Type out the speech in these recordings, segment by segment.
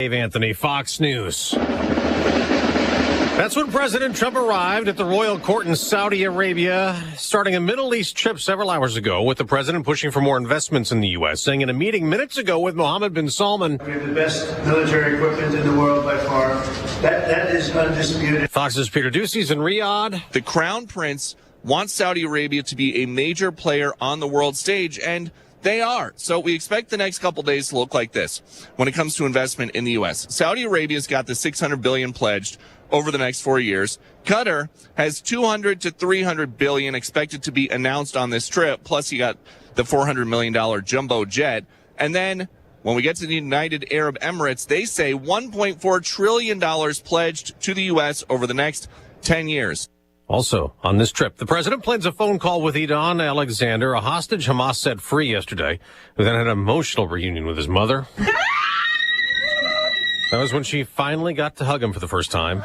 Dave Anthony, Fox News. That's when President Trump arrived at the royal court in Saudi Arabia, starting a Middle East trip several hours ago, with the president pushing for more investments in the U.S., saying in a meeting minutes ago with Mohammed bin Salman, "We have the best military equipment in the world by far. That is undisputed." Fox's Peter Ducey's in Riyadh. The Crown Prince wants Saudi Arabia to be a major player on the world stage, and they are. So we expect the next couple days to look like this when it comes to investment in the U.S. Saudi Arabia's got the $600 billion pledged over the next 4 years. Qatar has $200 to $300 billion expected to be announced on this trip. Plus, you got the $400 million jumbo jet. And then when we get to the United Arab Emirates, they say $1.4 trillion pledged to the U.S. over the next 10 years. Also, on this trip, the president plans a phone call with Idan Alexander, a hostage Hamas set free yesterday, who then had an emotional reunion with his mother. That was when she finally got to hug him for the first time.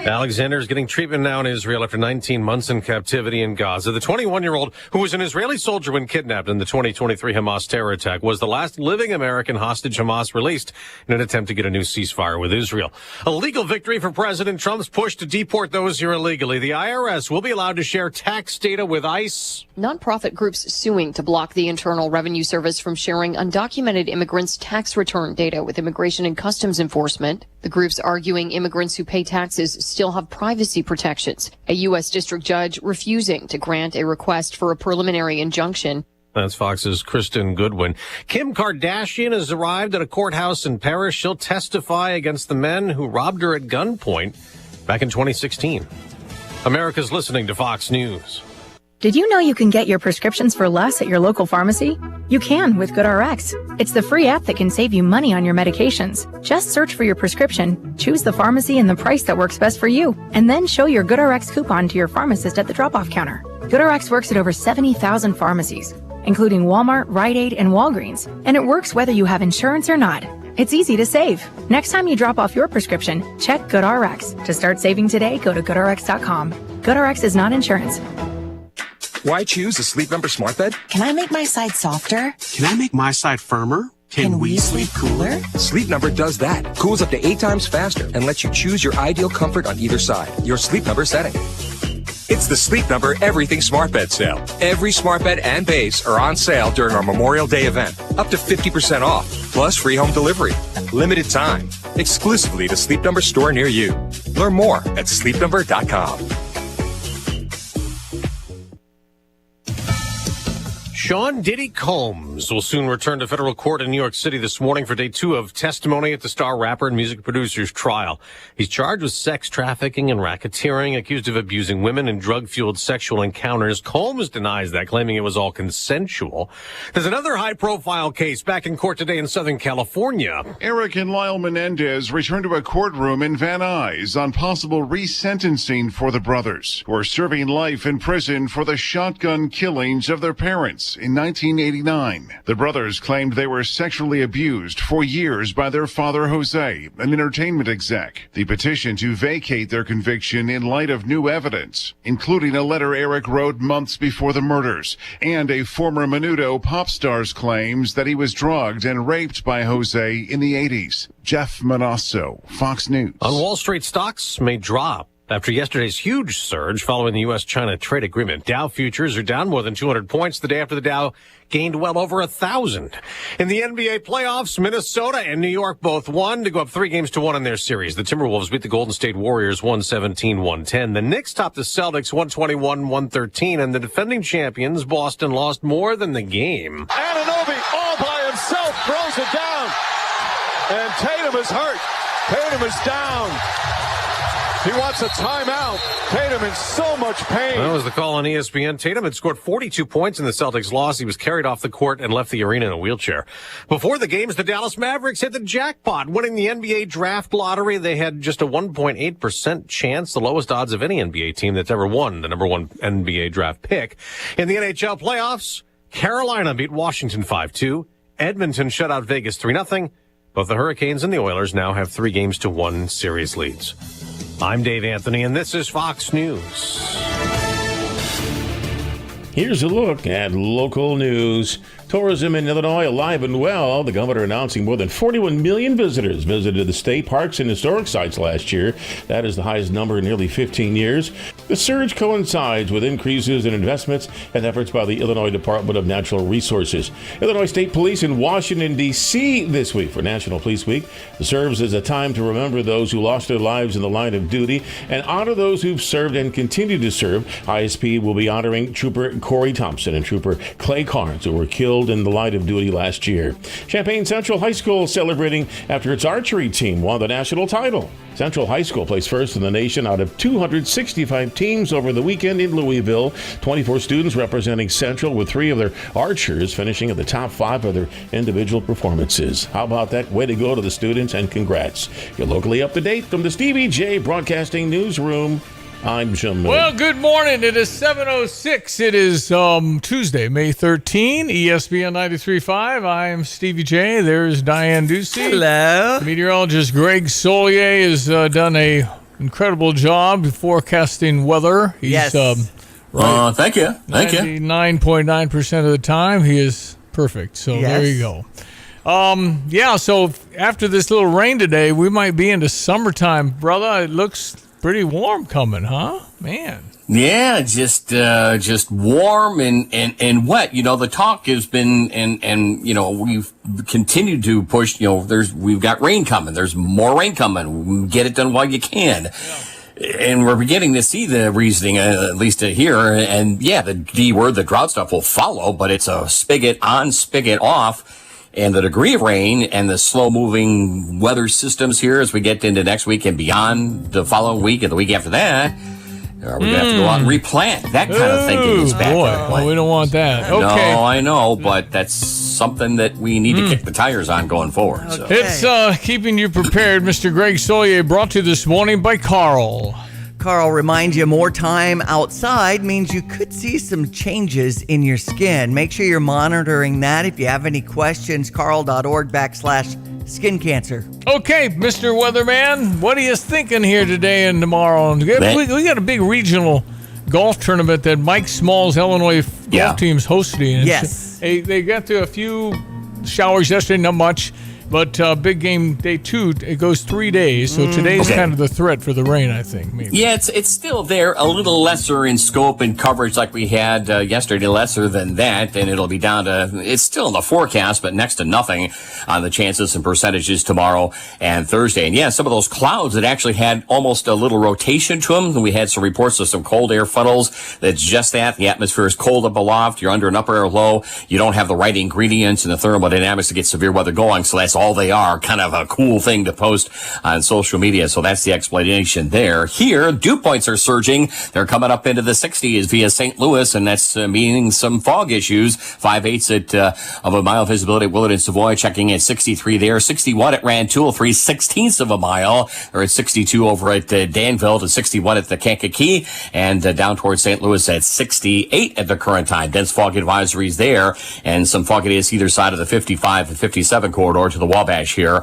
Alexander is getting treatment now in Israel after 19 months in captivity in Gaza. The 21-year-old, who was an Israeli soldier when kidnapped in the 2023 Hamas terror attack, was the last living American hostage Hamas released in an attempt to get a new ceasefire with Israel. A legal victory for President Trump's push to deport those here illegally. The IRS will be allowed to share tax data with ICE. Nonprofit groups suing to block the Internal Revenue Service from sharing undocumented immigrants' tax return data with Immigration and Customs Enforcement. The groups arguing immigrants who pay taxes still have privacy protections. A U.S. district judge refusing to grant a request for a preliminary injunction. That's Fox's Kristen Goodwin. Kim Kardashian has arrived at a courthouse in Paris. She'll testify against the men who robbed her at gunpoint back in 2016. America's listening to Fox News. Did you know you can get your prescriptions for less at your local pharmacy? You can with GoodRx. It's the free app that can save you money on your medications. Just search for your prescription, choose the pharmacy and the price that works best for you, and then show your GoodRx coupon to your pharmacist at the drop-off counter. GoodRx works at over 70,000 pharmacies, including Walmart, Rite Aid, and Walgreens, and it works whether you have insurance or not. It's easy to save. Next time you drop off your prescription, check GoodRx. To start saving today, go to GoodRx.com. GoodRx is not insurance. Why choose a Sleep Number smart bed? Can I make my side softer? Can I make my side firmer? Can we sleep cooler? Sleep Number does that. Cools up to 8 times faster and lets you choose your ideal comfort on either side. Your Sleep Number setting. It's the Sleep Number Everything Smart Bed sale. Every smart bed and base are on sale during our Memorial Day event. Up to 50% off, plus free home delivery. Limited time. Exclusively to Sleep Number store near you. Learn more at sleepnumber.com. Sean Diddy Combs will soon return to federal court in New York City this morning for day 2 of testimony at the star rapper and music producer's trial. He's charged with sex trafficking and racketeering, accused of abusing women in drug-fueled sexual encounters. Combs denies that, claiming it was all consensual. There's another high-profile case back in court today in Southern California. Eric and Lyle Menendez returned to a courtroom in Van Nuys on possible resentencing for the brothers, who are serving life in prison for the shotgun killings of their parents in 1989. The brothers claimed they were sexually abused for years by their father, Jose, an entertainment exec. The petition to vacate their conviction in light of new evidence, including a letter Eric wrote months before the murders, and a former Menudo pop star's claims that he was drugged and raped by Jose in the 80s. Jeff Manasso, Fox News. On Wall Street, stocks may drop after yesterday's huge surge following the U.S.-China trade agreement. Dow futures are down more than 200 points the day after the Dow gained well over 1,000. In the NBA playoffs, Minnesota and New York both won to go up 3-1 in their series. The Timberwolves beat the Golden State Warriors 117-110. The Knicks topped the Celtics 121-113, and the defending champions, Boston, lost more than the game. Anunoby all by himself throws it down, and Tatum is hurt. Tatum is down. He wants a timeout. Tatum in so much pain. That was the call on ESPN. Tatum had scored 42 points in the Celtics' loss. He was carried off the court and left the arena in a wheelchair. Before the games, the Dallas Mavericks hit the jackpot, winning the NBA draft lottery. They had just a 1.8% chance, the lowest odds of any NBA team that's ever won the number 1 NBA draft pick. In the NHL playoffs, Carolina beat Washington 5-2. Edmonton shut out Vegas 3-0. Both the Hurricanes and the Oilers now have 3-1 series leads. I'm Dave Anthony, and this is Fox News. Here's a look at local news Tourism in Illinois alive and well. The governor announcing more than 41 million visitors visited the state parks and historic sites last year. That is the highest number in nearly 15 years. The surge coincides with increases in investments and efforts by the Illinois Department of Natural Resources. Illinois State Police in Washington, D.C. this week for National Police Week. It serves as a time to remember those who lost their lives in the line of duty and honor those who've served and continue to serve. ISP will be honoring Trooper Corey Thompson and Trooper Clay Carnes, who were killed in the line of duty last year. Champaign Central High School celebrating after its archery team won the national title. Central High School placed first in the nation out of 265 teams over the weekend in Louisville. 24 students representing Central, with 3 of their archers finishing at the top 5 of their individual performances. How about that? Way to go to the students, and congrats. You're locally up to date from the Stevie J Broadcasting Newsroom. I'm Jim Miller. Well, good morning. It is 7:06. It is Tuesday, May 13, ESPN 93.5. I am Stevie J. There's Diane Ducey. Hello. Meteorologist Greg Solier has done a incredible job forecasting weather. He's, yes. Right. Thank you. 99.9% of the time, he is perfect. So yes. There you go. So after this little rain today, we might be into summertime, brother. It looks pretty warm coming, huh? Man. Yeah, just warm and wet. You know, the talk has been, and you know, we've continued to push, you know, we've got rain coming. There's more rain coming. Get it done while you can. Yeah. And we're beginning to see the reasoning, at least here. And yeah, the D word, the drought stuff will follow, but it's a spigot on, spigot off. And the degree of rain and the slow-moving weather systems here as we get into next week and beyond the following week and the week after that, are we going to have to go out and replant? That kind of thinking is back. Boy, we don't want that. Okay. No, I know, but that's something that we need to kick the tires on going forward. So. It's keeping you prepared. Mr. Greg Solier brought to you this morning by Carl. Carl reminds you more time outside means you could see some changes in your skin. Make sure you're monitoring that. If you have any questions, carl.org/skin cancer. Okay, Mr. Weatherman, what are you thinking here today and tomorrow? We got a big regional golf tournament that Mike Small's Illinois golf team's hosting. And yes. They got through a few showers yesterday, not much. But big game day 2, it goes 3 days. So today's kind of the threat for the rain, I think. Maybe. Yeah, it's still there, a little lesser in scope and coverage like we had yesterday, lesser than that. And it'll be down to, it's still in the forecast, but next to nothing on the chances and percentages tomorrow and Thursday. And yeah, some of those clouds that actually had almost a little rotation to them. We had some reports of some cold air funnels. That's just that. The atmosphere is cold up aloft. You're under an upper air low. You don't have the right ingredients and the thermodynamics to get severe weather going. So that's all they are. Kind of a cool thing to post on social media. So that's the explanation there. Here, dew points are surging. They're coming up into the 60s via St. Louis, and that's meaning some fog issues. 5/8 of a mile visibility at Willard and Savoy, checking at 63 there. 61 at Rantoul, 3/16 of a mile. Or at 62 over at Danville, to 61 at the Kankakee, and down towards St. Louis at 68 at the current time. Dense fog advisories there, and some fogginess either side of the 55 and 57 corridor to the Wabash here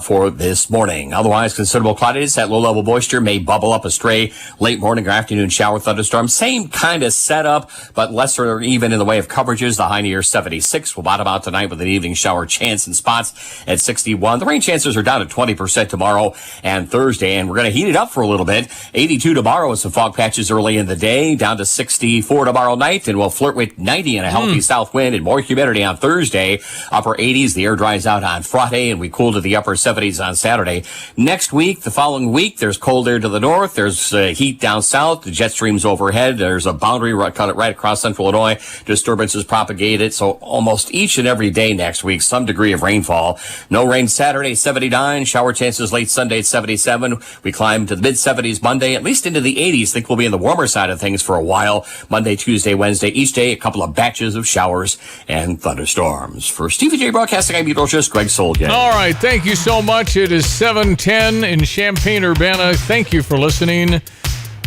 for this morning. Otherwise, considerable cloudiness. That low-level moisture may bubble up a stray late morning or afternoon shower thunderstorm. Same kind of setup, but lesser even in the way of coverages. The high near 76 will bottom out tonight with an evening shower chance in spots at 61. The rain chances are down to 20% tomorrow and Thursday, and we're going to heat it up for a little bit. 82 tomorrow with some fog patches early in the day, down to 64 tomorrow night, and we'll flirt with 90 and a healthy south wind and more humidity on Thursday. Upper 80s. The air dries out on Friday, and we cool to the upper 70s on Saturday. Next week, the following week, there's cold air to the north. There's heat down south. The jet streams overhead. There's a boundary cut it right across central Illinois. Disturbances propagated. So almost each and every day next week, some degree of rainfall. No rain Saturday, 79. Shower chances late Sunday at 77. We climb to the mid-70s Monday, at least into the 80s. Think we'll be in the warmer side of things for a while. Monday, Tuesday, Wednesday. Each day, a couple of batches of showers and thunderstorms. For Stevie J Broadcasting, I'm meteorologist Greg Soldier. All right, thank you so much. It is 7:10 in Champaign-Urbana. Thank you for listening.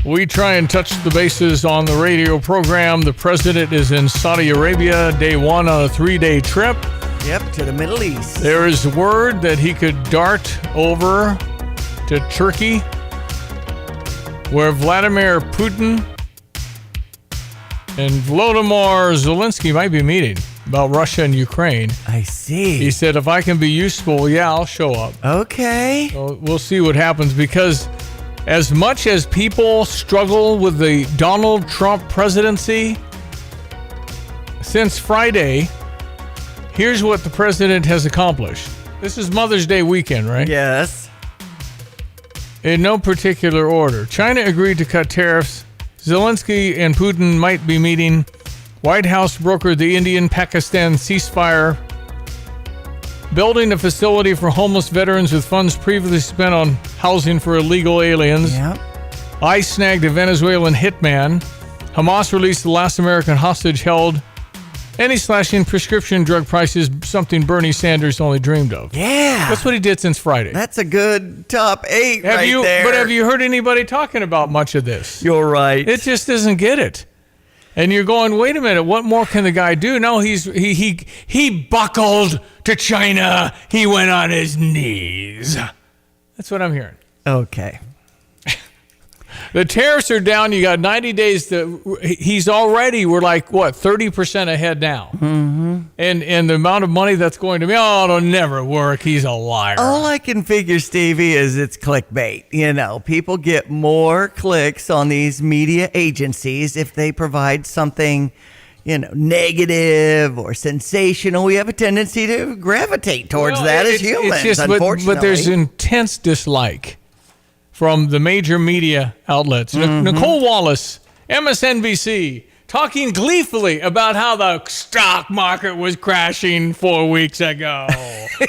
We try and touch the bases on the radio program. The president is in Saudi Arabia, day 1 on a 3-day trip. Yep, to the Middle East. There is word that he could dart over to Turkey, where Vladimir Putin and Volodymyr Zelensky might be meeting. about Russia and Ukraine. I see. He said, if I can be useful, yeah, I'll show up. Okay. So we'll see what happens, because as much as people struggle with the Donald Trump presidency, since Friday, here's what the president has accomplished. This is Mother's Day weekend, right? Yes. In no particular order. China agreed to cut tariffs. Zelensky and Putin might be meeting. White House brokered the Indian-Pakistan ceasefire. Building a facility for homeless veterans with funds previously spent on housing for illegal aliens. Yep. ICE snagged a Venezuelan hitman. Hamas released the last American hostage held. And he's slashing prescription drug prices, something Bernie Sanders only dreamed of. Yeah. That's what he did since Friday. That's a good top 8 there. But have you heard anybody talking about much of this? You're right. It just doesn't get it. And you're going, wait a minute, what more can the guy do? No, he buckled to China. He went on his knees. That's what I'm hearing. Okay. The tariffs are down. You got 90 days we're like, what, 30% ahead now. Mm-hmm. And the amount of money that's going to be, it'll never work. He's a liar. All I can figure, Stevie, is it's clickbait. You know, people get more clicks on these media agencies if they provide something, negative or sensational. We have a tendency to gravitate towards that as humans, unfortunately. But there's intense dislike from the major media outlets. Mm-hmm. Nicole Wallace, MSNBC, talking gleefully about how the stock market was crashing 4 weeks ago.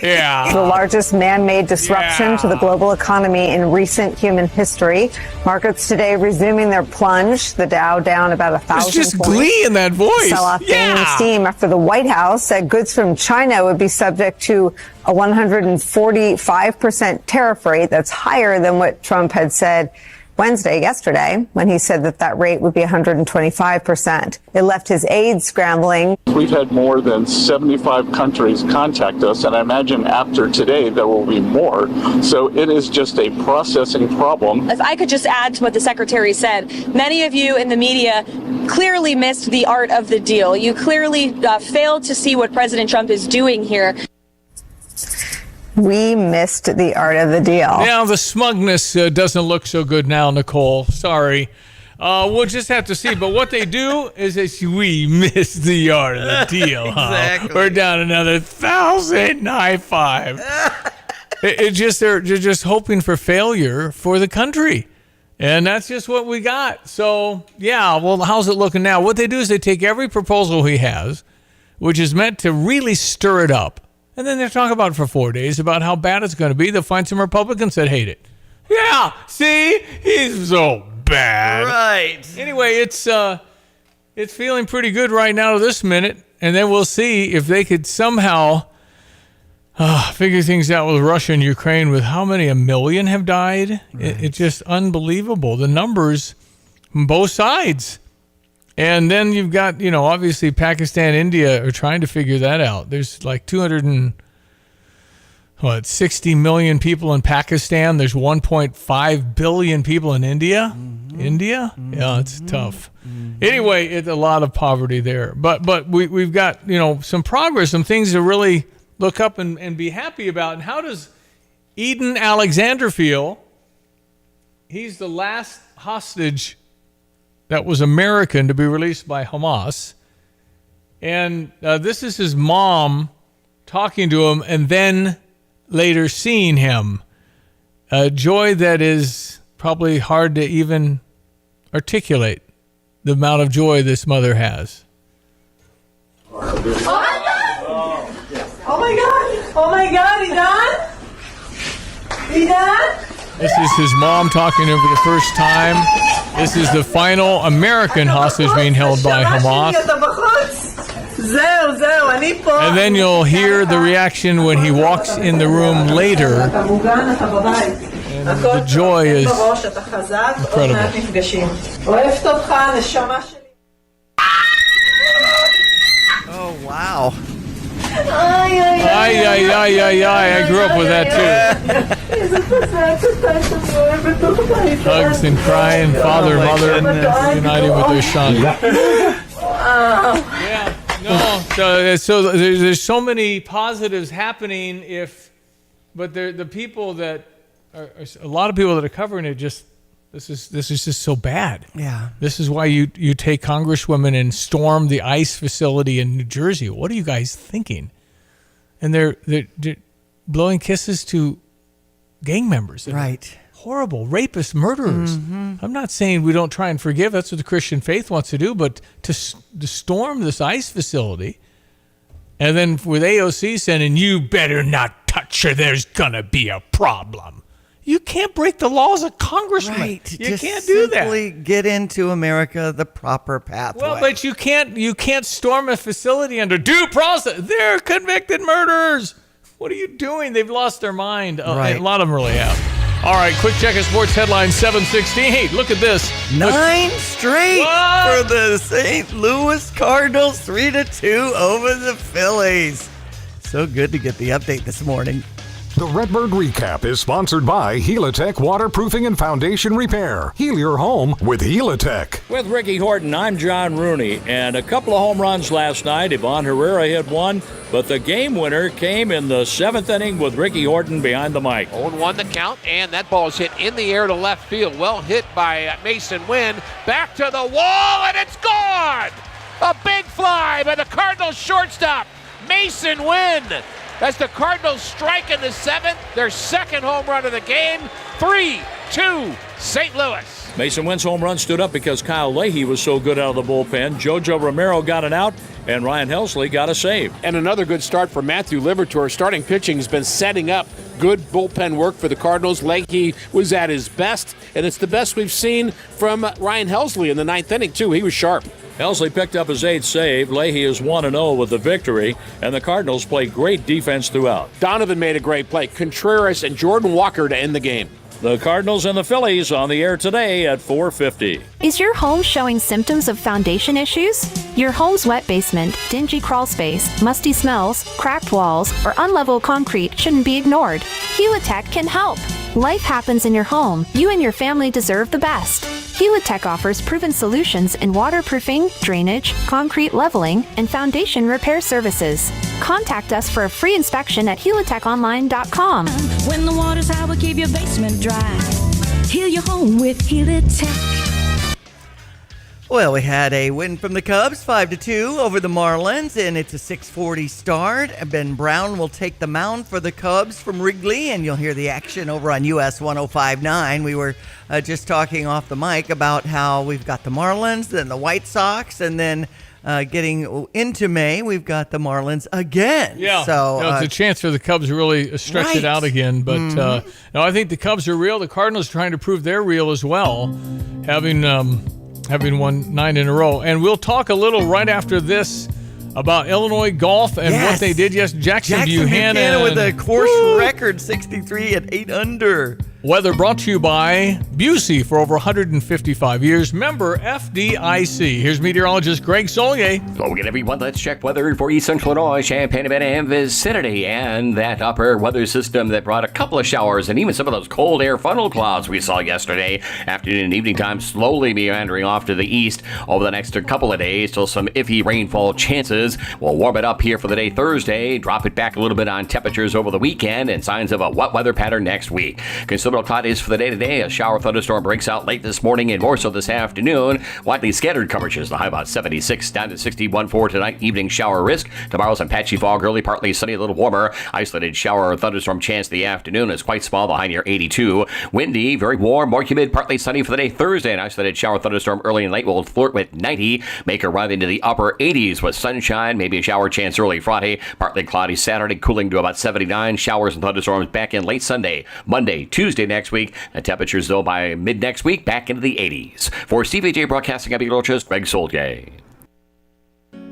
Yeah. The largest man-made disruption to the global economy in recent human history. Markets today resuming their plunge. The Dow down about 1,000 points. There's just glee in that voice. Sell-off gaining steam after the White House said goods from China would be subject to a 145% tariff rate. That's higher than what Trump had said yesterday, when he said that rate would be 125%. It left his aides scrambling. We've had more than 75 countries contact us, and I imagine after today there will be more. So it is just a processing problem. If I could just add to what the secretary said, many of you in the media clearly missed the art of the deal. You clearly failed to see what President Trump is doing here. We missed the art of the deal. Now, the smugness doesn't look so good now, Nicole. Sorry. We'll just have to see. But what they do is we missed the art of the deal. Exactly. Huh? We're down another 1,000. High five. They're just hoping for failure for the country. And that's just what we got. So, yeah, well, how's it looking now? What they do is they take every proposal he has, which is meant to really stir it up. And then they're talking about it for 4 days about how bad it's going to be. They'll find some Republicans that hate it. Yeah, see? He's so bad. Right. Anyway, it's feeling pretty good right now to this minute. And then we'll see if they could somehow figure things out with Russia and Ukraine with how many, 1 million have died. Right. It's just unbelievable. The numbers from both sides. And then you've got, obviously Pakistan, India are trying to figure that out. There's like 260 million people in Pakistan. There's 1.5 billion people in India. Mm-hmm. India? Mm-hmm. Yeah, it's tough. Mm-hmm. Anyway, it's a lot of poverty there. But we've got, some progress, some things to really look up and be happy about. And how does Eden Alexander feel? He's the last hostage that was American to be released by Hamas. And this is his mom talking to him and then later seeing him. A joy that is probably hard to even articulate, the amount of joy this mother has. Oh my God! Oh my God! Oh my God, Idan? Idan? This is his mom talking to him for the first time. This is the final American hostage being held by Hamas. And then you'll hear the reaction when he walks in the room later. And the joy is incredible. Oh, wow. I grew up with that too. Hugs and crying, father and mother uniting with their son. Yeah. No, So there's so many positives happening. But the people that are a lot of people that are covering it this is just so bad. Yeah. This is why you take congresswomen and storm the ICE facility in New Jersey. What are you guys thinking? And they're blowing kisses to gang members. Right. Horrible rapists, murderers. Mm-hmm. I'm not saying we don't try and forgive. That's what the Christian faith wants to do. But to storm this ICE facility, and then with AOC saying, "You better not touch her. There's gonna be a problem." You can't break the laws of congressmen. Right. You Just can't do that. simply get into America the proper pathway. Well, but you can't storm a facility under due process. They're convicted murderers. What are you doing? They've lost their mind. Right. A lot of them really have. All right, quick check of sports headline 716. Look at this. 9 straight for the St. Louis Cardinals, 3-2 over the Phillies. So good to get the update this morning. The Redbird Recap is sponsored by Helitech Waterproofing and Foundation Repair. Heal your home with Helitech. With Ricky Horton, I'm John Rooney. And a couple of home runs last night. Ivan Herrera hit one, but the game winner came in the 7th inning with Ricky Horton behind the mic. 0-1 the count, and that ball is hit in the air to left field. Well hit by Mason Wynn. Back to the wall, and it's gone! A big fly by the Cardinals shortstop, Mason Wynn. As the Cardinals strike in the 7th, their second home run of the game, 3-2 St. Louis. Mason Wynn's home run stood up because Kyle Leahy was so good out of the bullpen. Jojo Romero got an out, and Ryan Helsley got a save. And another good start for Matthew Liberatore. Starting pitching has been setting up good bullpen work for the Cardinals. Leahy was at his best, and it's the best we've seen from Ryan Helsley in the 9th inning, too. He was sharp. Helsley picked up his 8th save. Leahy is 1-0 with the victory, and the Cardinals played great defense throughout. Donovan made a great play. Contreras and Jordan Walker to end the game. The Cardinals and the Phillies on the air today at 4:50. Is your home showing symptoms of foundation issues? Your home's wet basement, dingy crawl space, musty smells, cracked walls, or unlevel concrete shouldn't be ignored. Helitech can help. Life happens in your home. You and your family deserve the best. Helitech offers proven solutions in waterproofing, drainage, concrete leveling, and foundation repair services. Contact us for a free inspection at helitechonline.com. When the water's high, we'll keep your basement dry. Heal your home with Helitech. Well, we had a win from the Cubs, 5-2 over the Marlins, and it's a 6:40 start. Ben Brown will take the mound for the Cubs from Wrigley, and you'll hear the action over on US 105.9. We were just talking off the mic about how we've got the Marlins, then the White Sox, and then getting into May, we've got the Marlins again. Yeah, so it's a chance for the Cubs to really stretch it out again. But no, I think the Cubs are real. The Cardinals are trying to prove they're real as well, having won 9 in a row. And we'll talk a little right after this about Illinois golf and what they did yesterday. Jackson Buchanan with a course record 63 at 8 under. Weather brought to you by Busey for over 155 years. Member FDIC. Here's meteorologist Greg Solier. Hello again, everyone. Let's check weather for East Central Illinois, Champaign, Urbana, and vicinity. And that upper weather system that brought a couple of showers and even some of those cold air funnel clouds we saw yesterday. Afternoon and evening time slowly meandering off to the east over the next couple of days. Still some iffy rainfall chances. We'll warm it up here for the day Thursday. Drop it back a little bit on temperatures over the weekend and signs of a wet weather pattern next week. Considerable clouds for the day today. A shower thunderstorm breaks out late this morning and more so this afternoon. Widely scattered coverages. The high about 76 down to 61 for tonight. Evening shower risk. Tomorrow some patchy fog early, partly sunny, a little warmer. Isolated shower or thunderstorm chance the afternoon is quite small. The high near 82. Windy, very warm, more humid, partly sunny for the day Thursday. An isolated shower thunderstorm early and late will flirt with 90. Make a run into the upper 80s with sunshine. Maybe a shower chance early Friday. Partly cloudy Saturday, cooling to about 79. Showers and thunderstorms back in late Sunday. Monday, Tuesday next week. The temperatures, though, by mid next week, back into the 80s. For CVJ Broadcasting, I'm meteorologist Greg Solier.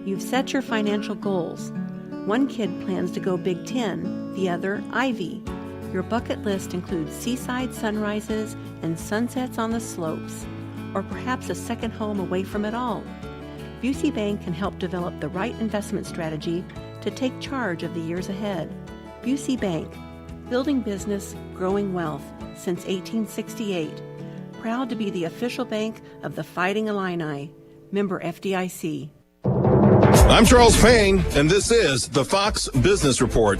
You've set your financial goals. One kid plans to go Big Ten, the other Ivy. Your bucket list includes seaside sunrises and sunsets on the slopes, or perhaps a second home away from it all. Busey Bank can help develop the right investment strategy to take charge of the years ahead. Busey Bank, building business, growing wealth since 1868. Proud to be the official bank of the Fighting Illini. Member FDIC. I'm Charles Payne, and this is the Fox Business Report.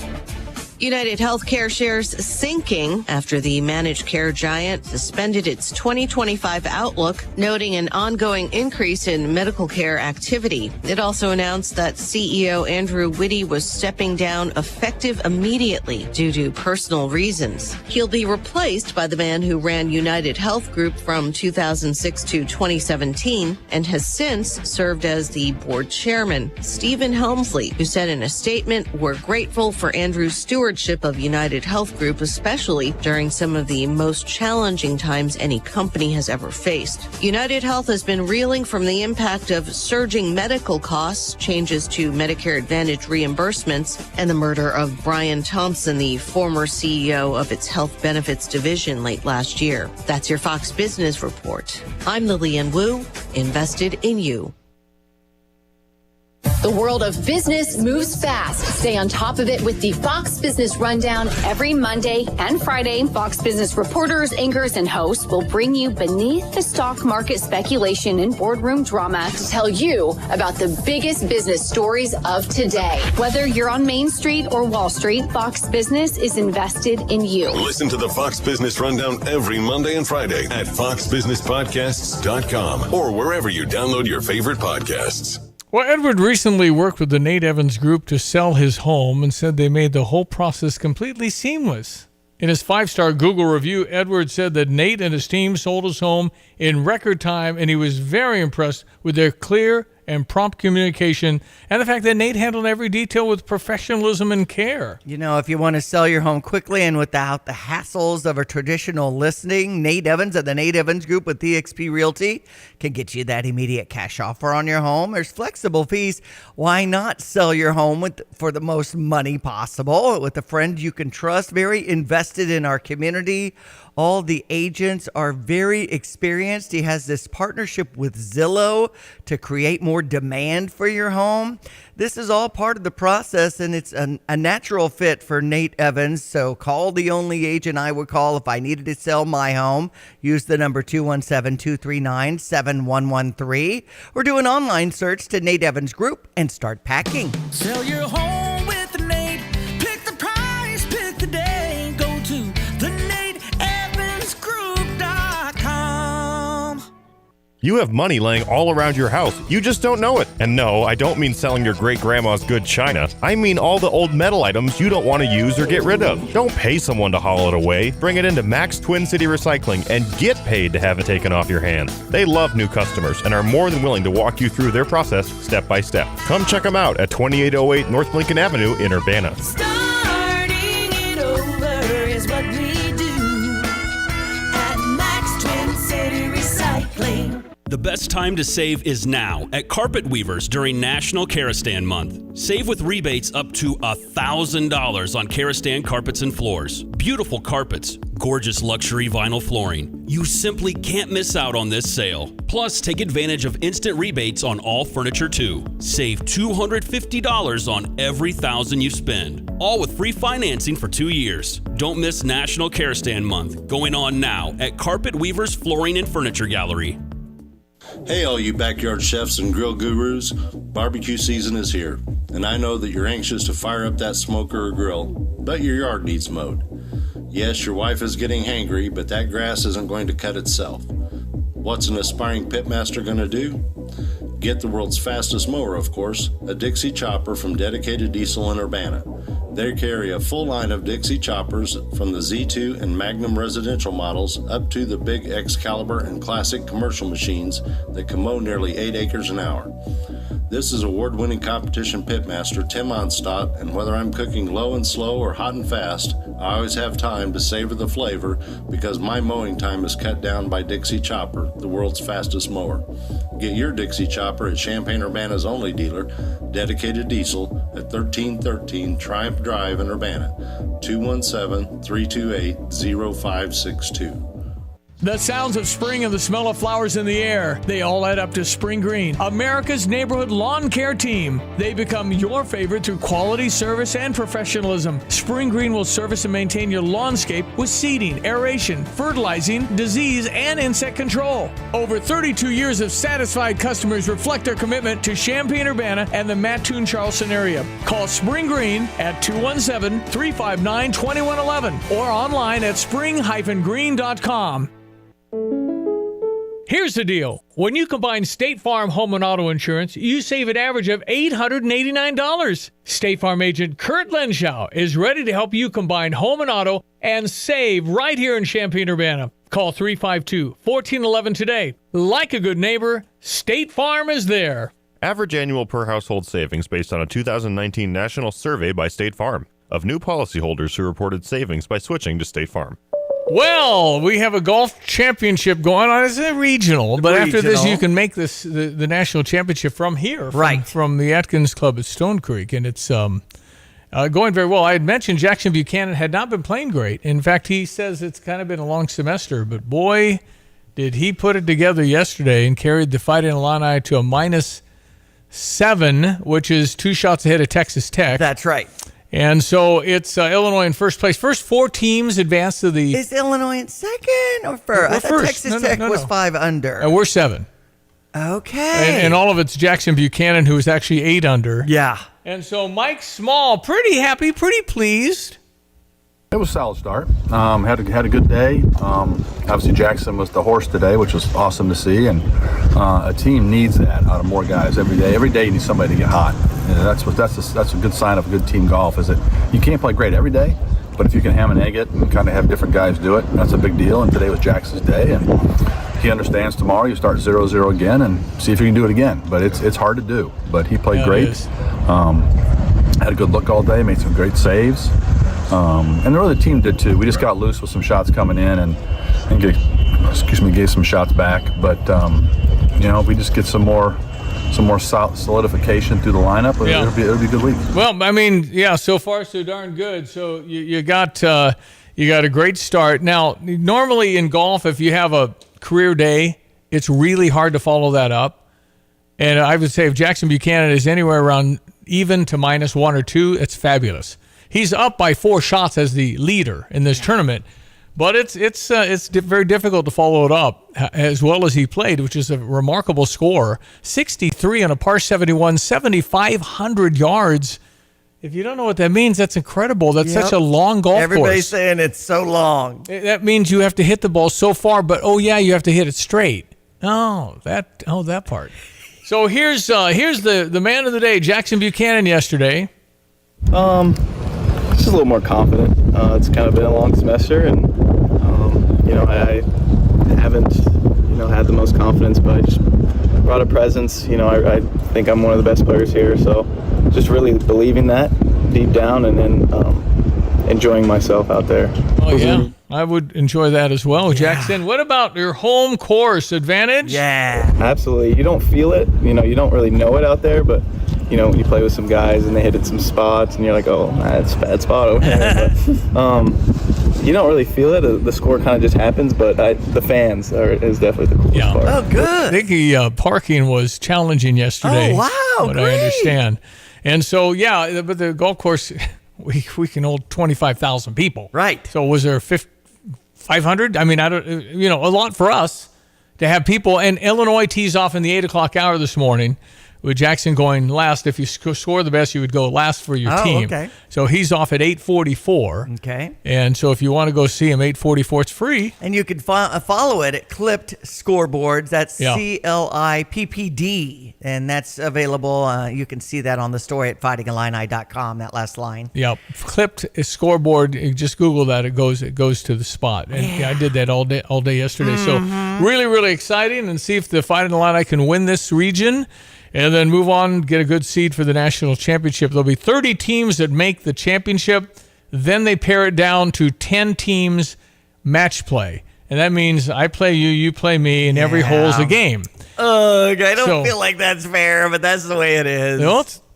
United Healthcare shares sinking after the managed care giant suspended its 2025 outlook, noting an ongoing increase in medical care activity. It also announced that CEO Andrew Whitty was stepping down effective immediately due to personal reasons. He'll be replaced by the man who ran United Health Group from 2006 to 2017 and has since served as the board chairman, Stephen Helmsley, who said in a statement, "We're grateful for Andrew's stewardship of United Health Group, especially during some of the most challenging times any company has ever faced." United Health has been reeling from the impact of surging medical costs, changes to Medicare Advantage reimbursements, and the murder of Brian Thompson, the former CEO of its health benefits division, late last year. That's your Fox Business Report. I'm Lillian Wu, invested in you. The world of business moves fast. Stay on top of it with the Fox Business Rundown every Monday and Friday. Fox Business reporters, anchors, and hosts will bring you beneath the stock market speculation and boardroom drama to tell you about the biggest business stories of today. Whether you're on Main Street or Wall Street, Fox Business is invested in you. Listen to the Fox Business Rundown every Monday and Friday at foxbusinesspodcasts.com or wherever you download your favorite podcasts. Well, Edward recently worked with the Nate Evans Group to sell his home and said they made the whole process completely seamless. In his 5-star Google review, Edward said that Nate and his team sold his home in record time, and he was very impressed with their clear and prompt communication and the fact that Nate handled every detail with professionalism and care. You know, if you want to sell your home quickly and without the hassles of a traditional listing, Nate Evans at the Nate Evans Group with DXP Realty can get you that immediate cash offer on your home. There's flexible fees. Why not sell your home for the most money possible with a friend you can trust, very invested in our community? All the agents are very experienced. He has this partnership with Zillow to create more demand for your home. This is all part of the process, and it's a natural fit for Nate Evans. So call the only agent I would call if I needed to sell my home. Use the number 217-239-7113 or do an online search to Nate Evans Group and start packing. Sell your home with Nate. Pick the price, pick the day. Go to theNateEvansGroup.com. You have money laying all around your house. You just don't know it. And no, I don't mean selling your great-grandma's good china. I mean all the old metal items you don't want to use or get rid of. Don't pay someone to haul it away. Bring it into Max Twin City Recycling and get paid to have it taken off your hands. They love new customers and are more than willing to walk you through their process step by step. Come check them out at 2808 North Lincoln Avenue in Urbana. Starting it over is what we do at Max Twin City Recycling. The best time to save is now at Carpet Weavers during National Karastan Month. Save with rebates up to $1,000 on Karastan carpets and floors. Beautiful carpets, gorgeous luxury vinyl flooring. You simply can't miss out on this sale. Plus, take advantage of instant rebates on all furniture too. Save $250 on every $1,000 you spend. All with free financing for 2 years. Don't miss National Karastan Month, going on now at Carpet Weavers Flooring and Furniture Gallery. Hey, all you backyard chefs and grill gurus, barbecue season is here, and I know that you're anxious to fire up that smoker or grill, but your yard needs mowed. Yes, your wife is getting hangry, but that grass isn't going to cut itself. What's an aspiring pitmaster going to do? Get the world's fastest mower, of course, a Dixie chopper from Dedicated Diesel in Urbana. They carry a full line of Dixie choppers from the Z2 and Magnum residential models up to the big Excalibur and classic commercial machines that can mow nearly 8 acres an hour. This is award-winning competition pitmaster Tim Onstadt, and whether I'm cooking low and slow or hot and fast, I always have time to savor the flavor because my mowing time is cut down by Dixie Chopper, the world's fastest mower. Get your Dixie Chopper at Champaign-Urbana's only dealer, Dedicated Diesel, at 1313 Triumph Drive in Urbana, 217-328-0562. The sounds of spring and the smell of flowers in the air, they all add up to Spring Green, America's neighborhood lawn care team. They become your favorite through quality service and professionalism. Spring Green will service and maintain your lawnscape with seeding, aeration, fertilizing, disease, and insect control. Over 32 years of satisfied customers reflect their commitment to Champaign-Urbana and the Mattoon Charleston area. Call Spring Green at 217-359-2111 or online at spring-green.com. Here's the deal. When you combine State Farm home and auto insurance, you save an average of $889. State Farm agent Kurt Lenschow is ready to help you combine home and auto and save right here in Champaign-Urbana. Call 352-1411 today. Like a good neighbor, State Farm is there. Average annual per household savings based on a 2019 national survey by State Farm of new policyholders who reported savings by switching to State Farm. Well, we have a golf championship going on. It's a regional, but after this, you can make this the national championship from here, from the Atkins Club at Stone Creek, and it's going very well. I had mentioned Jackson Buchanan had not been playing great. In fact, he says it's kind of been a long semester, but boy, did he put it together yesterday and carried the Fighting Illini to a -7, which is 2 shots ahead of Texas Tech. That's right. And so it's Illinois in first place. First 4 teams advanced to the... Is Illinois in second or first? I thought Texas Tech was 5 under. And we're 7. Okay. And all of it's Jackson Buchanan, who is actually 8 under. Yeah. And so Mike Small, pretty happy, pretty pleased. It was a solid start. Had a good day. Obviously, Jackson was the horse today, which was awesome to see. And a team needs that out of more guys every day. Every day, you need somebody to get hot. And that's a good sign of good team golf. Is that you can't play great every day, but if you can ham and egg it and kind of have different guys do it, that's a big deal. And today was Jackson's day, and he understands tomorrow you start 0-0 again and see if you can do it again. But it's hard to do. But he played great. Had a good look all day. Made some great saves. And the other team did too. We just got loose with some shots coming in and gave some shots back. But if we just get some more solidification through the lineup, it'll be a good week. Well, I mean, yeah, so far so darn good. So you got a great start. Now, normally in golf, if you have a career day, it's really hard to follow that up. And I would say if Jackson Buchanan is anywhere around even to -1 or 2, it's fabulous. He's up by 4 shots as the leader in this tournament, but it's very difficult to follow it up as well as he played, which is a remarkable score. 63 on a par 71, 7,500 yards. If you don't know what that means, that's incredible. That's such a long golf course. Everybody's saying it's so long. That means you have to hit the ball so far, but you have to hit it straight. That part. So here's the man of the day, Jackson Buchanan yesterday. Just a little more confident. It's kind of been a long semester, and I haven't had the most confidence, but I just brought a presence. I think I'm one of the best players here, so just really believing that deep down, and then enjoying myself out there. Oh yeah, I would enjoy that as well, Jackson. What about your home course advantage? Yeah, absolutely. You don't feel it. You don't really know it out there, but. When you play with some guys and they hit some spots and you're like, oh, that's a bad spot over there. But, you don't really feel it. The score kind of just happens, but the fans is definitely the coolest part. Oh, good. I think the parking was challenging yesterday. Oh, wow, what great. I understand. And so, but the golf course, we can hold 25,000 people. Right. So was there 500? I mean, I don't, a lot for us to have people. And Illinois tees off in the 8 o'clock hour this morning. With Jackson going last, if you score the best, you would go last for your team. Okay. So he's off at 8:44. Okay. And so if you want to go see him, 8:44, it's free. And you can follow it at Clipped Scoreboards. That's CLIPPD. And that's available. You can see that on the story at fightingillini.com, that last line. Yep. Clipped Scoreboard. You just Google that. It goes to the spot. And I did that all day yesterday. Mm-hmm. So really, really exciting. And see if the Fighting Illini can win this region. And then move on, get a good seed for the national championship. There'll be 30 teams that make the championship. Then they pare it down to 10 teams match play. And that means I play you, you play me, and every hole's a game. I don't feel like that's fair, but that's the way it is.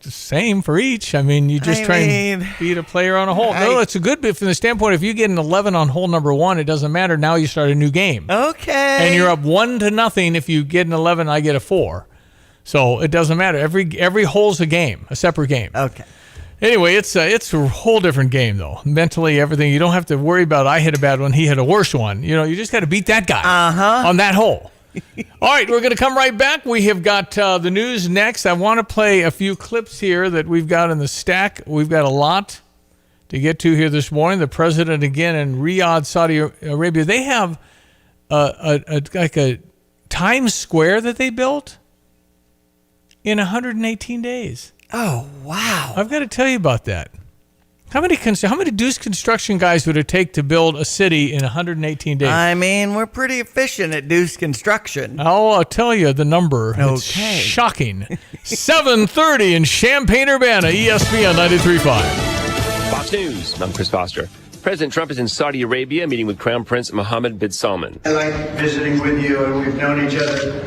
the same for each. I mean, you just try and beat a player on a hole. No, it's a good bit from the standpoint. If you get an 11 on hole number 1, it doesn't matter. Now you start a new game. Okay. And you're up 1-0. If you get an 11, I get a 4. So it doesn't matter. Every hole's a game, a separate game. Okay. Anyway, it's a whole different game, though. Mentally, everything. You don't have to worry about I hit a bad one, he hit a worse one. You just got to beat that guy on that hole. All right, we're going to come right back. We have got the news next. I want to play a few clips here that we've got in the stack. We've got a lot to get to here this morning. The president, again, in Riyadh, Saudi Arabia, they have like a Times Square that they built in 118 days. Oh, wow. I've got to tell you about that. How many Deuce construction guys would it take to build a city in 118 days? I mean, we're pretty efficient at Deuce Construction. I'll tell you the number. Okay. It's shocking. 7:30 in Champaign-Urbana, ESPN 93.5. Fox News, I'm Chris Foster. President Trump is in Saudi Arabia meeting with Crown Prince Mohammed bin Salman. I like visiting with you, and we've known each other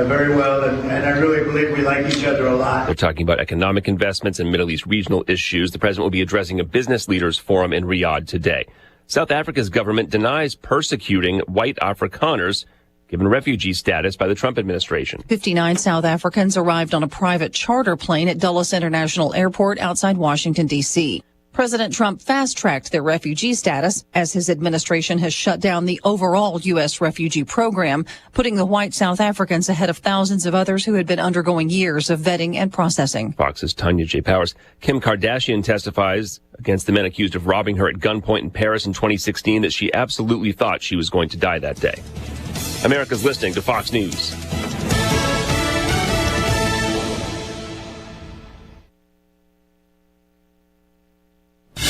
very well, and I really believe we like each other a lot. They're talking about economic investments and Middle East regional issues. The president will be addressing a business leaders forum in Riyadh today. South Africa's government denies persecuting white Afrikaners given refugee status by the Trump administration. 59 South Africans arrived on a private charter plane at Dulles International Airport outside Washington, D.C. President Trump fast-tracked their refugee status as his administration has shut down the overall U.S. refugee program, putting the white South Africans ahead of thousands of others who had been undergoing years of vetting and processing. Fox's Tanya J. Powers. Kim Kardashian testifies against the men accused of robbing her at gunpoint in Paris in 2016 that she absolutely thought she was going to die that day. America's listening to Fox News.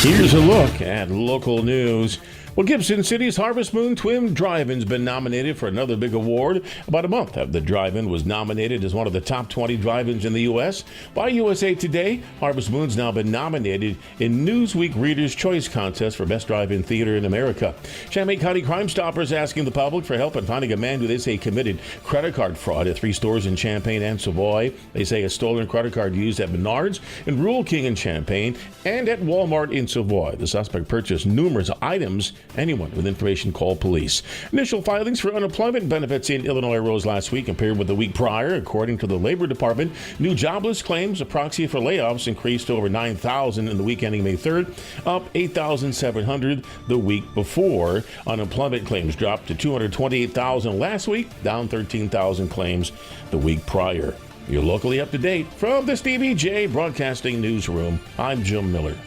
Here's a look at local news. Well, Gibson City's Harvest Moon Twin Drive-In's been nominated for another big award. About a month after the drive-in was nominated as one of the top 20 drive-ins in the U.S. by USA Today, Harvest Moon's now been nominated in Newsweek Reader's Choice Contest for Best Drive-In Theater in America. Champaign County Crime Stoppers asking the public for help in finding a man who they say committed credit card fraud at 3 stores in Champaign and Savoy. They say a stolen credit card used at Menards and Rural King in Champaign and at Walmart in Savoy. The suspect purchased numerous items. Anyone with information, call police. Initial filings for unemployment benefits in Illinois rose last week compared with the week prior. According to the Labor Department, new jobless claims, a proxy for layoffs, increased to over 9,000 in the week ending May 3rd, up 8,700 the week before. Unemployment claims dropped to 228,000 last week, down 13,000 claims the week prior. You're locally up to date from the Stevie J Broadcasting Newsroom. I'm Jim Miller.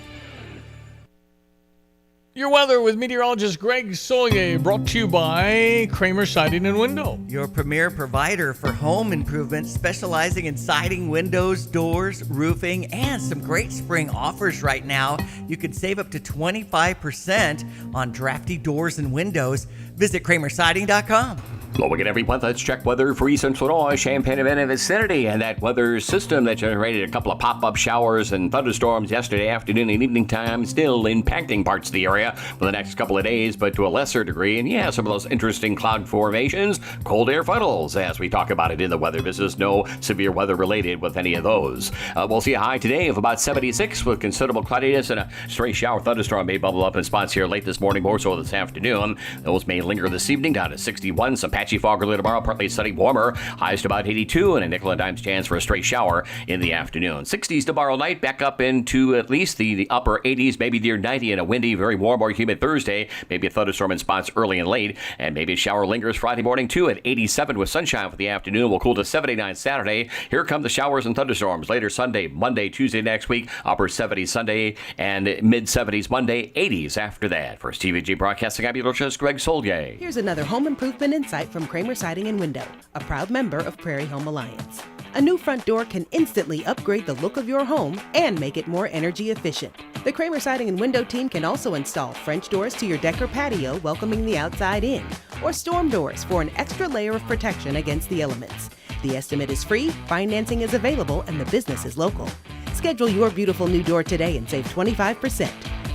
Your weather with meteorologist Greg Solier, brought to you by Kramer Siding and Window. Your premier provider for home improvement, specializing in siding, windows, doors, roofing, and some great spring offers right now. You can save up to 25% on drafty doors and windows. Visit KramerSiding.com. Look at every month. Let's check weather for Eastern Illinois, Champaign-Urbana vicinity, and that weather system that generated a couple of pop-up showers and thunderstorms yesterday afternoon and evening time still impacting parts of the area for the next couple of days, but to a lesser degree. And yeah, some of those interesting cloud formations, cold air funnels, as we talk about it in the weather business. No severe weather related with any of those. We'll see a high today of about 76 with considerable cloudiness, and a stray shower thunderstorm may bubble up in spots here late this morning, more so this afternoon. Those may linger this evening down to 61. Some patchy fog early tomorrow, partly sunny, warmer, highs to about 82, and a nickel and dime's chance for a stray shower in the afternoon. 60s tomorrow night, back up into at least the upper 80s, maybe near 90, and a windy, very warm or humid Thursday. Maybe a thunderstorm in spots early and late, and maybe a shower lingers Friday morning too at 87 with sunshine for the afternoon. We'll cool to 79 Saturday. Here come the showers and thunderstorms later Sunday, Monday, Tuesday next week, upper 70s Sunday, and mid 70s Monday, 80s after that. For TVG Broadcasting, I'm meteorologist Greg Solier. Here's another home improvement insight from Kramer Siding and Window, a proud member of Prairie Home Alliance. A new front door can instantly upgrade the look of your home and make it more energy efficient. The Kramer Siding and Window team can also install French doors to your deck or patio, welcoming the outside in, or storm doors for an extra layer of protection against the elements. The estimate is free, financing is available, and the business is local. Schedule your beautiful new door today and save 25%.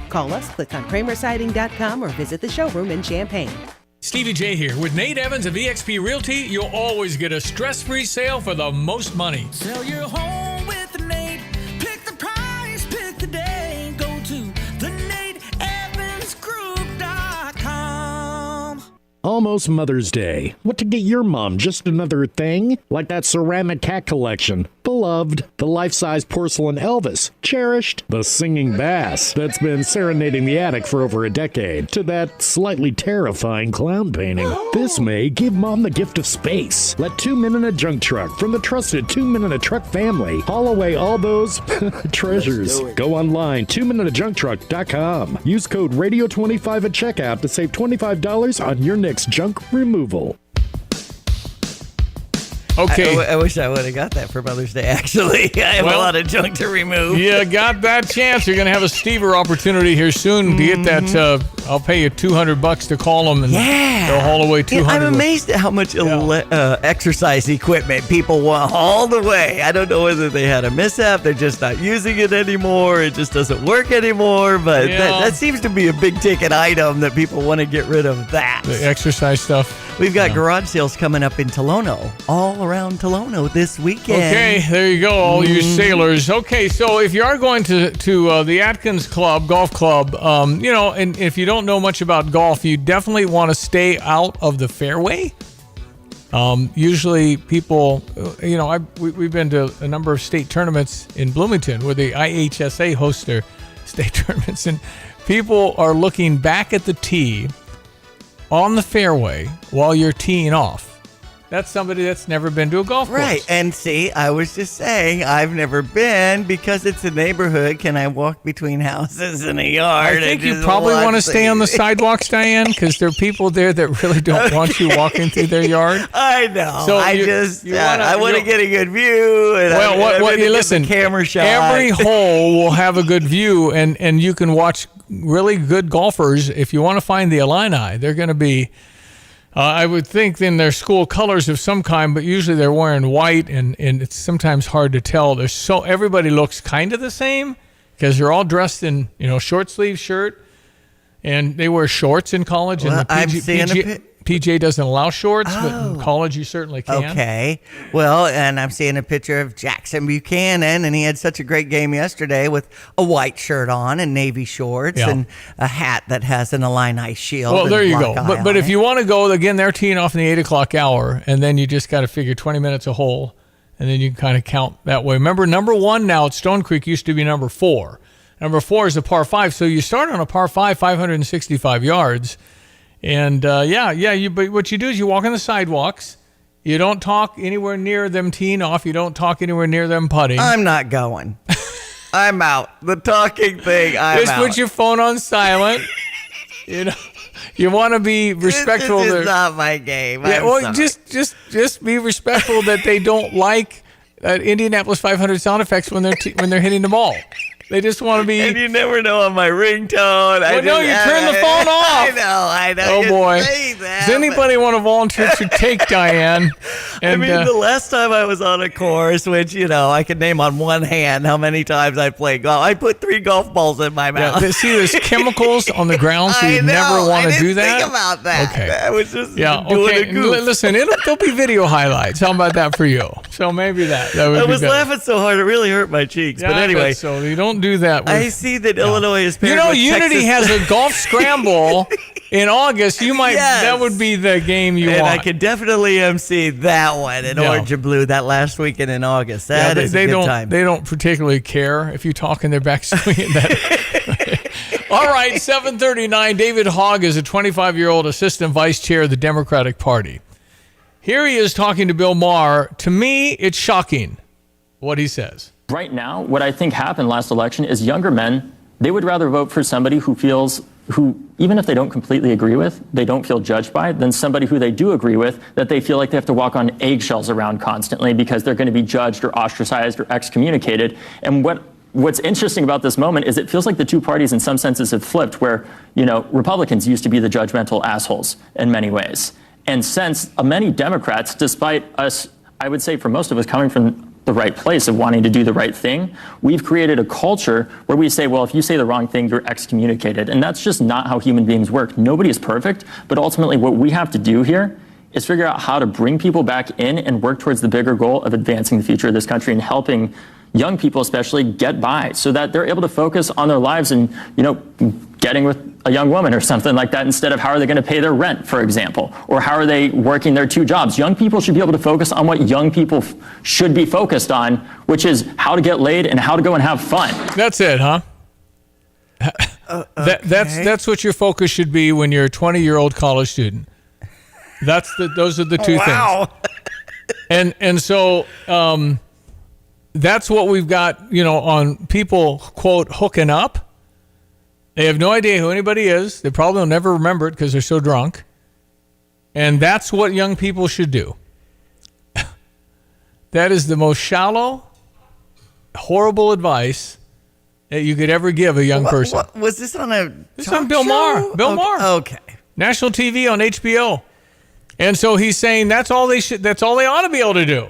Call us, click on KramerSiding.com, or visit the showroom in Champaign. Stevie J here. With Nate Evans of eXp Realty, you'll always get a stress-free sale for the most money. Sell your home with Nate. Pick Almost Mother's Day. What to get your mom? Just another thing? Like that ceramic cat collection. Beloved. The life-size porcelain Elvis. Cherished. The singing bass that's been serenading the attic for over a decade. To that slightly terrifying clown painting. This May, give Mom the gift of space. Let 2 Men in a Junk Truck from the trusted 2 Men in a Truck family haul away all those treasures. Go online, 2meninajunktruck.com. Use code RADIO25 at checkout to save $25 on your next junk removal. Okay. I wish I would have got that for Mother's Day, actually. I have a lot of junk to remove. You got that chance. You're going to have a Stever opportunity here soon to get that. I'll pay you $200 to call them, and they'll haul away $200. I'm amazed at how much exercise equipment people want hauled away. I don't know whether they had a mishap, they're just not using it anymore, it just doesn't work anymore, but that seems to be a big ticket item that people want to get rid of that. The exercise stuff. We've got garage sales coming up in Tolono, all around Tolono this weekend. Okay, there you go, all you sailors. Okay, so if you are going to the Atkins Club, golf club, and if you don't know much about golf, you definitely want to stay out of the fairway. Usually people, we've been to a number of state tournaments in Bloomington where the IHSA hosts their state tournaments, and people are looking back at the tee on the fairway while you're teeing off. That's somebody that's never been to a golf course. Right, and see, I was just saying, I've never been because it's a neighborhood. Can I walk between houses in a yard? I think you probably want to stay on the sidewalks, Diane, because there are people there that really don't want you walking through their yard. I know. So I want to get a good view. And listen, camera shot. Every hole will have a good view, and you can watch really good golfers. If you want to find the Illini, they're going to be... I would think in their school colors of some kind, but usually they're wearing white, and it's sometimes hard to tell. Everybody looks kind of the same because they're all dressed in short sleeve shirt, and they wear shorts in college. Well, and PJ doesn't allow shorts, but in college you certainly can. Okay. Well, and I'm seeing a picture of Jackson Buchanan, and he had such a great game yesterday with a white shirt on and navy shorts and a hat that has an Illini shield. Well, there you go. But if you want to go, again, they're teeing off in the 8 o'clock hour, and then you just got to figure 20 minutes a hole, and then you can kind of count that way. Remember, number 1 now at Stone Creek used to be number 4. Number 4 is a par 5, so you start on a par 5, 565 yards. And but what you do is you walk on the sidewalks. You don't talk anywhere near them teeing off. You don't talk anywhere near them putting. I'm not going. I'm out. The talking thing, Just put your phone on silent. You want to be respectful. This is not my game. Just be respectful that they don't like Indianapolis 500 sound effects when they're hitting the ball. They just want to be. And you never know on my ringtone. You turn the phone off. I know. Oh, boy. Does anybody want to volunteer to take Diane? And, the last time I was on a course, which, I could name on one hand how many times I played golf. I put 3 golf balls in my mouth. Yeah, see, there's chemicals on the ground, so you never want to do that. Think about that. Okay. I was just doing a goof. Listen, there'll be video highlights. How about that for you? So maybe that would be I was better. laughing so hard, it really hurt my cheeks. But anyway. So you don't do that. I see that Illinois is paired with Unity Texas. has a golf scramble in August. You might that would be the game you want. I could definitely MC that one in orange and blue that last weekend in August. That is a good time. They don't particularly care if you talk in their backswing. All right, 7:39. David Hogg is a 25-year-old assistant vice chair of the Democratic Party. Here he is talking to Bill Maher. To me, it's shocking what he says. Right now, what I think happened last election is younger men, they would rather vote for somebody who, even if they don't completely agree with, they don't feel judged by, than somebody who they do agree with, that they feel like they have to walk on eggshells around constantly because they're going to be judged or ostracized or excommunicated. And what's interesting about this moment is it feels like the two parties in some senses have flipped, where, Republicans used to be the judgmental assholes in many ways. And since many Democrats, despite us, I would say for most of us coming from the right place of wanting to do the right thing, we've created a culture where we say, well, if you say the wrong thing, you're excommunicated. And that's just not how human beings work. Nobody is perfect, but ultimately what we have to do here is figure out how to bring people back in and work towards the bigger goal of advancing the future of this country and helping young people especially get by so that they're able to focus on their lives and, getting with a young woman or something like that instead of how are they going to pay their rent, for example, or how are they working their 2 jobs. Young people should be able to focus on what young people should be focused on, which is how to get laid and how to go and have fun. That's it, huh? That's what your focus should be when you're a 20-year-old college student. Those are the 2 things. And so that's what we've got, on people, quote, hooking up. They have no idea who anybody is. They probably will never remember it because they're so drunk. And that's what young people should do. That is the most shallow, horrible advice that you could ever give a young person. What, was this on a This talk on Bill show? Maher. Bill Maher. Okay. National TV on HBO. And so he's saying that's all they ought to be able to do.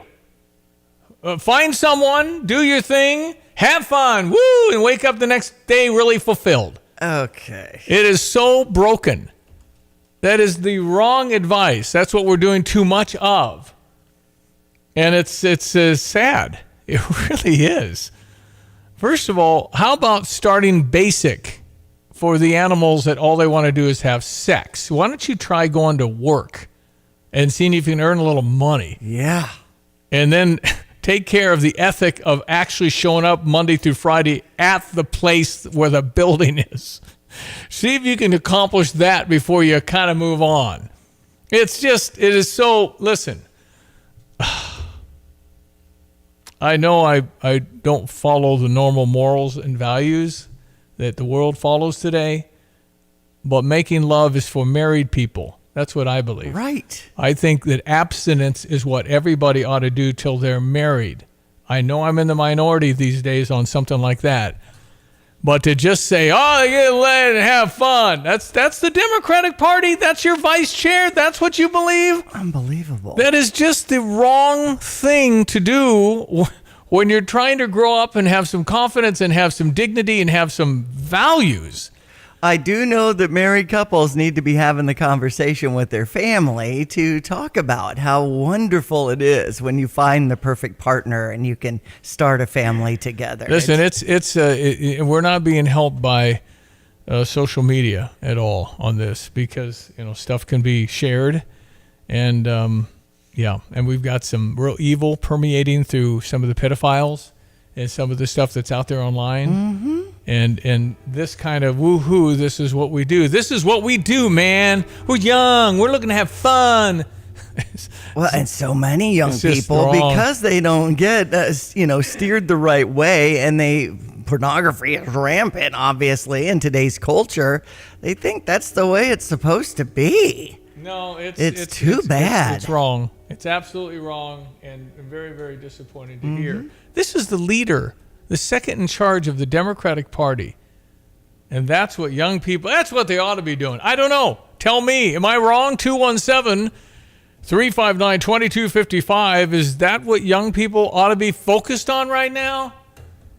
Find someone, do your thing, have fun, woo, and wake up the next day really fulfilled. Okay. It is so broken. That is the wrong advice. That's what we're doing too much of. And it's sad. It really is. First of all, how about starting basic for the animals that all they want to do is have sex? Why don't you try going to work and seeing if you can earn a little money? Yeah. And then take care of the ethic of actually showing up Monday through Friday at the place where the building is. See if you can accomplish that before you kind of move on. It is so, listen, I know I don't follow the normal morals and values that the world follows today, but making love is for married people. That's what I believe. Right. I think that abstinence is what everybody ought to do till they're married. I know I'm in the minority these days on something like that. But to just say, get laid and have fun, that's the Democratic Party. That's your vice chair. That's what you believe. Unbelievable. That is just the wrong thing to do when you're trying to grow up and have some confidence and have some dignity and have some values. I do know that married couples need to be having the conversation with their family to talk about how wonderful it is when you find the perfect partner and you can start a family together. Listen, we're not being helped by social media at all on this because stuff can be shared, and and we've got some real evil permeating through some of the pedophiles and some of the stuff that's out there online. Mm-hmm. And this kind of woohoo, this is what we do. This is what we do, man. We're young. We're looking to have fun. Well, and so many young people, because they don't get, steered the right way, and pornography is rampant, obviously, in today's culture. They think that's the way it's supposed to be. No, it's too bad. It's wrong. It's absolutely wrong, and very, very disappointing to hear. This is the leader, the second in charge of the Democratic Party. And that's what young people, that's what they ought to be doing. I don't know. Tell me, am I wrong? 217-359-2255. Is that what young people ought to be focused on right now?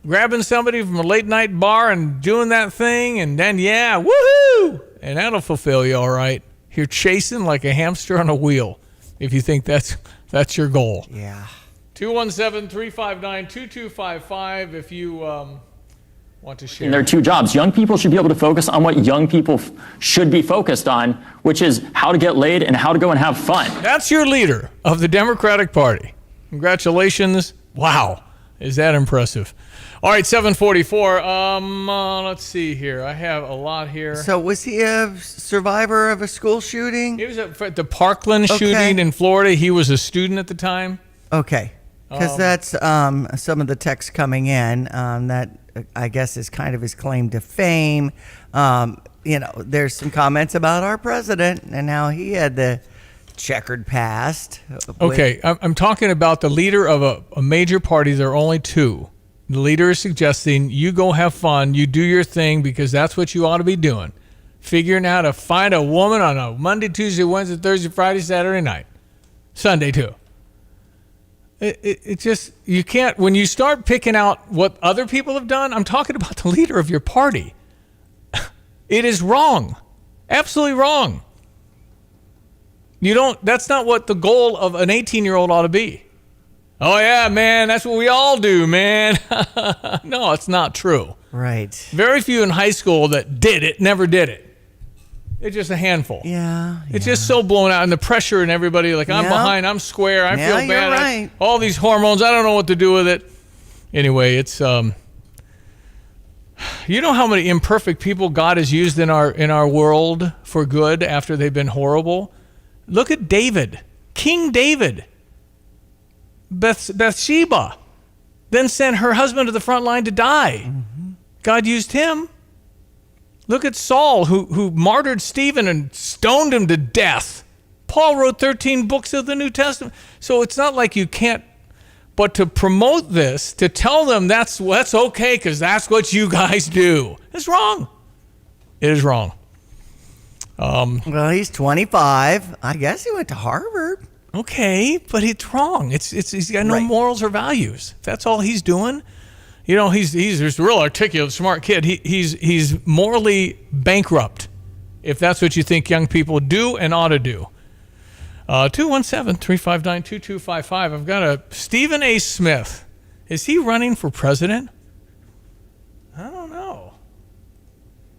Grabbing somebody from a late night bar and doing that thing, and then, woohoo! And that'll fulfill you, all right. You're chasing like a hamster on a wheel if you think that's your goal. Yeah. 217-359-2255 if you want to share. In their 2 jobs, young people should be able to focus on what young people should be focused on, which is how to get laid and how to go and have fun. That's your leader of the Democratic Party. Congratulations. Wow. Is that impressive? All right, 744. Let's see here. I have a lot here. So was he a survivor of a school shooting? He was at the Parkland shooting in Florida. He was a student at the time. Okay. Because that's some of the text coming in that I guess is kind of his claim to fame. There's some comments about our president and how he had the checkered past. Okay, I'm talking about the leader of a major party. There are only 2. The leader is suggesting you go have fun, you do your thing because that's what you ought to be doing. Figuring out how to find a woman on a Monday, Tuesday, Wednesday, Thursday, Friday, Saturday night. Sunday too. It just, you can't, when you start picking out what other people have done, I'm talking about the leader of your party. It is wrong. Absolutely wrong. That's not what the goal of an 18-year-old ought to be. Oh yeah, man, that's what we all do, man. No, it's not true. Right. Very few in high school that did it, never did it. It's just a handful. Yeah. It's just so blown out, and the pressure and everybody, like, I'm behind, I'm square, I feel bad. You're right. All these hormones, I don't know what to do with it. Anyway, it's you know how many imperfect people God has used in our world for good after they've been horrible? Look at David, King David. Bathsheba then sent her husband to the front line to die. Mm-hmm. God used him. Look at Saul, who martyred Stephen and stoned him to death. Paul wrote 13 books of the New Testament. So it's not like you can't, but to promote this, to tell them that's okay because that's what you guys do, it's wrong. It is wrong. Well, he's 25. I guess he went to Harvard. Okay, but it's wrong. He's got no morals or values. If that's all he's doing. You know, he's just a real articulate, smart kid. He's morally bankrupt, if that's what you think young people do and ought to do. 217-359-2255. I've got a Stephen A. Smith. Is he running for president? I don't know.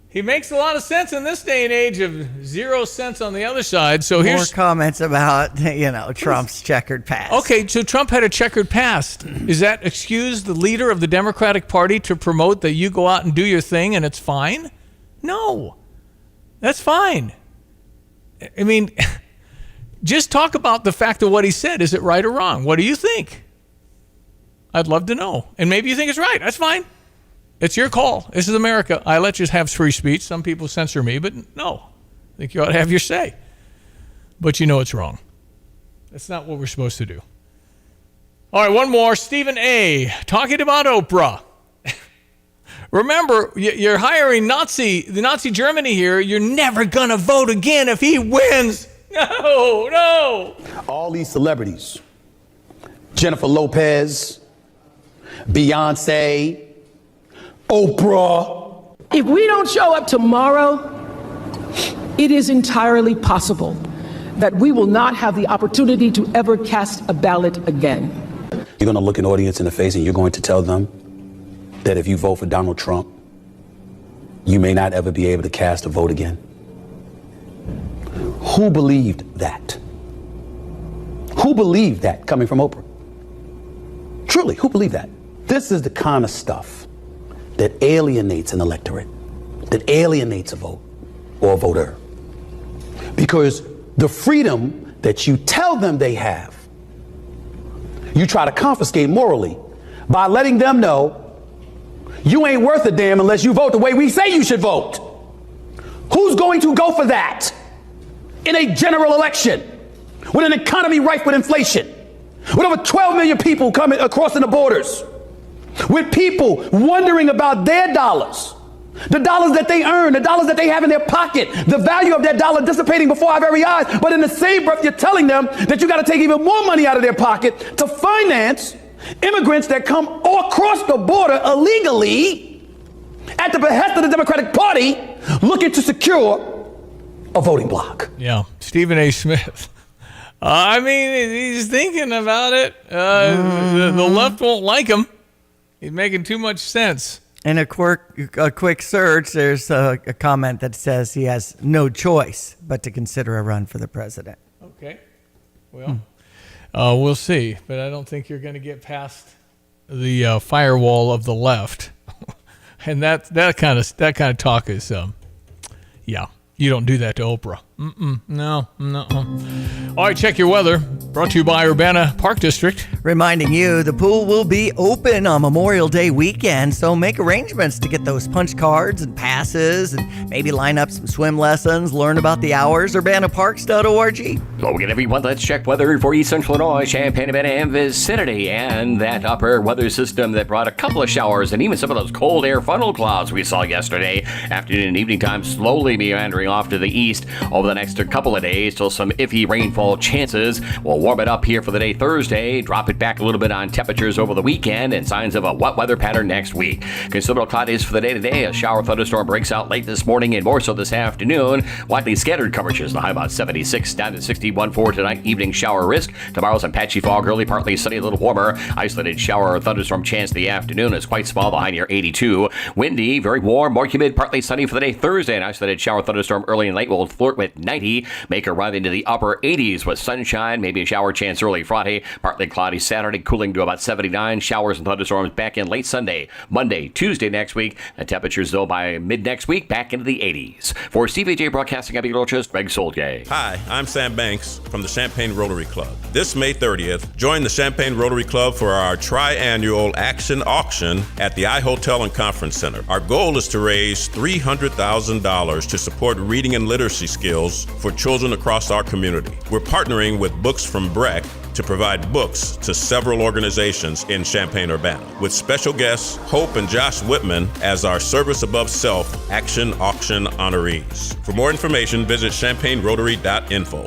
He makes a lot of sense in this day and age of 0 cents on the other side. So More comments about, Trump's checkered past. Okay, so Trump had a checkered past. Is that excuse the leader of the Democratic Party to promote that you go out and do your thing and it's fine? No, that's fine. I mean, just talk about the fact of what he said. Is it right or wrong? What do you think? I'd love to know. And maybe you think it's right. That's fine. It's your call. This is America. I let you have free speech. Some people censor me, but no. I think you ought to have your say. But you know it's wrong. That's not what we're supposed to do. All right, one more. Stephen A. talking about Oprah. Remember, you're hiring the Nazi Germany here. You're never going to vote again if he wins. No. All these celebrities, Jennifer Lopez, Beyonce, Oprah. If we don't show up tomorrow, it is entirely possible that we will not have the opportunity to ever cast a ballot again. You're going to look an audience in the face and you're going to tell them that if you vote for Donald Trump, you may not ever be able to cast a vote again. Who believed that? Who believed that coming from Oprah? Truly, who believed that? This is the kind of stuff that alienates an electorate, that alienates a vote or a voter. Because the freedom that you tell them they have, you try to confiscate morally by letting them know you ain't worth a damn unless you vote the way we say you should vote. Who's going to go for that in a general election with an economy rife with inflation, with over 12 million people coming across the borders, with people wondering about their dollars, the dollars that they earn, the dollars that they have in their pocket, the value of that dollar dissipating before our very eyes. But in the same breath, you're telling them that you got to take even more money out of their pocket to finance immigrants that come all across the border illegally at the behest of the Democratic Party looking to secure a voting bloc. Yeah, Stephen A. Smith. I mean, he's thinking about it. The left won't like him. He's making too much sense. In a quick search, there's a comment that says he has no choice but to consider a run for the president. Okay. Well, we'll see. But I don't think you're going to get past the firewall of the left. And that kind of talk is, yeah. You don't do that to Oprah. No. All right, check your weather. Brought to you by Urbana Park District. Reminding you, the pool will be open on Memorial Day weekend, so make arrangements to get those punch cards and passes and maybe line up some swim lessons, learn about the hours, urbanaparks.org. Well, again, everyone, let's check weather for East Central Illinois, Champaign-Urbana, and vicinity. And that upper weather system that brought a couple of showers and even some of those cold air funnel clouds we saw yesterday afternoon and evening time slowly meandering off to the east over the next couple of days till some iffy rainfall chances. We'll warm it up here for the day Thursday, drop it back a little bit on temperatures over the weekend, and signs of a wet weather pattern next week. Considerable cloudiness for the day today. A shower thunderstorm breaks out late this morning and more so this afternoon. Widely scattered coverages. The high about 76 down to 61 for tonight. Evening shower risk. Tomorrow some patchy fog, early partly sunny, a little warmer. Isolated shower or thunderstorm chance in the afternoon is quite small. The high near 82. Windy, very warm, more humid, partly sunny for the day Thursday. An isolated shower thunderstorm early and late will flirt with 90. Make a run into the upper 80s with sunshine. Maybe a shower chance early Friday. Partly cloudy Saturday, cooling to about 79. Showers and thunderstorms back in late Sunday, Monday, Tuesday next week. The temperatures, though, by mid next week, back into the 80s. For CVJ Broadcasting, I'm Eagle Orchard, Greg Solgay. Hi, I'm Sam Banks from the Champaign Rotary Club. This May 30th, join the Champaign Rotary Club for our tri-annual Action Auction at the iHotel and Conference Center. Our goal is to raise $300,000 to support reading and literacy skills for children across our community. We're partnering with Books from Breck to provide books to several organizations in Champaign-Urbana, with special guests Hope and Josh Whitman as our Service Above Self Action Auction honorees. For more information, visit champaignrotary.info.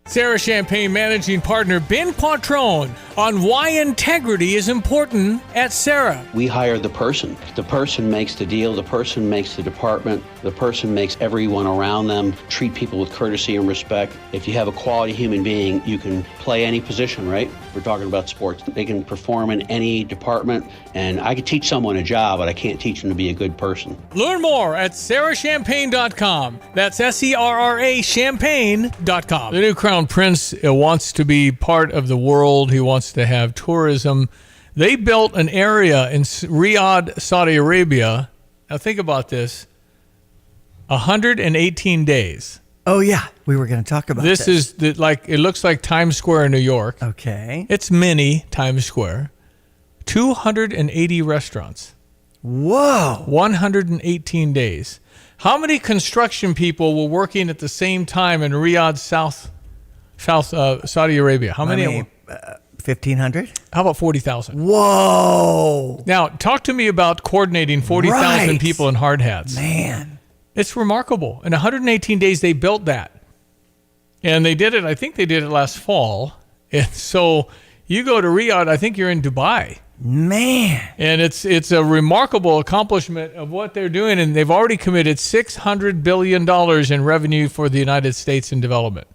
Sarah Champagne Managing Partner Ben Quattrone on why integrity is important at Sarah. We hire the person. The person makes the deal. The person makes the department. The person makes everyone around them treat people with courtesy and respect. If you have a quality human being, you can play any position, right? We're talking about sports. They can perform in any department, and I could teach someone a job, but I can't teach them to be a good person. Learn more at sarahchampagne.com. That's SERRA champagne.com. The new Crown Prince wants to be part of the world. He wants to have tourism. They built an area in Riyadh, Saudi Arabia. Now think about this. 118 days. Oh, yeah. We were going to talk about this. This is like, it looks like Times Square in New York. Okay. It's mini Times Square. 280 restaurants. Whoa. 118 days. How many construction people were working at the same time in Riyadh, South Saudi Arabia? How many? 1,500? How about 40,000? Whoa. Now, talk to me about coordinating 40,000 Right. people in hard hats. Man. It's remarkable. In 118 days, they built that. And they did it, I think they did it last fall. And so you go to Riyadh, I think you're in Dubai. Man. And it's a remarkable accomplishment of what they're doing. And they've already committed $600 billion in revenue for the United States in development.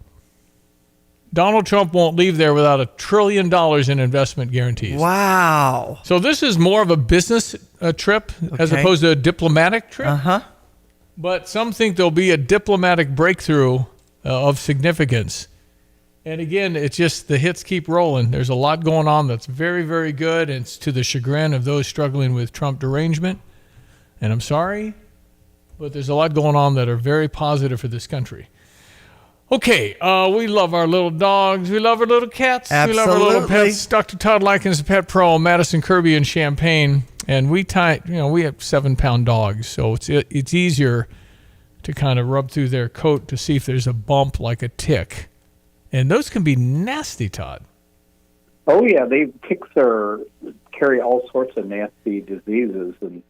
Donald Trump won't leave there without $1 trillion in investment guarantees. Wow. So this is more of a business trip as Okay. opposed to a diplomatic trip. Uh-huh. But some think there'll be a diplomatic breakthrough of significance. And again, it's just the hits keep rolling. There's a lot going on that's very, very good. And it's to the chagrin of those struggling with Trump derangement. And I'm sorry, but there's a lot going on that are very positive for this country. Okay, we love our little dogs. We love our little cats. We love our little Absolutely. pets. Dr. Todd Likens, Pet Pro, Madison Kirby in Champaign. And we we have 7-pound dogs, so it's easier to kind of rub through their coat to see if there's a bump like a tick. And those can be nasty, Todd. Oh yeah, ticks carry all sorts of nasty diseases, and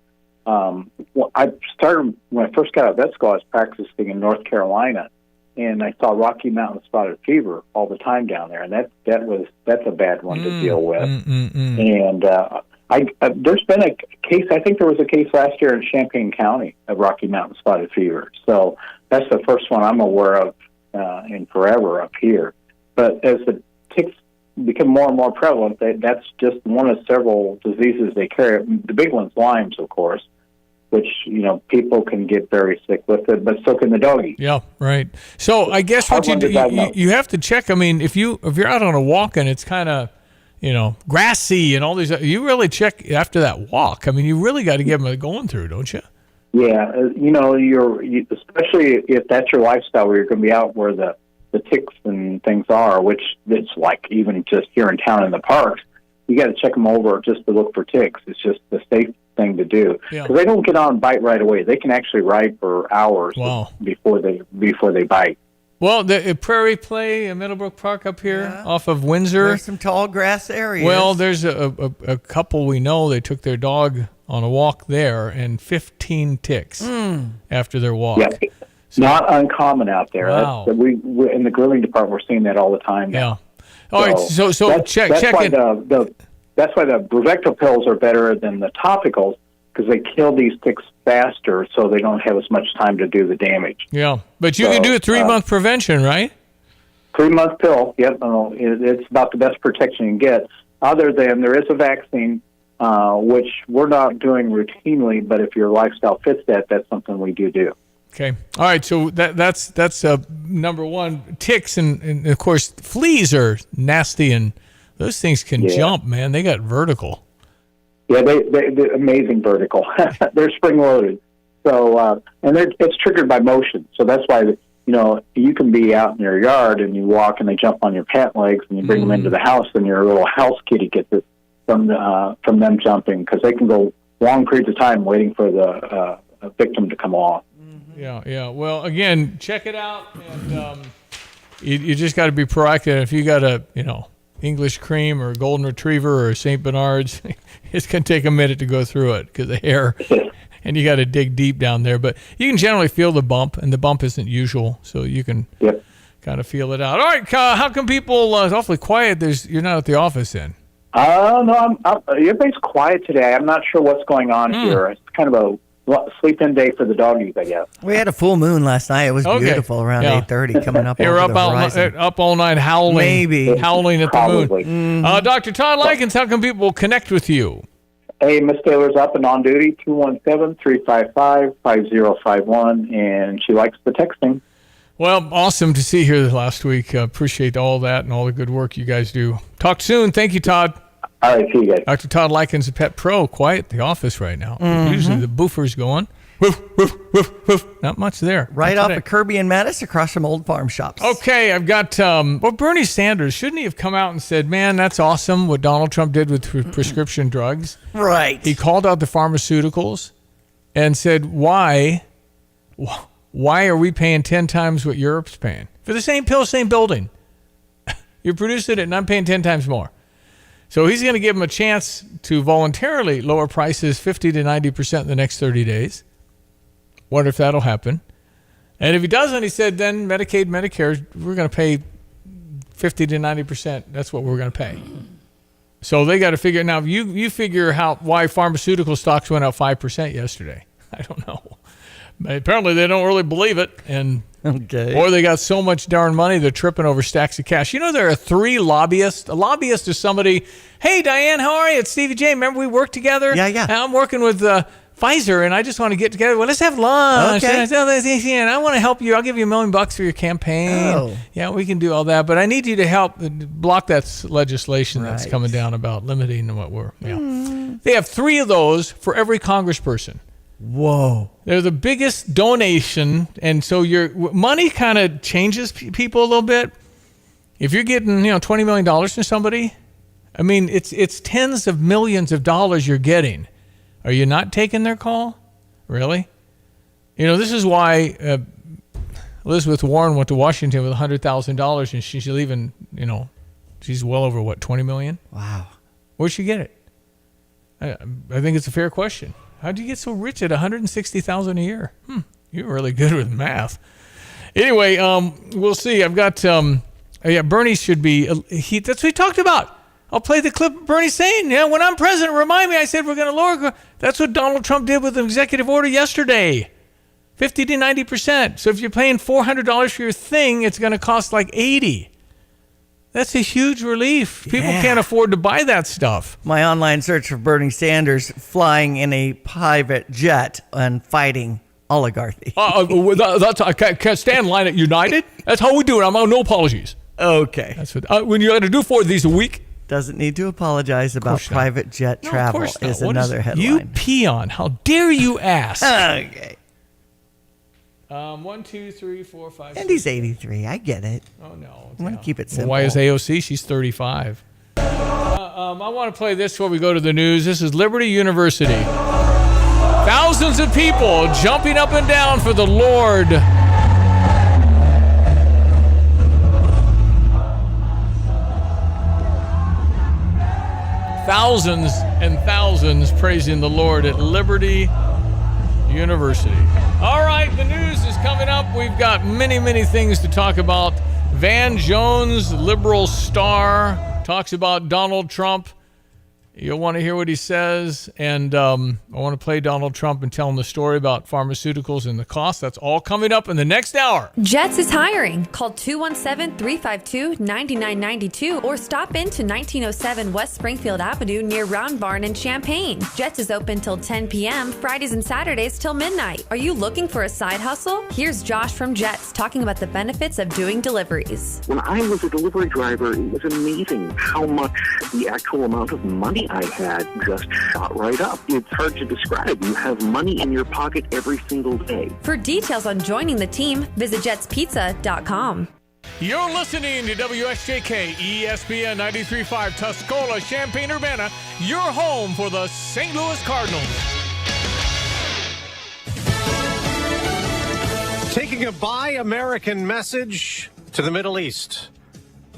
I started when I first got out of vet school. I was practicing in North Carolina, and I saw Rocky Mountain spotted fever all the time down there, and that's a bad one to deal with. And there's been a case. I think there was a case last year in Champaign County of Rocky Mountain spotted fever. So that's the first one I'm aware of in forever up here. But as the ticks become more and more prevalent, that's just one of several diseases they carry. The big one's Lyme's, of course, which people can get very sick with it, but so can the doggy. Yeah, right. So I guess what you have to check. I mean, if you're out on a walk and it's kind of grassy and all these, you really check after that walk. I mean, you really got to get them going through, don't you? Yeah, especially if that's your lifestyle, where you're going to be out where the ticks and things are, which it's like even just here in town in the parks, you got to check them over just to look for ticks. It's just the safe thing to do, because they don't get on and bite right away. They can actually ride for hours before they bite. Well, the Prairie Play in Middlebrook Park up here off of Windsor. There's some tall grass areas. Well, there's a couple we know. They took their dog on a walk there and 15 ticks after their walk. Yeah. Not uncommon out there. Wow. We in the grilling department, we're seeing that all the time now. All right, so check why it. That's why the Brevecto pills are better than the topicals, because they kill these ticks faster, so they don't have as much time to do the damage. Yeah, but you can do a 3-month prevention, right? 3-month pill. Yep, it's about the best protection you can get. Other than there is a vaccine, which we're not doing routinely, but if your lifestyle fits that, that's something we do. Okay. All right. So that's number one. Ticks and of course fleas are nasty, and those things can jump, man. They got vertical. Yeah, they're amazing vertical. They're spring loaded. So and it's triggered by motion. So that's why you can be out in your yard and you walk and they jump on your pant legs and you bring them into the house and your little house kitty gets it from them jumping, because they can go long periods of time waiting for the victim to come off. Yeah. Well, again, check it out, and you just got to be proactive. If you got a English cream or a golden retriever or a St. Bernard's, it's going to take a minute to go through it because of hair, and you got to dig deep down there. But you can generally feel the bump, and the bump isn't usual, so you can kind of feel it out. All right, how come people? It's awfully quiet. You're not at the office then. No, everybody's quiet today. I'm not sure what's going on here. It's kind of a sleep-in day for the doggies, I guess. We had a full moon last night. It was beautiful around 8:30 coming up. You're up all night howling. Howling at the moon. Mm-hmm. Dr. Todd Likens, how can people connect with you? Hey, Miss Taylor's up and on duty, 217-355-5051, and she likes the texting. Well, awesome to see you here last week. Appreciate all that and all the good work you guys do. Talk soon. Thank you, Todd. All right, see you guys. Dr. Todd Likens, a Pet Pro, quiet at the office right now. Mm-hmm. Usually the boofer's going. Woof, woof, woof, woof. Not much there. Right off of Kirby and Mattis across from Old Farm Shops. Okay, I've got, Bernie Sanders, shouldn't he have come out and said, man, that's awesome what Donald Trump did with prescription drugs? Right. He called out the pharmaceuticals and said, why are we paying 10 times what Europe's paying? For the same pill, same building. You're producing it and I'm paying 10 times more. So he's going to give them a chance to voluntarily lower prices 50 to 90% in the next 30 days. Wonder if that'll happen. And if he doesn't, he said, then Medicaid, Medicare, we're going to pay 50 to 90%. That's what we're going to pay. So they got to figure. Now, you figure why pharmaceutical stocks went up 5% yesterday. I don't know. But apparently they don't really believe it. And or they got so much darn money they're tripping over stacks of cash. There are 3 lobbyists. A lobbyist is somebody, hey, Diane, how are you? It's Stevie J. Remember we worked together? Yeah. I'm working with Pfizer, and I just want to get together. Well, let's have lunch. Okay. And I want to help you. I'll give you $1 million for your campaign. Oh. Yeah, we can do all that. But I need you to help block that legislation that's coming down about limiting what we're... Yeah. They have 3 of those for every congressperson. Whoa. They're the biggest donation, and so your money kind of changes people a little bit. If you're getting, $20 million from somebody, I mean, it's tens of millions of dollars you're getting. Are you not taking their call? Really? This is why Elizabeth Warren went to Washington with $100,000, and she's leaving, she's well over, $20 million? Wow. Where'd she get it? I think it's a fair question. How'd you get so rich at $160,000 a year? You're really good with math. Anyway, we'll see. I've got Bernie should be. That's what he talked about. I'll play the clip of Bernie saying, when I'm president, remind me. I said we're going to lower. That's what Donald Trump did with an executive order yesterday, 50 to 90%. So if you're paying $400 for your thing, it's going to cost like $80. That's a huge relief. People can't afford to buy that stuff. My online search for Bernie Sanders flying in a private jet and fighting oligarchy. I can't stand line at United. That's how we do it. I'm on no apologies. Okay. That's what when you got to do 4 of these a week. Doesn't need to apologize about private jet travel is another headline. You peon. How dare you ask? Okay. 1, 2, 3, 4, 5. And he's 83. I get it. Oh no. I want to keep it simple. Why is AOC? She's 35. I want to play this before we go to the news. This is Liberty University. Thousands of people jumping up and down for the Lord. Thousands and thousands praising the Lord at Liberty University. All right, the news is coming up. We've got many, many things to talk about. Van Jones, liberal star, talks about Donald Trump. You'll want to hear what he says. And I want to play Donald Trump and tell him the story about pharmaceuticals and the cost. That's all coming up in the next hour. Jets is hiring. Call 217-352-9992 or stop into 1907 West Springfield Avenue near Round Barn in Champaign. Jets is open till 10 p.m., Fridays and Saturdays till midnight. Are you looking for a side hustle? Here's Josh from Jets talking about the benefits of doing deliveries. When I was a delivery driver, it was amazing how much the actual amount of money I had just shot right up. It's hard to describe. You have money in your pocket every single day. For details on joining the team, visit jetspizza.com. You're listening to WSJK ESPN 93.5 Tuscola, Champaign-Urbana, your home for the St. Louis Cardinals. Taking a Buy American message to the Middle East.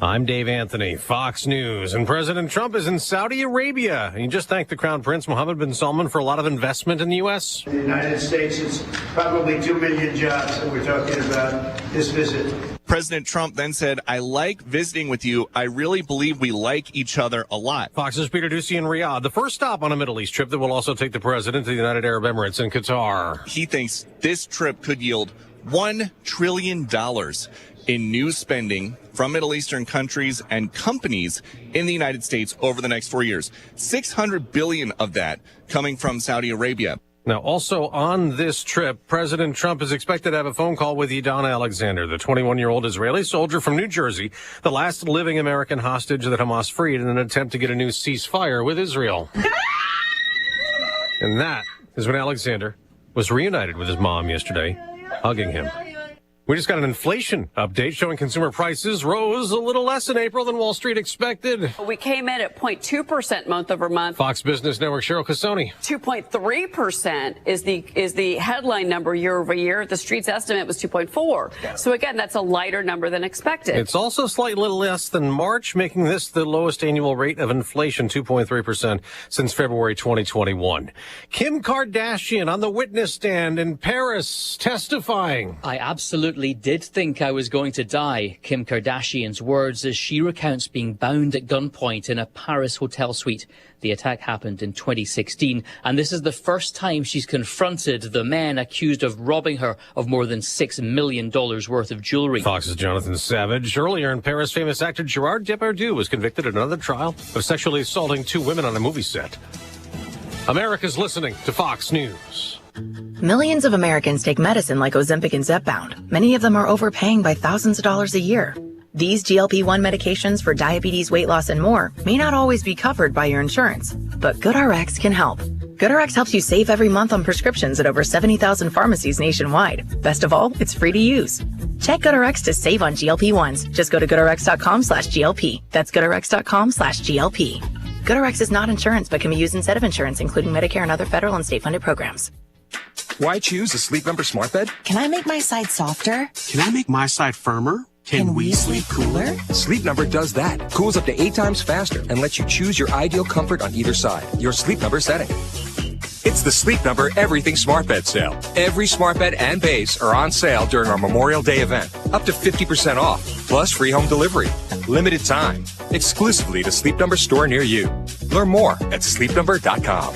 I'm Dave Anthony, Fox News, and President Trump is in Saudi Arabia. He just thanked the Crown Prince Mohammed bin Salman for a lot of investment in the U.S. In the United States, it's probably 2 million jobs that we're talking about this visit. President Trump then said, I like visiting with you. I really believe we like each other a lot. Fox's Peter Doocy in Riyadh, the first stop on a Middle East trip that will also take the president to the United Arab Emirates and Qatar. He thinks this trip could yield $1 trillion in new spending from Middle Eastern countries and companies in the United States over the next 4 years. $600 billion of that coming from Saudi Arabia. Now, also on this trip, President Trump is expected to have a phone call with Yadana Alexander, the 21-year-old Israeli soldier from New Jersey, the last living American hostage that Hamas freed in an attempt to get a new ceasefire with Israel. And that is when Alexander was reunited with his mom yesterday, hugging him. We just got an inflation update showing consumer prices rose a little less in April than Wall Street expected. We came in at 0.2% month over month. Fox Business Network Cheryl Cassoni. 2.3% is the headline number year over year. The Street's estimate was 2.4. So again, that's a lighter number than expected. It's also slightly less than March, making this the lowest annual rate of inflation, 2.3% since February 2021. Kim Kardashian on the witness stand in Paris testifying. I absolutely did think I was going to die, Kim Kardashian's words as she recounts being bound at gunpoint in a Paris hotel suite. The attack happened in 2016, and this is the first time she's confronted the men accused of robbing her of more than $6 million worth of jewelry. Fox's Jonathan Savage. Earlier in Paris, famous actor Gerard Depardieu was convicted in another trial of sexually assaulting 2 women on a movie set. America's listening to Fox News. Millions of Americans take medicine like Ozempic and Zepbound. Many of them are overpaying by thousands of dollars a year. These GLP-1 medications for diabetes, weight loss, and more may not always be covered by your insurance, but GoodRx can help. GoodRx helps you save every month on prescriptions at over 70,000 pharmacies nationwide. Best of all, it's free to use. Check GoodRx to save on GLP-1s. Just go to GoodRx.com/GLP. That's GoodRx.com/GLP. GoodRx is not insurance, but can be used instead of insurance, including Medicare and other federal and state-funded programs. Why choose a Sleep Number smart bed? Can I make my side softer? Can I make my side firmer? Can we sleep cooler? Sleep Number does that. Cools up to 8 times faster and lets you choose your ideal comfort on either side. Your Sleep Number setting. It's the Sleep Number Everything Smart Bed sale. Every smart bed and base are on sale during our Memorial Day event. Up to 50% off, plus free home delivery. Limited time. Exclusively to Sleep Number store near you. Learn more at sleepnumber.com.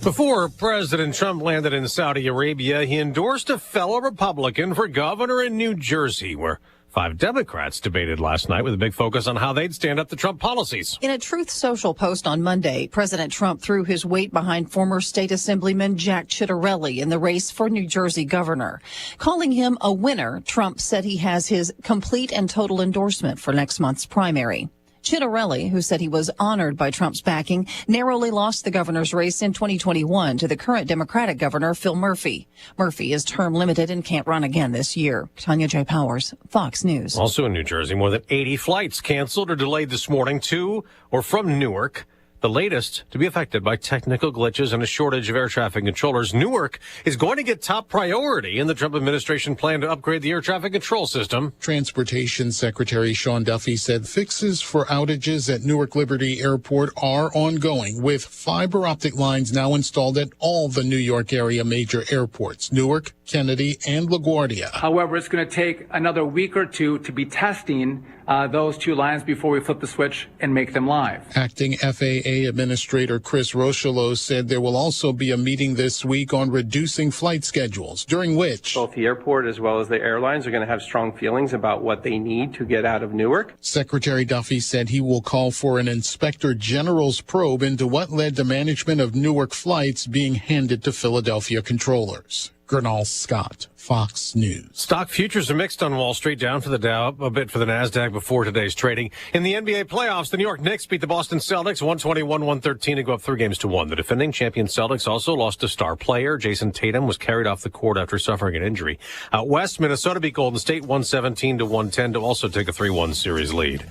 Before President Trump landed in Saudi Arabia, he endorsed a fellow Republican for governor in New Jersey, where 5 Democrats debated last night with a big focus on how they'd stand up to Trump policies. In a Truth Social post on Monday, President Trump threw his weight behind former state assemblyman Jack Ciattarelli in the race for New Jersey governor. Calling him a winner, Trump said he has his complete and total endorsement for next month's primary. Ciattarelli, who said he was honored by Trump's backing, narrowly lost the governor's race in 2021 to the current Democratic governor, Phil Murphy. Murphy is term limited and can't run again this year. Tanya J. Powers, Fox News. Also in New Jersey, more than 80 flights canceled or delayed this morning to or from Newark. the latest to be affected by technical glitches and a shortage of air traffic controllers. Newark is going to get top priority in the Trump administration plan to upgrade the air traffic control system. Transportation Secretary Sean Duffy said fixes for outages at Newark Liberty Airport are ongoing, with fiber optic lines now installed at all the New York area major airports, Newark, Kennedy, and LaGuardia. However, it's going to take another week or two to be testing those two lines before we flip the switch and make them live. Acting FAA Administrator Chris Rochelow said there will also be a meeting this week on reducing flight schedules, during which both the airport as well as the airlines are going to have strong feelings about what they need to get out of Newark. Secretary Duffy said he will call for an inspector general's probe into what led to management of Newark flights being handed to Philadelphia controllers. Gernal Scott, Fox News. Stock futures are mixed on Wall Street, down for the Dow, a bit for the Nasdaq before today's trading. In the NBA playoffs, the New York Knicks beat the Boston Celtics 121-113 to go up 3-1. The defending champion Celtics also lost a star player. Jason Tatum was carried off the court after suffering an injury. Out west, Minnesota beat Golden State 117-110 to also take a 3-1 series lead.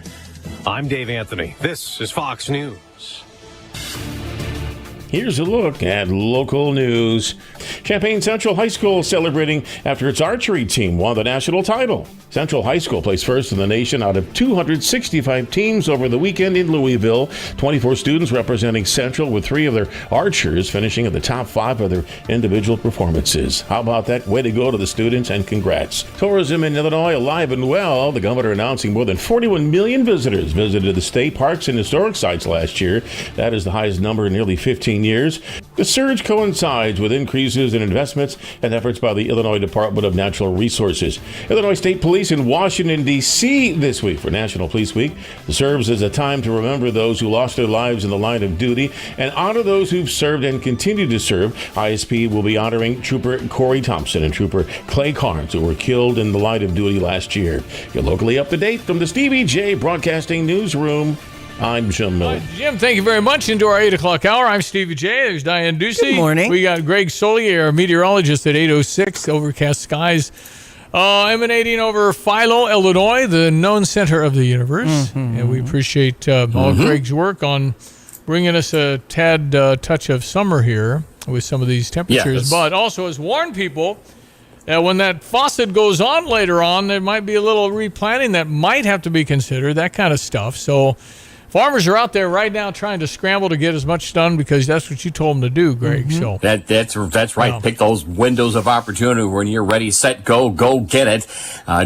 I'm Dave Anthony. This is Fox News. Here's a look at local news. Champaign Central High School celebrating after its archery team won the national title. Central High School placed first in the nation out of 265 teams over the weekend in Louisville. 24 students representing Central, with 3 of their archers finishing in the top 5 of their individual performances. How about that? Way to go to the students, and congrats. Tourism in Illinois alive and well. The governor announcing more than 41 million visitors visited the state parks and historic sites last year. That is the highest number in nearly 15 years. The surge coincides with increases in investments and efforts by the Illinois Department of Natural Resources. Illinois State Police in Washington, D.C. this week for National Police Week. It serves as a time to remember those who lost their lives in the line of duty and honor those who've served and continue to serve. ISP will be honoring Trooper Corey Thompson and Trooper Clay Carnes, who were killed in the line of duty last year. You're locally up to date from the Stevie J Broadcasting Newsroom. I'm Jim Miller. Jim, thank you very much. Into our 8 o'clock hour. I'm Stevie J. There's Diane Ducey. Good morning. We got Greg Solier, our meteorologist, at 8:06. Overcast skies emanating over Philo, Illinois, the known center of the universe. Mm-hmm. And we appreciate all Greg's work on bringing us a tad touch of summer here with some of these temperatures. But also has warned people that when that faucet goes on later on, there might be a little replanting that might have to be considered, that kind of stuff. So farmers are out there right now trying to scramble to get as much done because that's what you told them to do, Greg. So that's right. Pick those windows of opportunity when you're ready, set, go get it.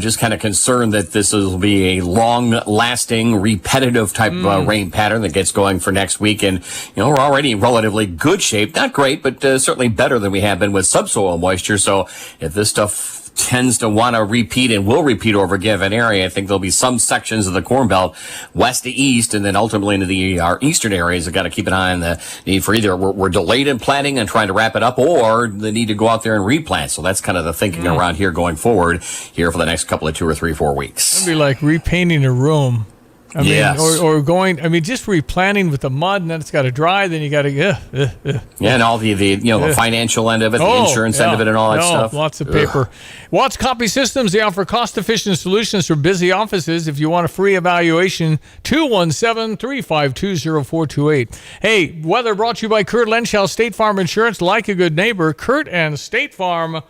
Just kind of concerned that this will be a long-lasting, repetitive type rain pattern that gets going for next week. And we're already in relatively good shape, not great, but certainly better than we have been with subsoil moisture. So if this stuff tends to want to repeat and will repeat over a given area, I think there'll be some sections of the Corn Belt west to east and then ultimately into our eastern areas that got to keep an eye on the need for either we're delayed in planting and trying to wrap it up, or the need to go out there and replant. So that's kind of the thinking around here going forward here for the next couple of 2 or 3, 4 weeks. It'd be like repainting a room. I mean, or going, just replanting with the mud, and then it's got to dry, then you got to, Yeah, and all the financial end of it, the insurance end of it, and all that stuff. Lots of paper. Watts Copy Systems, they offer cost-efficient solutions for busy offices. If you want a free evaluation, 217-352-0428. Hey, weather brought to you by Kurt Lenschow, State Farm Insurance. Like a good neighbor, Kurt and State Farm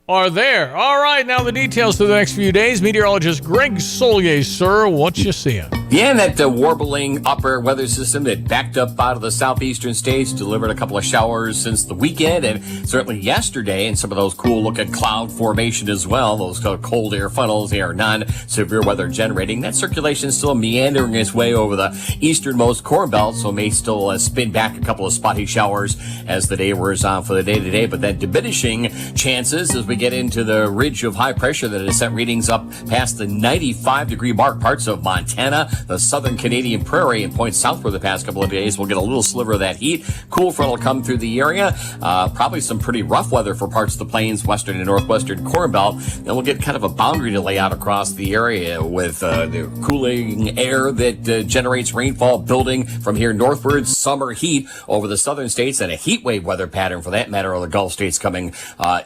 are there. All right, now the details for the next few days. Meteorologist Greg Solier, sir, what you seeing? Yeah, and that warbling upper weather system that backed up out of the southeastern states delivered a couple of showers since the weekend, and certainly yesterday, and some of those cool-looking cloud formation as well. Those cold air funnels, they are non-severe weather generating. That circulation is still meandering its way over the easternmost Corn Belt, so may still spin back a couple of spotty showers as the day wears on for the day-to-day, but that diminishing chances as we get into the ridge of high pressure that has sent readings up past the 95-degree mark. Parts of Montana, the southern Canadian prairie, and points southward the past couple of days. We'll get a little sliver of that heat. Cool front will come through the area. Probably some pretty rough weather for parts of the plains, western and northwestern Corn Belt. Then we'll get kind of a boundary to lay out across the area with the cooling air that generates rainfall building from here northward. Summer heat over the southern states, and a heat wave weather pattern for that matter of the Gulf states coming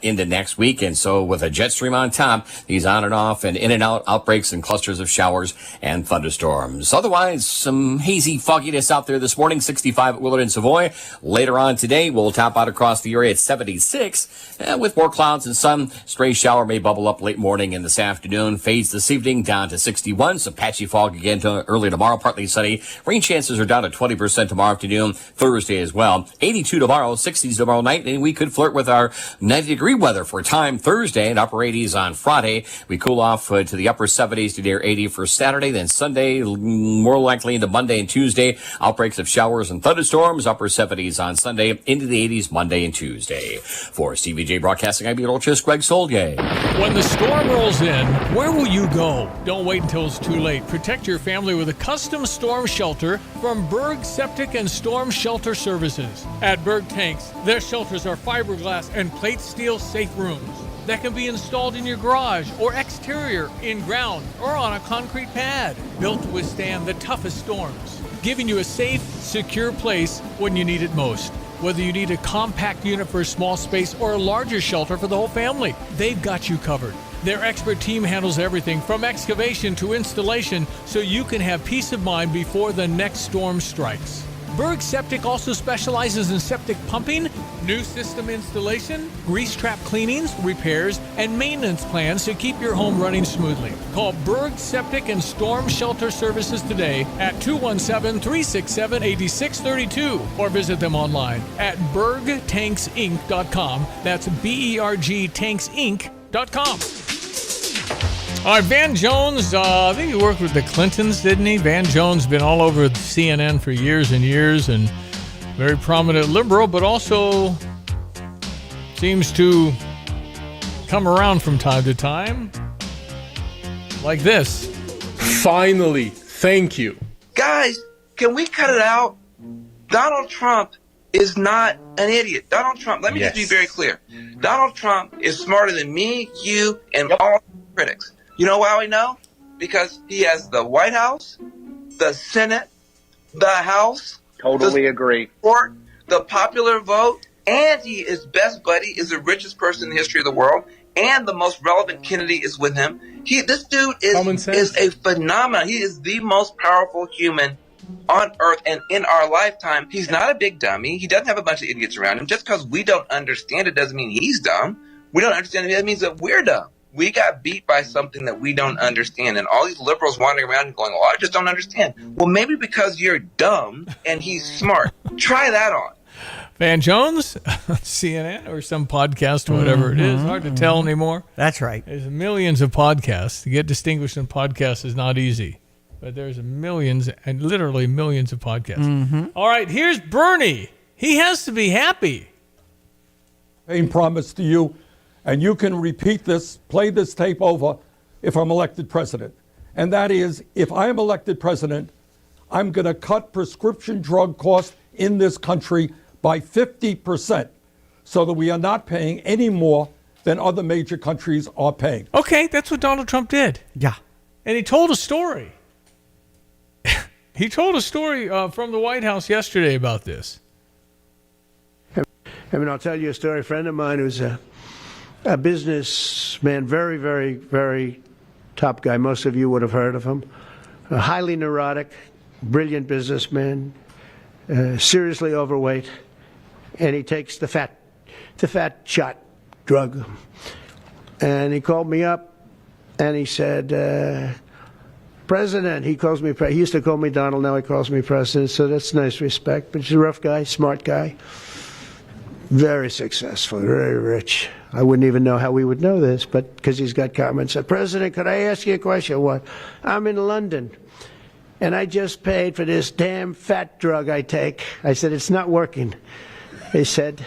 into next week. And so with a jet stream on top, these on and off and in and out outbreaks and clusters of showers and thunderstorms. thunderstorms. Otherwise, some hazy fogginess out there this morning, 65 at Willard and Savoy. Later on today, we'll top out across the area at 76. With more clouds and sun, stray shower may bubble up late morning and this afternoon. Fades this evening down to 61. Some patchy fog again early tomorrow, partly sunny. Rain chances are down to 20% tomorrow afternoon, Thursday as well. 82 tomorrow, 60s tomorrow night, and we could flirt with our 90-degree weather for a time Thursday and upper 80s on Friday. We cool off to the upper 70s to near 80 for Saturday. Then Sunday, more likely into Monday and Tuesday. Outbreaks of showers and thunderstorms, upper 70s on Sunday, into the 80s Monday and Tuesday. For Stevie J Broadcasting, I'm meteorologist Greg Solgay. When the storm rolls in, where will you go? Don't wait until it's too late. Protect your family with a custom storm shelter from Berg Septic and Storm Shelter Services. At Berg Tanks, their shelters are fiberglass and plate steel safe rooms that can be installed in your garage or exterior, in ground, or on a concrete pad. Built to withstand the toughest storms, giving you a safe, secure place when you need it most. Whether you need a compact unit for a small space or a larger shelter for the whole family, they've got you covered. Their expert team handles everything from excavation to installation so you can have peace of mind before the next storm strikes. Berg Septic also specializes in septic pumping, new system installation, grease trap cleanings, repairs, and maintenance plans to keep your home running smoothly. Call Berg Septic and Storm Shelter Services today at 217-367-8632 or visit them online at bergtanksinc.com. That's bergtanksinc.com. All right, Van Jones, I think he worked with the Clintons, didn't he? Van Jones been all over CNN for years and years, and very prominent liberal, but also seems to come around from time to time like this. Finally, thank you. Guys, can we cut it out? Donald Trump is not an idiot. Donald Trump, let me just be very clear. Donald Trump is smarter than me, you, and all critics. You know why we know? Because he has the White House, the Senate, the House. Totally agree. Court, the popular vote, and his best buddy is the richest person in the history of the world, and the most relevant Kennedy is with him. This dude is a phenomenon. He is the most powerful human on earth and in our lifetime. He's not a big dummy. He doesn't have a bunch of idiots around him. Just because we don't understand it doesn't mean he's dumb. We don't understand it. That means that we're dumb. We got beat by something that we don't understand. And all these liberals wandering around and going, oh, I just don't understand. Well, maybe because you're dumb and he's smart. Try that on. Van Jones, CNN, or some podcast, or whatever it is. Hard to tell anymore. That's right. There's millions of podcasts. To get distinguished in podcasts is not easy. But there's millions, and literally millions of podcasts. All right, here's Bernie. He has to be happy. Same promise to you. And you can repeat this, play this tape over if I'm elected president. And that is, if I am elected president, I'm going to cut prescription drug costs in this country by 50% so that we are not paying any more than other major countries are paying. Okay, that's what Donald Trump did. Yeah. And he told a story. He told a story from the White House yesterday about this. I mean, I'll tell you a story. A friend of mine who's a businessman, very, very, very top guy. Most of you would have heard of him. A highly neurotic, brilliant businessman, seriously overweight, and he takes the fat shot drug. And he called me up, and he said, President, he calls me, he used to call me Donald, now he calls me President, so that's nice respect. But he's a rough guy, smart guy, very successful, very rich. I wouldn't even know how we would know this, but because he's got comments. Said, President, could I ask you a question? What? I'm in London, and I just paid for this damn fat drug I take. I said, it's not working. He said,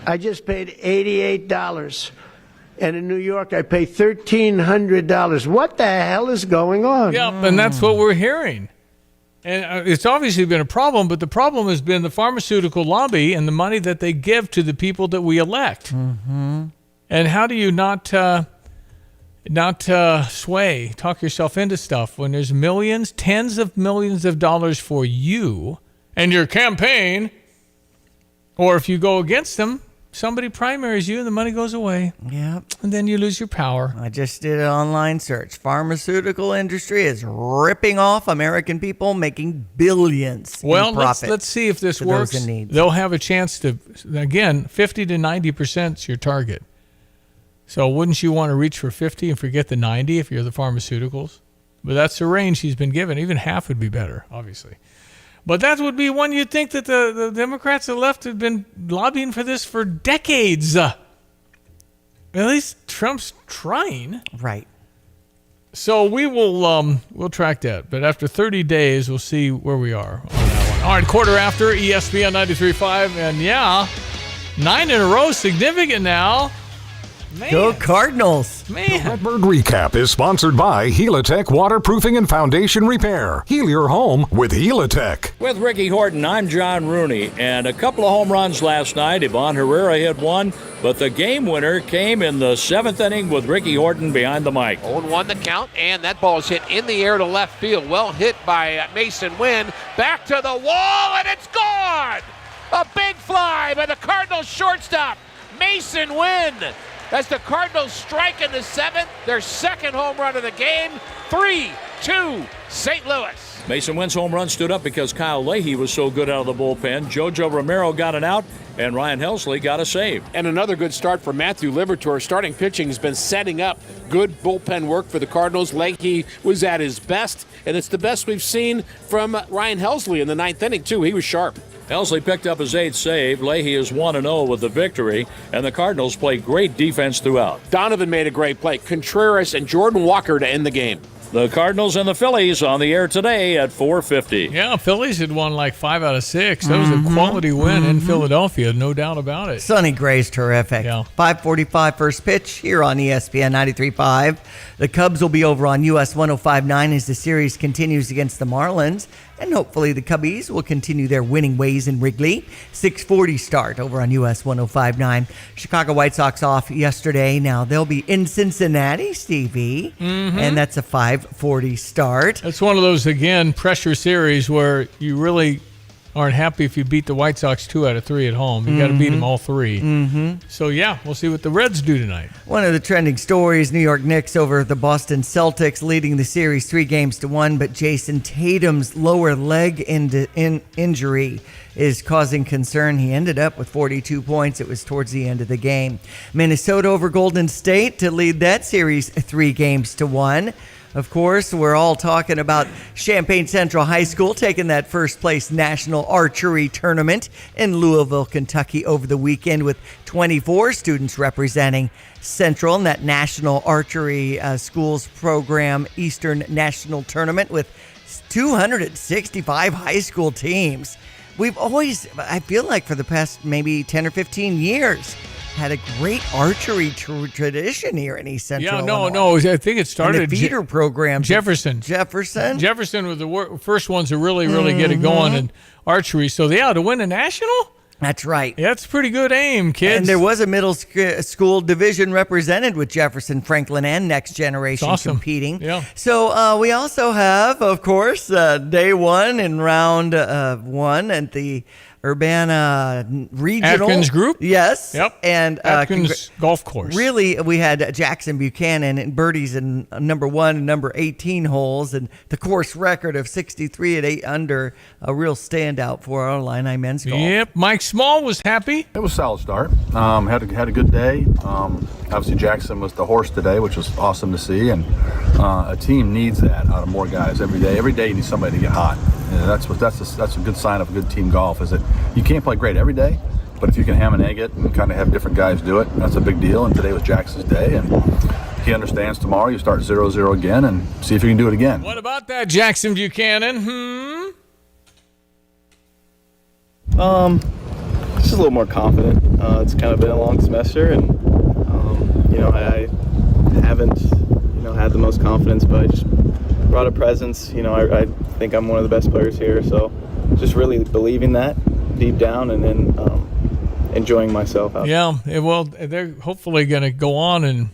I just paid $88. And in New York, I pay $1,300. What the hell is going on? Yep, and that's what we're hearing. And it's obviously been a problem, but the problem has been the pharmaceutical lobby and the money that they give to the people that we elect. And how do you not sway, talk yourself into stuff when there's millions, tens of millions of dollars for you and your campaign, or if you go against them, somebody primaries you and the money goes away. Yeah. And then you lose your power. I just did an online search. Pharmaceutical industry is ripping off American people, making billions Well, in profit. let's see if this for those works. in need. They'll have a chance to, again, 50 to 90% is your target. So wouldn't you want to reach for 50 and forget the 90 if you're the pharmaceuticals? But that's the range he's been given. Even half would be better, obviously. But that would be one you'd think that the Democrats and the left have been lobbying for this for decades. At least Trump's trying. Right. So we'll track that. But after 30 days, we'll see where we are on that one. All right, quarter after, ESPN 93.5. And yeah, 9 in a row, significant now. Man. Go Cardinals. Man. The Redbird Recap is sponsored by Helitech Waterproofing and Foundation Repair. Heal your home with Helitech. With Ricky Horton, I'm John Rooney. And a couple of home runs last night. Ivan Herrera hit one, but the game winner came in the 7th inning with Ricky Horton behind the mic. 0-1 the count, and that ball is hit in the air to left field. Well hit by Mason Wynn. Back to the wall, and it's gone! A big fly by the Cardinals shortstop, Mason Wynn. As the Cardinals strike in the 7th, their second home run of the game, 3-2 St. Louis. Mason Wynn's home run stood up because Kyle Leahy was so good out of the bullpen. Jojo Romero got an out, and Ryan Helsley got a save. And another good start for Matthew Liberatore. Starting pitching has been setting up good bullpen work for the Cardinals. Leahy was at his best, and it's the best we've seen from Ryan Helsley in the 9th inning, too. He was sharp. Helsley picked up his 8th save. Leahy is 1-0 with the victory, and the Cardinals played great defense throughout. Donovan made a great play. Contreras and Jordan Walker to end the game. The Cardinals and the Phillies on the air today at 4:50. Yeah, Phillies had won like 5 out of 6. That was a quality win in Philadelphia, no doubt about it. Sonny Gray's terrific. Yeah. 5:45 first pitch here on ESPN 93.5. The Cubs will be over on US 105.9 as the series continues against the Marlins. And hopefully the Cubbies will continue their winning ways in Wrigley. 6:40 start over on US 105.9. Chicago White Sox off yesterday. Now they'll be in Cincinnati, Stevie. And that's a 5:40 start. That's one of those, again, pressure series where you really aren't happy if you beat the White Sox 2 out of 3 at home. You got to beat them all 3. So, yeah, we'll see what the Reds do tonight. One of the trending stories, New York Knicks over the Boston Celtics, leading the series 3-1, but Jason Tatum's lower leg injury is causing concern. He ended up with 42 points. It was towards the end of the game. Minnesota over Golden State to lead that series 3-1. Of course, we're all talking about Champaign Central High School taking that first place national archery tournament in Louisville, Kentucky over the weekend with 24 students representing Central in that National Archery Schools Program Eastern National Tournament with 265 high school teams. We've always, I feel like for the past maybe 10 or 15 years, had a great archery tradition here in East Central. Yeah, Illinois. no, I think it started. And the feeder program. Jefferson was the first ones to really get it going in archery. So, yeah, to win a national? That's right. Yeah, that's pretty good aim, kids. And there was a middle school division represented with Jefferson, Franklin, and Next Generation competing. Yeah. So we also have, of course, day 1 and round 1 at the Urbana Regional. Atkins Group? Yes. Yep. And Atkins Golf Course. Really, we had Jackson Buchanan and birdies in number 1 and number 18 holes, and the course record of 63 at 8 under, a real standout for our Illini men's golf. Yep. Mike Small was happy. It was a solid start. Had a good day. Obviously, Jackson was the horse today, which was awesome to see, and a team needs that out of more guys every day. Every day you need somebody to get hot. That's a good sign of a good team golf, is that you can't play great every day, but if you can ham and egg it and kind of have different guys do it, that's a big deal. And today was Jackson's day, and he understands tomorrow you start 0-0 again and see if you can do it again. What about that, Jackson Buchanan? Just a little more confident. It's kind of been a long semester, and I haven't had the most confidence, but I just brought a presence. I think I'm one of the best players here, so just really believing that deep down, and then enjoying myself out. Yeah, well, they're hopefully going to go on and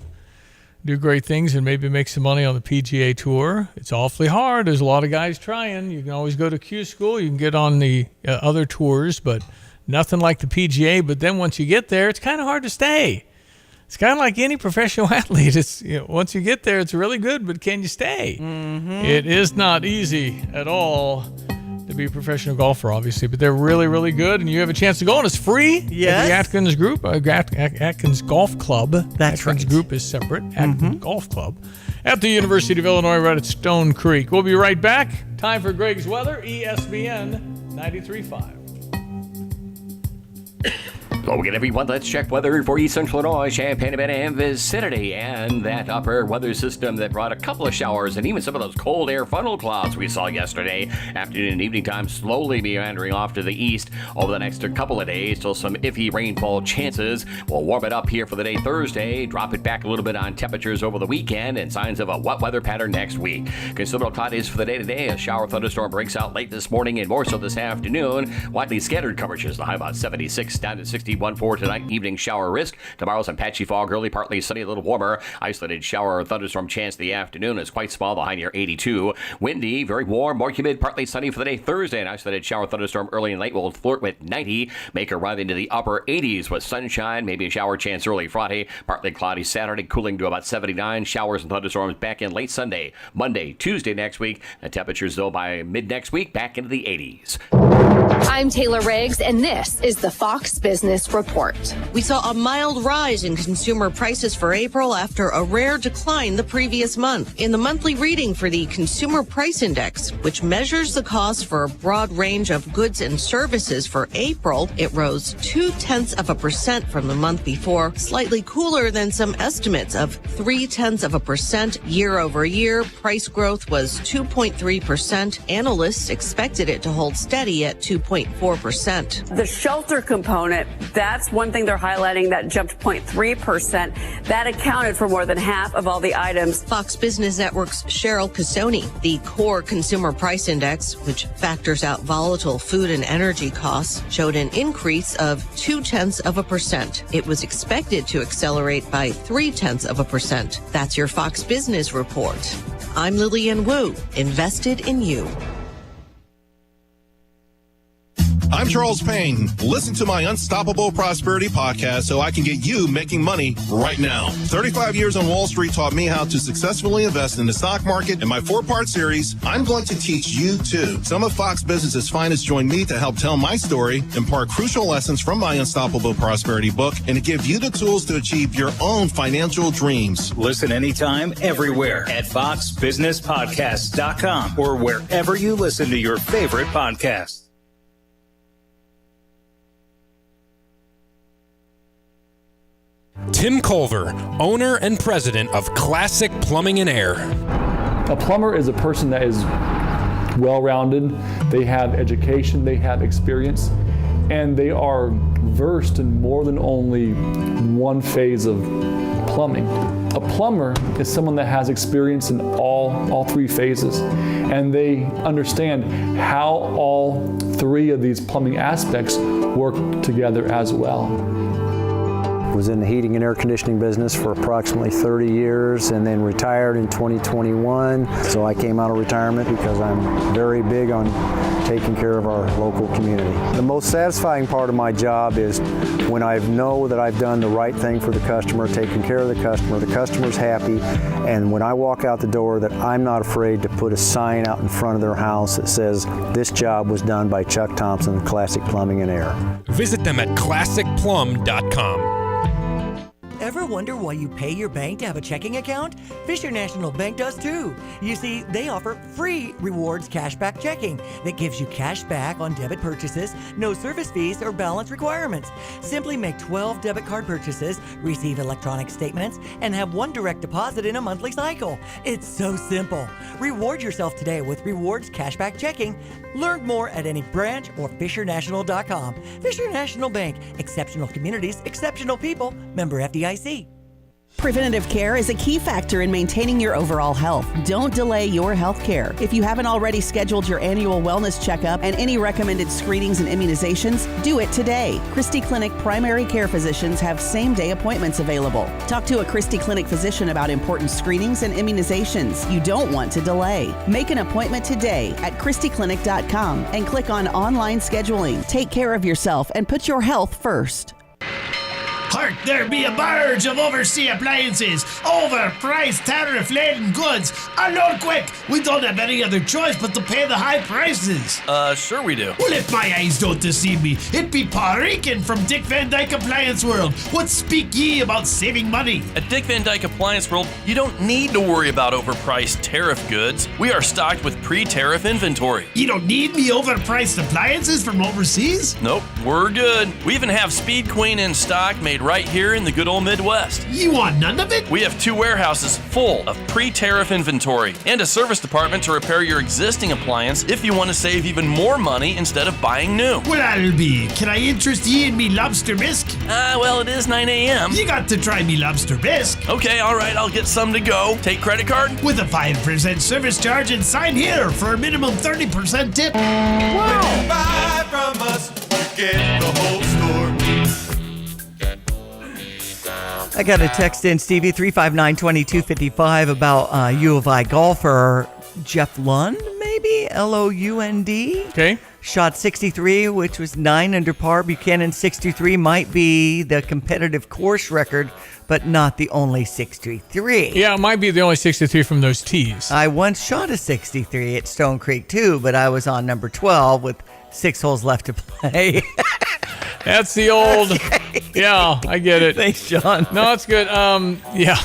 do great things and maybe make some money on the PGA Tour. It's awfully hard. There's a lot of guys trying. You can always go to Q School. You can get on the other tours, but nothing like the PGA, but then once you get there, it's kind of hard to stay. It's kind of like any professional athlete. It's once you get there, it's really good, but can you stay? Mm-hmm. It is not easy at all to be a professional golfer, obviously, but they're really, really good, and you have a chance to go, and it's free. Yes. At the Atkins Group, Atkins Golf Club. That's Atkins right. Group is separate. Atkins Golf Club at the University of Illinois, right at Stone Creek. We'll be right back. Time for Greg's Weather, ESPN 93.5. Okay, everyone, let's check weather for East Central Illinois, Champaign-Urbana, and vicinity. And that upper weather system that brought a couple of showers and even some of those cold air funnel clouds we saw yesterday, afternoon and evening time, slowly meandering off to the east over the next couple of days. Still some iffy rainfall chances. We'll warm it up here for the day Thursday, drop it back a little bit on temperatures over the weekend, and signs of a wet weather pattern next week. Considerable cloudiness for the day today. A shower thunderstorm breaks out late this morning and more so this afternoon. Likely scattered coverages, the high about 76 down to 61 for tonight. Evening shower risk. Tomorrow some patchy fog, early partly sunny, a little warmer. Isolated shower or thunderstorm chance the afternoon is quite small, the high near 82. Windy, very warm, more humid, partly sunny for the day Thursday. An isolated shower thunderstorm early and late will flirt with 90. Make a run into the upper 80s with sunshine, maybe a shower chance early Friday. Partly cloudy Saturday, cooling to about 79. Showers and thunderstorms back in late Sunday, Monday, Tuesday next week. The temperatures, though, by mid next week, back into the 80s. I'm Taylor Riggs, and this is the Fox Business Report. We saw a mild rise in consumer prices for April after a rare decline the previous month. In the monthly reading for the Consumer Price Index, which measures the cost for a broad range of goods and services for April, it rose 0.2% from the month before, slightly cooler than some estimates of 0.3% year over year. Price growth was 2.3%. Analysts expected it to hold steady at 2.4%. The shelter component, that's one thing they're highlighting that jumped 0.3%. That accounted for more than half of all the items. Fox Business Network's Cheryl Casoni, the core consumer price index, which factors out volatile food and energy costs, showed an increase of 0.2%. It was expected to accelerate by 0.3%. That's your Fox Business Report. I'm Lillian Wu, invested in you. I'm Charles Payne. Listen to my Unstoppable Prosperity podcast so I can get you making money right now. 35 years on Wall Street taught me how to successfully invest in the stock market. In my 4-part series, I'm going to teach you too. Some of Fox Business's finest join me to help tell my story, impart crucial lessons from my Unstoppable Prosperity book, and to give you the tools to achieve your own financial dreams. Listen anytime, everywhere at foxbusinesspodcast.com or wherever you listen to your favorite podcasts. Tim Culver, owner and president of Classic Plumbing and Air. A plumber is a person that is well-rounded. They have education, they have experience, and they are versed in more than only one phase of plumbing. A plumber is someone that has experience in all 3 phases, and they understand how all 3 of these plumbing aspects work together as well. Was in the heating and air conditioning business for approximately 30 years and then retired in 2021. So I came out of retirement because I'm very big on taking care of our local community. The most satisfying part of my job is when I know that I've done the right thing for the customer, taking care of the customer's happy, and when I walk out the door that I'm not afraid to put a sign out in front of their house that says, "This job was done by Chuck Thompson, Classic Plumbing and Air." Visit them at classicplum.com. Ever wonder why you pay your bank to have a checking account? Fisher National Bank does too. You see, they offer free rewards cashback checking that gives you cash back on debit purchases, no service fees or balance requirements. Simply make 12 debit card purchases, receive electronic statements, and have 1 direct deposit in a monthly cycle. It's so simple. Reward yourself today with rewards cashback checking. Learn more at any branch or FisherNational.com. Fisher National Bank. Exceptional communities, exceptional people. Member FDIC. Preventative care is a key factor in maintaining your overall health. Don't delay your health care. If you haven't already scheduled your annual wellness checkup and any recommended screenings and immunizations, do it today. Christie Clinic primary care physicians have same-day appointments available. Talk to a Christie Clinic physician about important screenings and immunizations. You don't want to delay. Make an appointment today at ChristieClinic.com and click on online scheduling. Take care of yourself and put your health first. Hark, there be a barge of overseas appliances, overpriced tariff-laden goods. Unload quick! We don't have any other choice but to pay the high prices. Sure we do. Well, if my eyes don't deceive me, it be Paul Rican from Dick Van Dyke Appliance World. What speak ye about saving money? At Dick Van Dyke Appliance World, you don't need to worry about overpriced tariff goods. We are stocked with pre-tariff inventory. You don't need me overpriced appliances from overseas? Nope, we're good. We even have Speed Queen in stock made right here in the good old Midwest. You want none of it? We have 2 warehouses full of pre-tariff inventory and a service department to repair your existing appliance if you want to save even more money instead of buying new. Well, that'll be. Can I interest ye in me lobster bisque? Well, it is 9 a.m. You got to try me lobster bisque. Okay, all right, I'll get some to go. Take credit card? With a 5% service charge and sign here for a minimum 30% tip. Wow. When you buy from us, you get the whole store. I got a text in, Stevie, 359-2255 about U of I golfer Jeff Lund, maybe? L-O-U-N-D? Okay. Shot 63, which was 9 under par. Buchanan 63 might be the competitive course record, but not the only 63. Yeah, it might be the only 63 from those tees. I once shot a 63 at Stone Creek, too, but I was on number 12 with 6 holes left to play. That's the old. Yeah, I get it. Thanks, John. No, it's good. Yeah.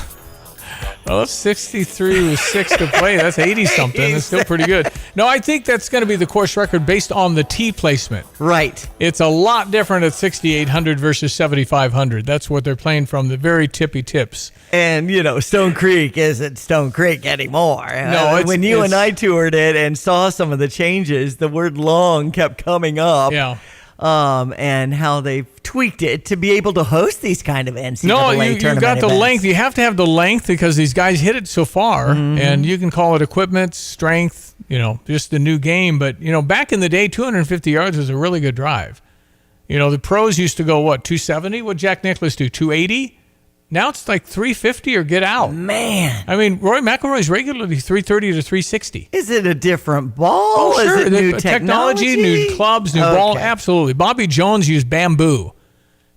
Well, 63 with 6 to play. That's 80-something. That's still pretty good. No, I think that's going to be the course record based on the tee placement. Right. It's a lot different at 6,800 versus 7,500. That's what they're playing from, the very tippy tips. And, Stone Creek isn't Stone Creek anymore. No, when you and I toured it and saw some of the changes, the word long kept coming up. Yeah. And how they've tweaked it to be able to host these kind of NCAA tournament you got the events. length. You have to have the length because these guys hit it so far, and you can call it equipment, strength, just the new game. But, back in the day, 250 yards was a really good drive. The pros used to go, 270? What'd Jack Nicklaus do, 280? Now it's like 350 or get out. Man. I mean, Roy McIlroy's regularly 330 to 360. Is it a different ball? Oh, sure. Is it new technology, new clubs, new ball? Absolutely. Bobby Jones used bamboo,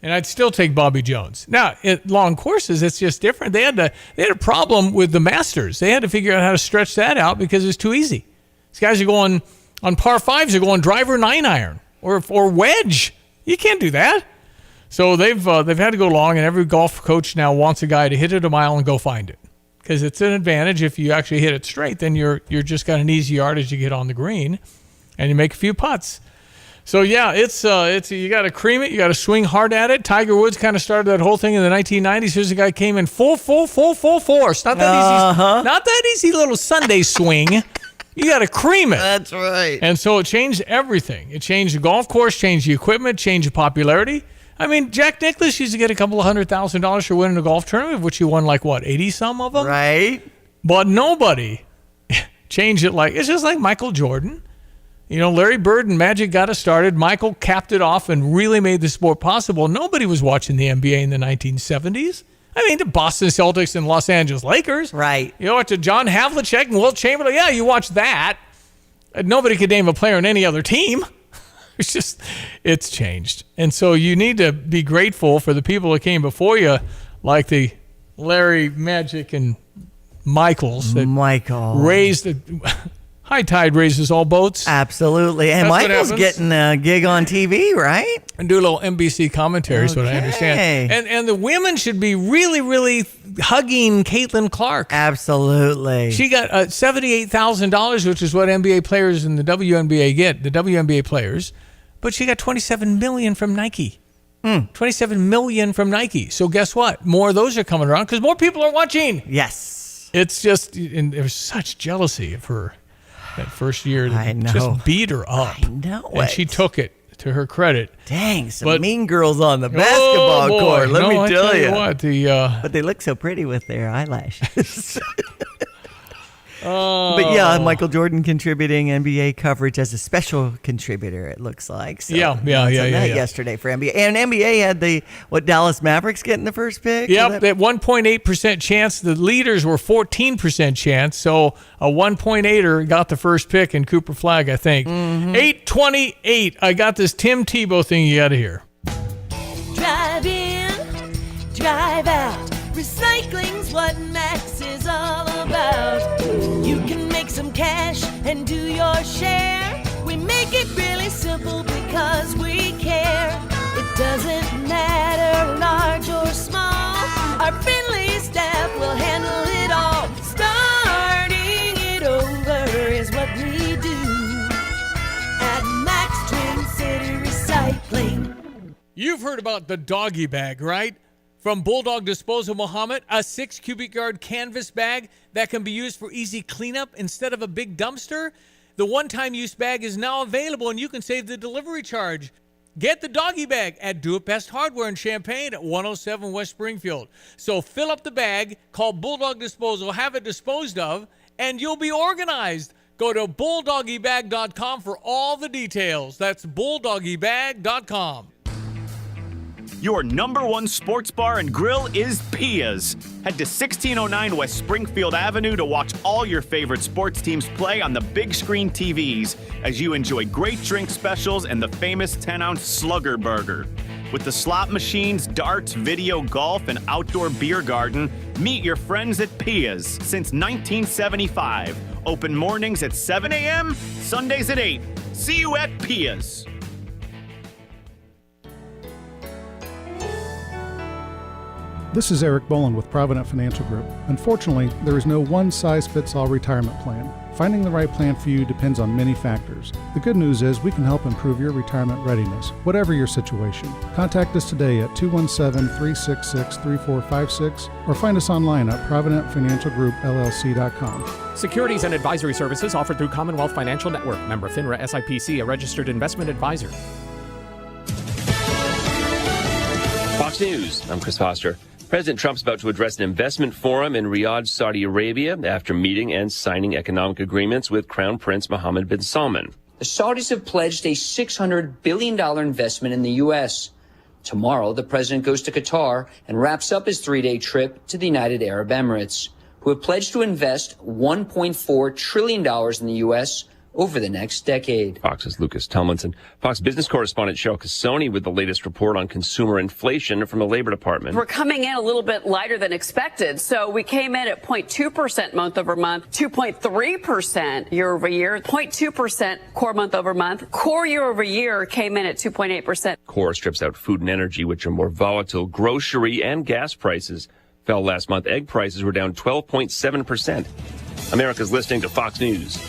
and I'd still take Bobby Jones. Now, at long courses, it's just different. They had a problem with the Masters. They had to figure out how to stretch that out because it's too easy. These guys are going, on par 5s, they're going driver 9-iron or wedge. You can't do that. So they've had to go long, and every golf coach now wants a guy to hit it a mile and go find it, because it's an advantage if you actually hit it straight. Then you're just got an easy yardage you get on the green, and you make a few putts. So yeah, it's you got to cream it, you got to swing hard at it. Tiger Woods kind of started that whole thing in the 1990s. Here's a guy came in full force. Not that easy, not that easy little Sunday swing. You got to cream it. That's right. And so it changed everything. It changed the golf course, changed the equipment, changed the popularity. I mean, Jack Nicklaus used to get a couple of $100,000 for winning a golf tournament, of which he won 80-some of them? Right. But nobody changed it it's just like Michael Jordan. Larry Bird and Magic got us started. Michael capped it off and really made the sport possible. Nobody was watching the NBA in the 1970s. I mean, the Boston Celtics and Los Angeles Lakers. Right. You watch John Havlicek and Wilt Chamberlain. Yeah, you watch that. Nobody could name a player on any other team. It's changed. And so you need to be grateful for the people that came before you, like the Larry, Magic, and Michaels. Michael. Raised high tide raises all boats. Absolutely. And That's Michael's getting a gig on TV, right? And do a little NBC commentary is what I understand. And the women should be really, really hugging Caitlin Clark. Absolutely. She got $78,000, which is what NBA players in the WNBA get, the WNBA players. But she got $27 million from Nike. $27 million from Nike. So guess what? More of those are coming around because more people are watching. Yes. It's just, and there's such jealousy of her that first year. I know. Just beat her up. I know And she took it. to her credit. Dang, some mean girls on the basketball court. Let me tell you what. But they look so pretty with their eyelashes. But yeah, Michael Jordan contributing NBA coverage as a special contributor, it looks like. So Yeah. Yesterday for NBA. And NBA had Dallas Mavericks getting the first pick? Yep, that 1.8% chance. The leaders were 14% chance. So a 1.8er got the first pick in Cooper Flag, I think. 828. I got this Tim Tebow thing you got to hear. Drive in, drive out. Recycling's what Max is all about. You can make some cash and do your share. We make it really simple because we care. It doesn't matter large or small. Our friendly staff will handle it all. Starting it over is what we do at Max Twin City Recycling. You've heard about the doggy bag, right? From Bulldog Disposal Muhammad, a 6 cubic yard canvas bag that can be used for easy cleanup instead of a big dumpster. The one-time use bag is now available and you can save the delivery charge. Get the doggy bag at Do It Best Hardware in Champaign at 107 West Springfield. So fill up the bag, call Bulldog Disposal, have it disposed of, and you'll be organized. Go to bulldoggybag.com for all the details. That's bulldoggybag.com. Your number one sports bar and grill is Pia's. Head to 1609 West Springfield Avenue to watch all your favorite sports teams play on the big screen TVs as you enjoy great drink specials and the famous 10-ounce Slugger Burger. With the slot machines, darts, video, golf, and outdoor beer garden, meet your friends at Pia's since 1975. Open mornings at 7 a.m., Sundays at 8. See you at Pia's. This is Eric Boland with Provident Financial Group. Unfortunately, there is no one-size-fits-all retirement plan. Finding the right plan for you depends on many factors. The good news is we can help improve your retirement readiness, whatever your situation. Contact us today at 217-366-3456 or find us online at providentfinancialgroupllc.com. Securities and advisory services offered through Commonwealth Financial Network. Member FINRA SIPC, a registered investment advisor. Fox News, I'm Chris Foster. President Trump's about to address an investment forum in Riyadh, Saudi Arabia, after meeting and signing economic agreements with Crown Prince Mohammed bin Salman. The Saudis have pledged a $600 billion investment in the U.S. Tomorrow, the president goes to Qatar and wraps up his 3-day trip to the United Arab Emirates, who have pledged to invest $1.4 trillion in the U.S. over the next decade. Fox's Lucas Tomlinson. Fox business correspondent Cheryl Casoni with the latest report on consumer inflation from the Labor Department. We're coming in a little bit lighter than expected. So we came in at 0.2% month over month, 2.3% year over year, 0.2% core month over month. Core year over year came in at 2.8%. Core strips out food and energy, which are more volatile. Grocery and gas prices fell last month. Egg prices were down 12.7%. America's listening to Fox News.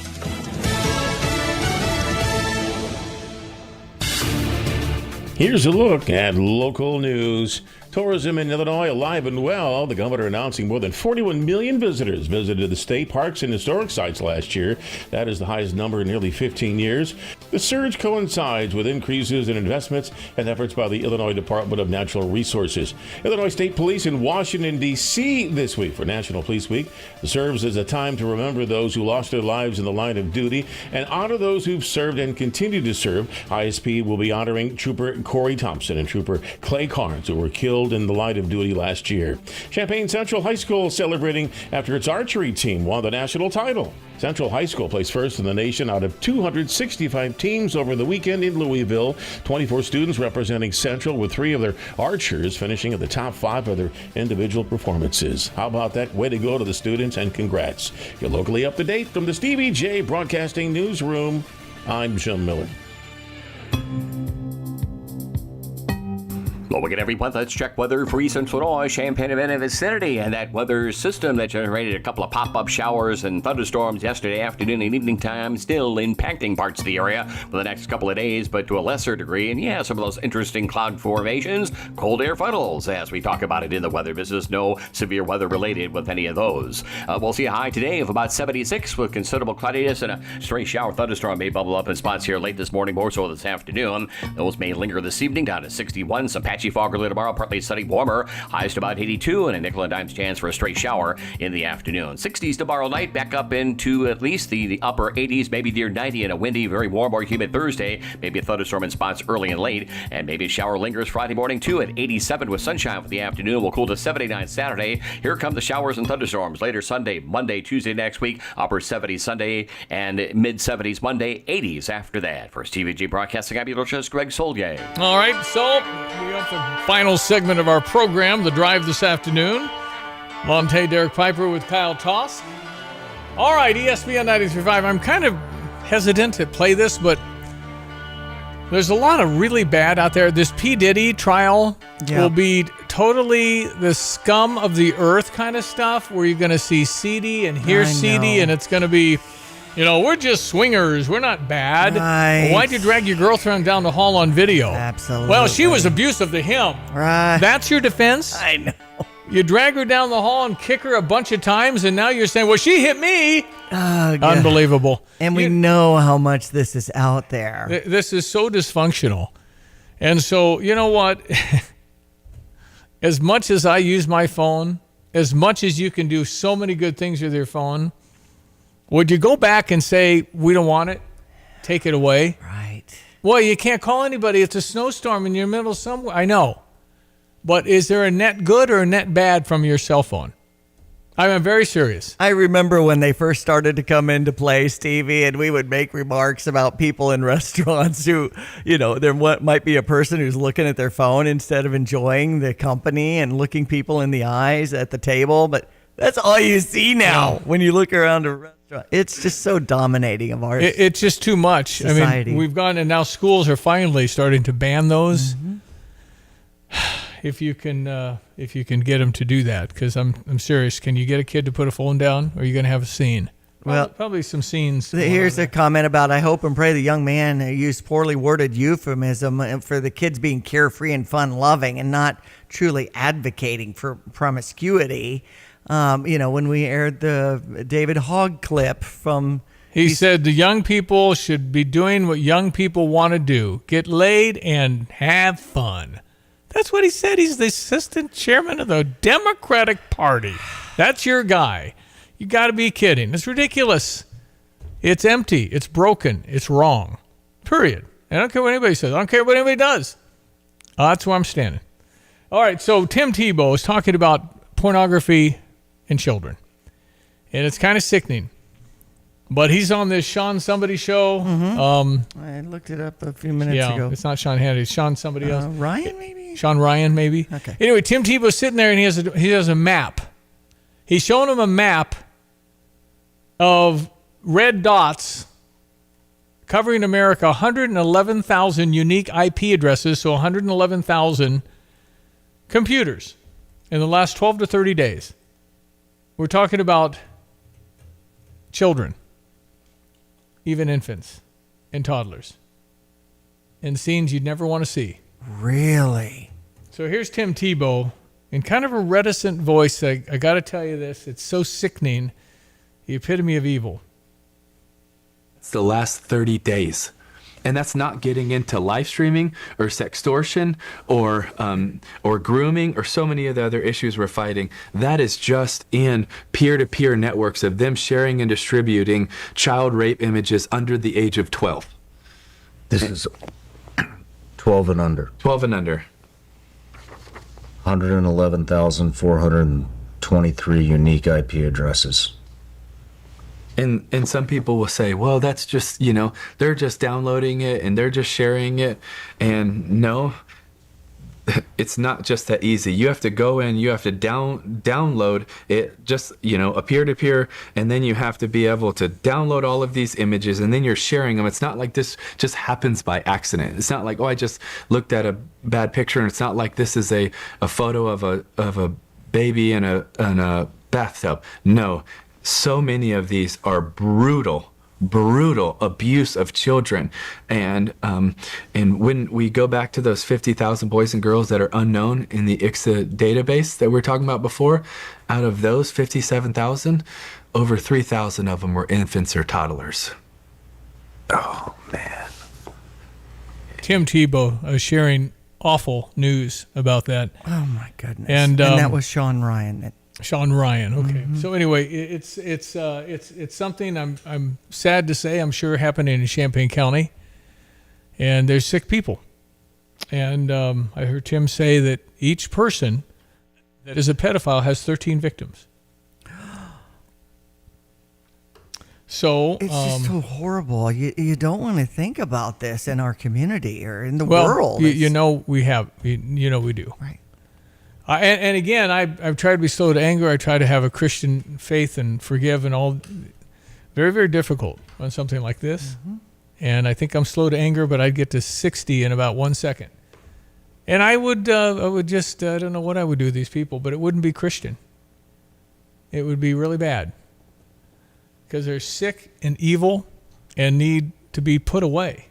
Here's a look at local news. Tourism in Illinois alive and well. The governor announcing more than 41 million visitors visited the state parks and historic sites last year. That is the highest number in nearly 15 years. The surge coincides with increases in investments and efforts by the Illinois Department of Natural Resources. Illinois State Police in Washington, D.C. this week for National Police Week. It serves as a time to remember those who lost their lives in the line of duty and honor those who've served and continue to serve. ISP will be honoring Trooper Corey Thompson and Trooper Clay Carnes, who were killed in the line of duty last year. Champaign Central High School celebrating after its archery team won the national title. Central High School placed first in the nation out of 265 teams over the weekend in Louisville. 24 students representing Central, with 3 of their archers finishing at the top 5 of their individual performances. How about that? Way to go to the students, and congrats. You're locally up to date from the Stevie J Broadcasting Newsroom. I'm Jim Miller. Well, again, everyone, let's check weather for Eastern Illinois, Champaign-Urbana and vicinity. And that weather system that generated a couple of pop-up showers and thunderstorms yesterday afternoon and evening time still impacting parts of the area for the next couple of days, but to a lesser degree. And yeah, some of those interesting cloud formations, cold air funnels, as we talk about it in the weather business. No severe weather related with any of those. We'll see a high today of about 76 with considerable cloudiness, and a stray shower thunderstorm may bubble up in spots here late this morning, more so this afternoon. Those may linger this evening down to 61. Some patchy fog early tomorrow, partly sunny, warmer. Highs to about 82, and a nickel and dime's chance for a stray shower in the afternoon. 60s tomorrow night, back up into at least the upper 80s, maybe near 90, and a windy, very warm, more humid Thursday. Maybe a thunderstorm in spots early and late, and maybe a shower lingers Friday morning too at 87 with sunshine for the afternoon. We'll cool to 79 Saturday. Here come the showers and thunderstorms later Sunday, Monday, Tuesday next week. Upper 70s Sunday and mid 70s Monday, 80s after that. First TVG Broadcasting, I'm your host, Greg Soldier. All right, so we got the final segment of our program, The Drive this afternoon. Monte Derek Piper with Kyle Tosk. All right, ESPN 93.5. I'm kind of hesitant to play this, but there's a lot of really bad out there. This P. Diddy trial will be totally the scum of the earth kind of stuff, where you're going to see CD and hear CD, and it's going to be, we're just swingers. We're not bad. Right. Well, why'd you drag your girlfriend down the hall on video? Absolutely. Well, she was abusive to him. Right. That's your defense? I know. You drag her down the hall and kick her a bunch of times, and now you're saying, well, she hit me. Unbelievable. And we know how much this is out there. This is so dysfunctional. And so, you know what? As much as I use my phone, as much as you can do so many good things with your phone, would you go back and say, we don't want it? Take it away? Right. Well, you can't call anybody. It's a snowstorm in your middle somewhere. I know. But is there a net good or a net bad from your cell phone? I'm very serious. I remember when they first started to come into play, Stevie, and we would make remarks about people in restaurants who, there might be a person who's looking at their phone instead of enjoying the company and looking people in the eyes at the table. But that's all you see now when you look around a restaurant. It's just so dominating of our It's just too much. society. I mean, we've gone, and now schools are finally starting to ban those. Mm-hmm. If you can get them to do that, because I'm serious. Can you get a kid to put a phone down, or are you going to have a scene? Well, probably some scenes. Here's a comment about, I hope and pray the young man used poorly worded euphemism for the kids being carefree and fun-loving and not truly advocating for promiscuity. When we aired the David Hogg clip from... He said the young people should be doing what young people want to do. Get laid and have fun. That's what he said. He's the assistant chairman of the Democratic Party. That's your guy. You got to be kidding. It's ridiculous. It's empty. It's broken. It's wrong. Period. I don't care what anybody says. I don't care what anybody does. That's where I'm standing. All right, so Tim Tebow is talking about pornography in children. And it's kind of sickening. But he's on this Sean somebody show. Mm-hmm. I looked it up a few minutes ago. It's not Sean Hannity. It's Sean somebody else. Ryan, maybe? Sean Ryan, maybe. Okay. Anyway, Tim Tebow's sitting there, and he has a map. He's showing him a map of red dots covering America, 111,000 unique IP addresses, so 111,000 computers in the last 12 to 30 days. We're talking about children, even infants and toddlers, and scenes you'd never want to see. Really? So here's Tim Tebow in kind of a reticent voice. I got to tell you this. It's so sickening. The epitome of evil. It's the last 30 days. And that's not getting into live streaming or sextortion or grooming or so many of the other issues we're fighting. That is just in peer-to-peer networks of them sharing and distributing child rape images under the age of 12. This is 12 and under. 12 and under. 111,423 unique IP addresses. And some people will say, well, that's just, they're just downloading it and they're just sharing it. And no, it's not just that easy. You have to go in, you have to download it, just, a peer-to-peer, and then you have to be able to download all of these images, and then you're sharing them. It's not like this just happens by accident. It's not like, I just looked at a bad picture, and it's not like this is a photo of a baby in a bathtub. No, so many of these are brutal abuse of children, and when we go back to those 50,000 boys and girls that are unknown in the ICSA database that we were talking about before, out of those 57,000, over 3,000 of them were infants or toddlers. Oh man. Tim Tebow sharing awful news about that. Oh my goodness. And that was Sean Ryan. Sean Ryan. Okay. So anyway, it's something I'm sad to say. I'm sure happening in Champaign County, and there's sick people. And I heard Tim say that each person that is a pedophile has 13 victims. So it's just so horrible. You don't want to think about this in our community or in the world. We have. We do. Right. And again, I've tried to be slow to anger. I try to have a Christian faith and forgive and all. Very, very difficult on something like this. Mm-hmm. And I think I'm slow to anger, but I'd get to 60 in about 1 second. And I would just, I don't know what I would do to these people, but it wouldn't be Christian. It would be really bad. Because they're sick and evil and need to be put away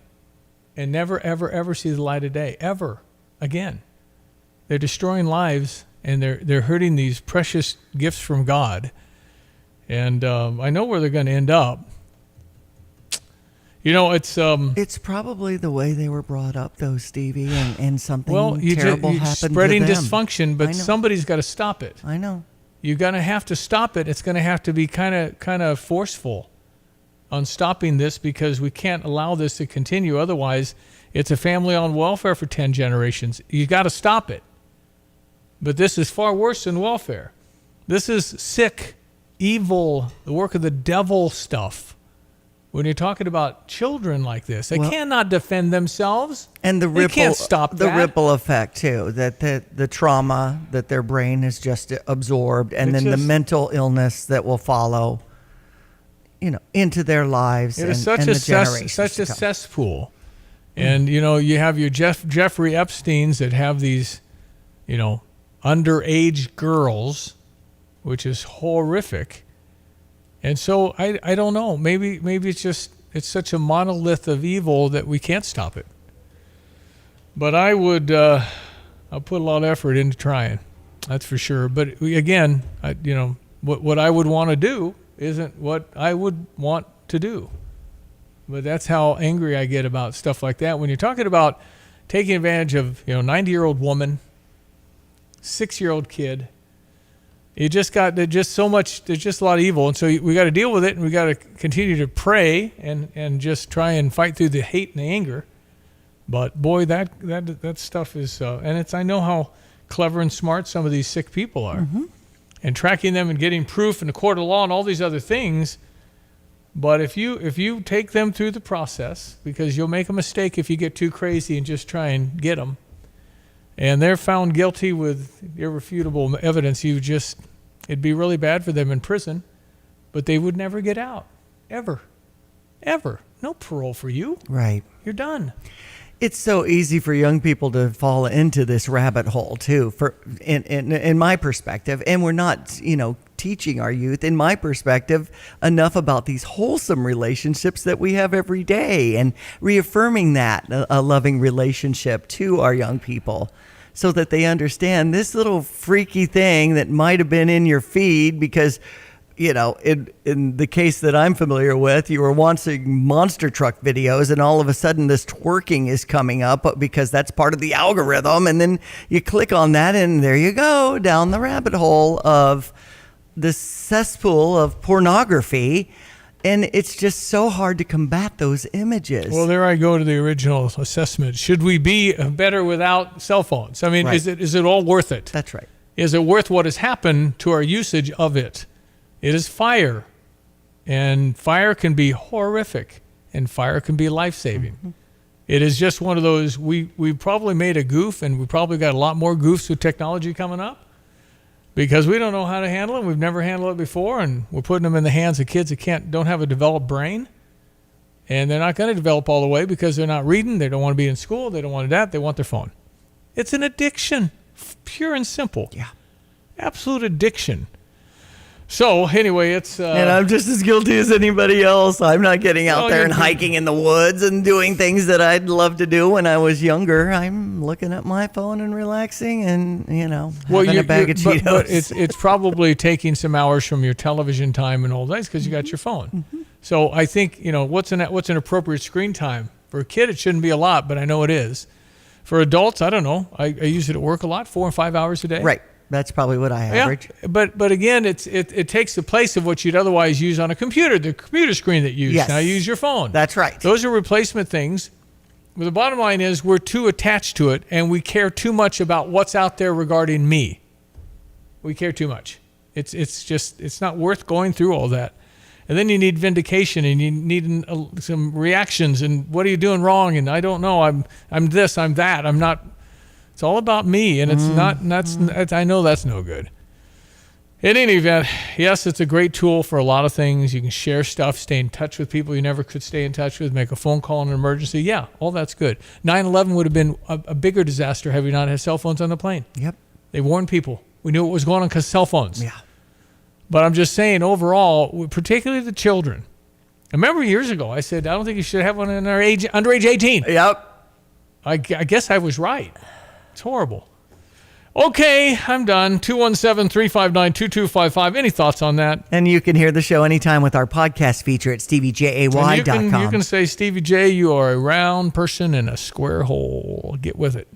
and never, ever, ever see the light of day, ever again. They're destroying lives, and they're hurting these precious gifts from God. And I know where they're going to end up. It's probably the way they were brought up, though, Stevie, and something terrible happened spreading to them. Dysfunction, but somebody's got to stop it. I know. You're going to have to stop it. It's going to have to be kind of forceful on stopping this, because we can't allow this to continue. Otherwise, it's a family on welfare for 10 generations. You got to stop it. But this is far worse than welfare. This is sick, evil, the work of the devil stuff. When you're talking about children like this, they cannot defend themselves. And they can't stop the ripple effect too, that the trauma that their brain has just absorbed, and then the mental illness that will follow, into their lives. It is such a cesspool. And you have your Jeffrey Epsteins that have these, underage girls, which is horrific. And so I don't know. Maybe it's such a monolith of evil that we can't stop it. But I'll put a lot of effort into trying. That's for sure. But again, what I would want to do isn't what I would want to do. But that's how angry I get about stuff like that. When you're talking about taking advantage of 90-year-old woman, 6-year-old kid. There's just so much, there's just a lot of evil. And so we got to deal with it, and we got to continue to pray and just try and fight through the hate and the anger. But boy, that stuff is, and I know how clever and smart some of these sick people are. Mm-hmm. And tracking them and getting proof in the court of law and all these other things. But if you take them through the process, because you'll make a mistake if you get too crazy and just try and get them, and they're found guilty with irrefutable evidence, it'd be really bad for them in prison, but they would never get out. Ever. No parole for you. Right. You're done. It's so easy for young people to fall into this rabbit hole too, in my perspective. And we're not, teaching our youth, in my perspective, enough about these wholesome relationships that we have every day, and reaffirming that a loving relationship to our young people, so that they understand this little freaky thing that might have been in your feed because, in the case that I'm familiar with, you were watching monster truck videos, and all of a sudden this twerking is coming up because that's part of the algorithm. And then you click on that, and there you go, down the rabbit hole of this cesspool of pornography. And it's just so hard to combat those images. Well, there I go to the original assessment. Should we be better without cell phones? I mean, right. Is it all worth it? That's right. Is it worth what has happened to our usage of it? It is fire. And fire can be horrific. And fire can be life-saving. Mm-hmm. It is just one of those, we probably made a goof, and we probably got a lot more goofs with technology coming up because we don't know how to handle it. We've never handled it before, and we're putting them in the hands of kids that don't have a developed brain, and they're not going to develop all the way because they're not reading, they don't want to be in school, they don't want that, they want their phone. It's an addiction, pure and simple. Yeah. Absolute addiction. So anyway, it's and I'm just as guilty as anybody else. I'm not getting out there and hiking in the woods and doing things that I'd love to do when I was younger. I'm looking at my phone and relaxing, and having a bag of Cheetos. But it's probably taking some hours from your television time and all that because you got your phone. Mm-hmm. So I think what's an appropriate screen time for a kid? It shouldn't be a lot, but I know it is. For adults, I don't know. I use it at work a lot, 4 or 5 hours a day. Right. That's probably what I average. Yeah, but again, it takes the place of what you'd otherwise use on a computer, the computer screen that you use. Yes. Now you use your phone. That's right. Those are replacement things. But the bottom line is we're too attached to it, and we care too much about what's out there regarding me. We care too much. It's not worth going through all that. And then you need vindication, and you need some reactions, and what are you doing wrong? And I don't know. I'm this, I'm that. I'm not. It's all about me, and it's not. And I know that's no good. In any event, yes, it's a great tool for a lot of things. You can share stuff, stay in touch with people you never could stay in touch with, make a phone call in an emergency. Yeah, all that's good. 9/11 would have been a bigger disaster had we not had cell phones on the plane. Yep. They warned people. We knew what was going on because cell phones. Yeah. But I'm just saying, overall, particularly the children. I remember years ago, I said, I don't think you should have one under age 18. Yep. I guess I was right. It's horrible. Okay, I'm done. 217-359-2255. Any thoughts on that? And you can hear the show anytime with our podcast feature at StevieJay.com. You can say, Stevie J, you are a round person in a square hole. Get with it.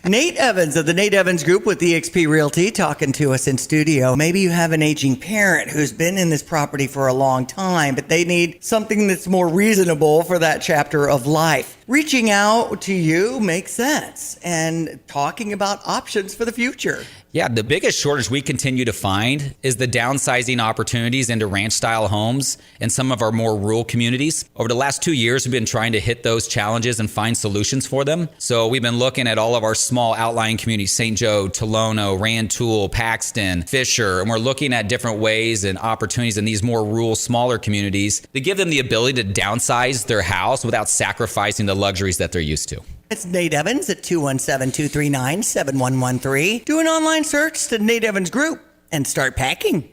Nate Evans of the Nate Evans Group with eXp Realty talking to us in studio. Maybe you have an aging parent who's been in this property for a long time, but they need something that's more reasonable for that chapter of life. Reaching out to you makes sense, and talking about options for the future. Yeah, the biggest shortage we continue to find is the downsizing opportunities into ranch-style homes in some of our more rural communities. Over the last 2 years, we've been trying to hit those challenges and find solutions for them. So we've been looking at all of our small outlying communities, St. Joe, Tolono, Rantoul, Paxton, Fisher, and we're looking at different ways and opportunities in these more rural, smaller communities to give them the ability to downsize their house without sacrificing the luxuries that they're used to. It's Nate Evans at 217-239-7113. Do an online search to Nate Evans Group and start packing.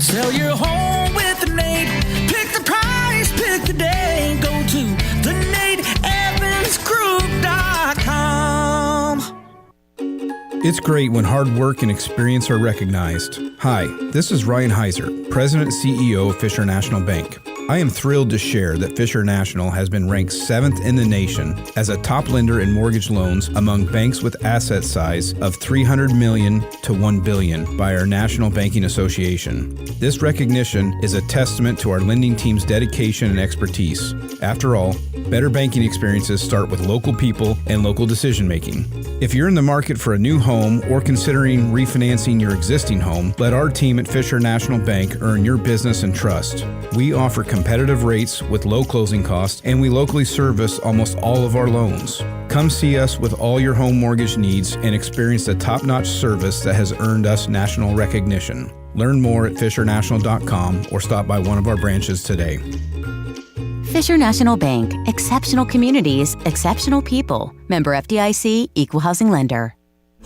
Sell your home with Nate. Pick the price, pick the day. Go to theNateEvansGroup.com. It's great when hard work and experience are recognized. Hi, this is Ryan Heiser, President and CEO of Fisher National Bank. I am thrilled to share that Fisher National has been ranked 7th in the nation as a top lender in mortgage loans among banks with asset size of $300 million to $1 billion by our National Banking Association. This recognition is a testament to our lending team's dedication and expertise. After all, better banking experiences start with local people and local decision making. If you're in the market for a new home or considering refinancing your existing home, let our team at Fisher National Bank earn your business and trust. We offer competitive rates with low closing costs, and we locally service almost all of our loans. Come see us with all your home mortgage needs and experience the top-notch service that has earned us national recognition. Learn more at fishernational.com or stop by one of our branches today. Fisher National Bank. Exceptional communities, exceptional people. Member FDIC, Equal Housing Lender.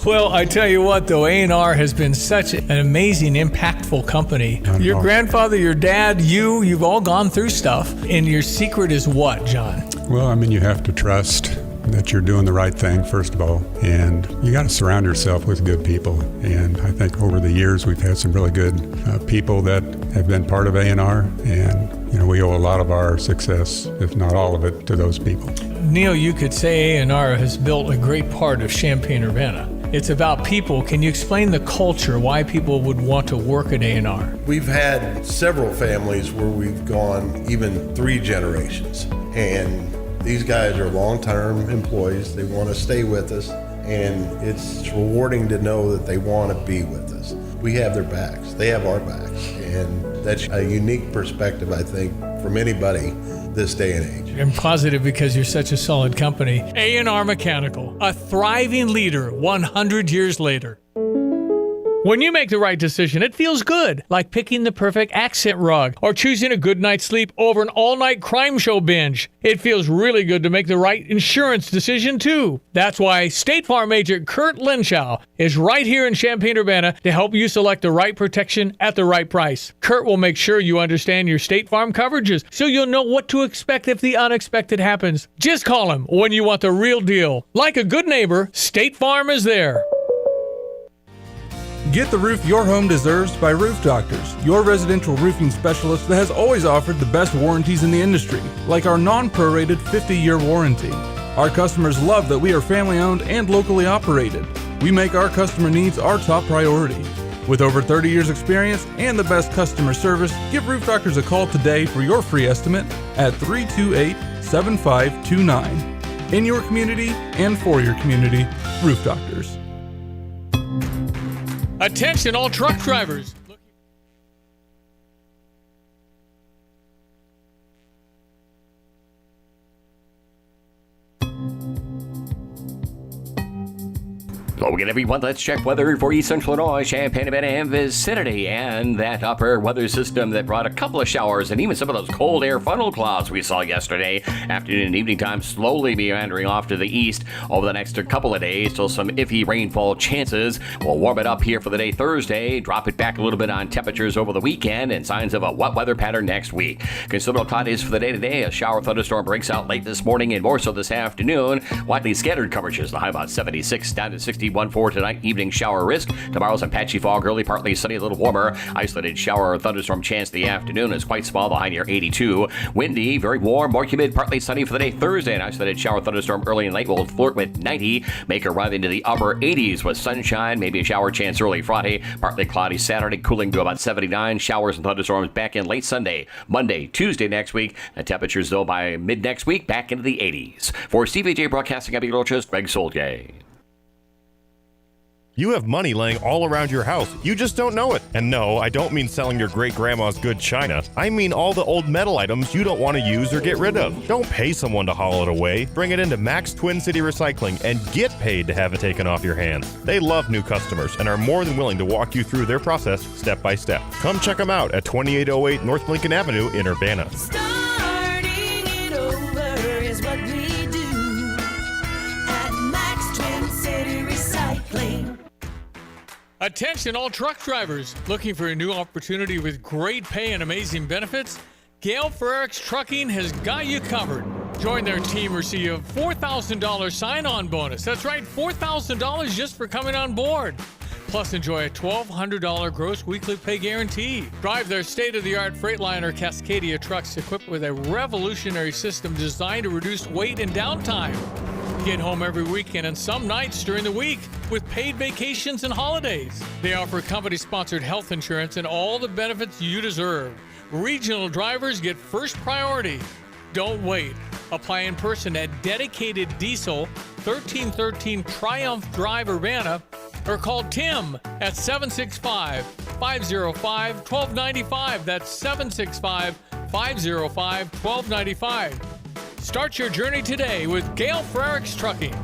Well, I tell you what, though, A&R has been such an amazing, impactful company. Your grandfather, your dad, you've all gone through stuff. And your secret is what, John? Well, I mean, you have to trust that you're doing the right thing, first of all. And you got to surround yourself with good people. And I think over the years, we've had some really good people that have been part of A&R. And, we owe a lot of our success, if not all of it, to those people. Neil, you could say A&R has built a great part of Champaign-Urbana. It's about people. Can you explain the culture, why people would want to work at A&R? We've had several families where we've gone even 3 generations. And these guys are long-term employees. They want to stay with us. And it's rewarding to know that they want to be with us. We have their backs. They have our backs. And that's a unique perspective, I think, from anybody this day and age. I'm positive because you're such a solid company. A&R Mechanical, a thriving leader 100 years later. When you make the right decision, it feels good, like picking the perfect accent rug or choosing a good night's sleep over an all-night crime show binge. It feels really good to make the right insurance decision, too. That's why State Farm agent Kurt Lenschow is right here in Champaign-Urbana to help you select the right protection at the right price. Kurt will make sure you understand your State Farm coverages so you'll know what to expect if the unexpected happens. Just call him when you want the real deal. Like a good neighbor, State Farm is there. Get the roof your home deserves by Roof Doctors, your residential roofing specialist that has always offered the best warranties in the industry, like our non-prorated 50-year warranty. Our customers love that we are family-owned and locally operated. We make our customer needs our top priority. With over 30 years experience and the best customer service, give Roof Doctors a call today for your free estimate at 328-7529. In your community and for your community, Roof Doctors. Attention all truck drivers. Hello again, everyone. Let's check weather for East Central Illinois, Champaign-Urbana, and vicinity. And that upper weather system that brought a couple of showers and even some of those cold air funnel clouds we saw yesterday afternoon and evening time slowly meandering off to the east over the next couple of days. Still some iffy rainfall chances. We'll warm it up here for the day Thursday, drop it back a little bit on temperatures over the weekend, and signs of a wet weather pattern next week. Considerable clouds for the day today. A shower thunderstorm breaks out late this morning and more so this afternoon. Widely scattered coverages. The high about 76 down to 61 for tonight. Evening shower risk. Tomorrow some patchy fog, early partly sunny, a little warmer. Isolated shower or thunderstorm chance in the afternoon is quite small. The high near 82. Windy, very warm, more humid, partly sunny for the day Thursday. An isolated shower thunderstorm early and late will flirt with 90. Make a run into the upper 80s with sunshine. Maybe a shower chance early Friday. Partly cloudy Saturday, cooling to about 79. Showers and thunderstorms back in late Sunday, Monday, Tuesday next week. The temperatures though by mid next week back into the 80s. For CVJ Broadcasting, I'm Greg Solgay. You have money laying all around your house. You just don't know it. And no, I don't mean selling your great-grandma's good china. I mean all the old metal items you don't want to use or get rid of. Don't pay someone to haul it away. Bring it into Max Twin City Recycling and get paid to have it taken off your hands. They love new customers and are more than willing to walk you through their process step by step. Come check them out at 2808 North Lincoln Avenue in Urbana. Starting it over is what we do at Max Twin City Recycling. Attention all truck drivers looking for a new opportunity with great pay and amazing benefits. Gale Frericks Trucking has got you covered. Join their team, receive a $4,000 sign-on bonus. That's right, $4,000 just for coming on board. Plus, enjoy a $1,200 gross weekly pay guarantee. Drive their state-of-the-art Freightliner Cascadia trucks equipped with a revolutionary system designed to reduce weight and downtime. Get home every weekend and some nights during the week with paid vacations and holidays. They offer company-sponsored health insurance and all the benefits you deserve. Regional drivers get first priority. Don't wait. Apply in person at Dedicated Diesel, 1313 Triumph Drive, Urbana, or call Tim at 765-505-1295. That's 765-505-1295. Start your journey today with Gale Frericks Trucking.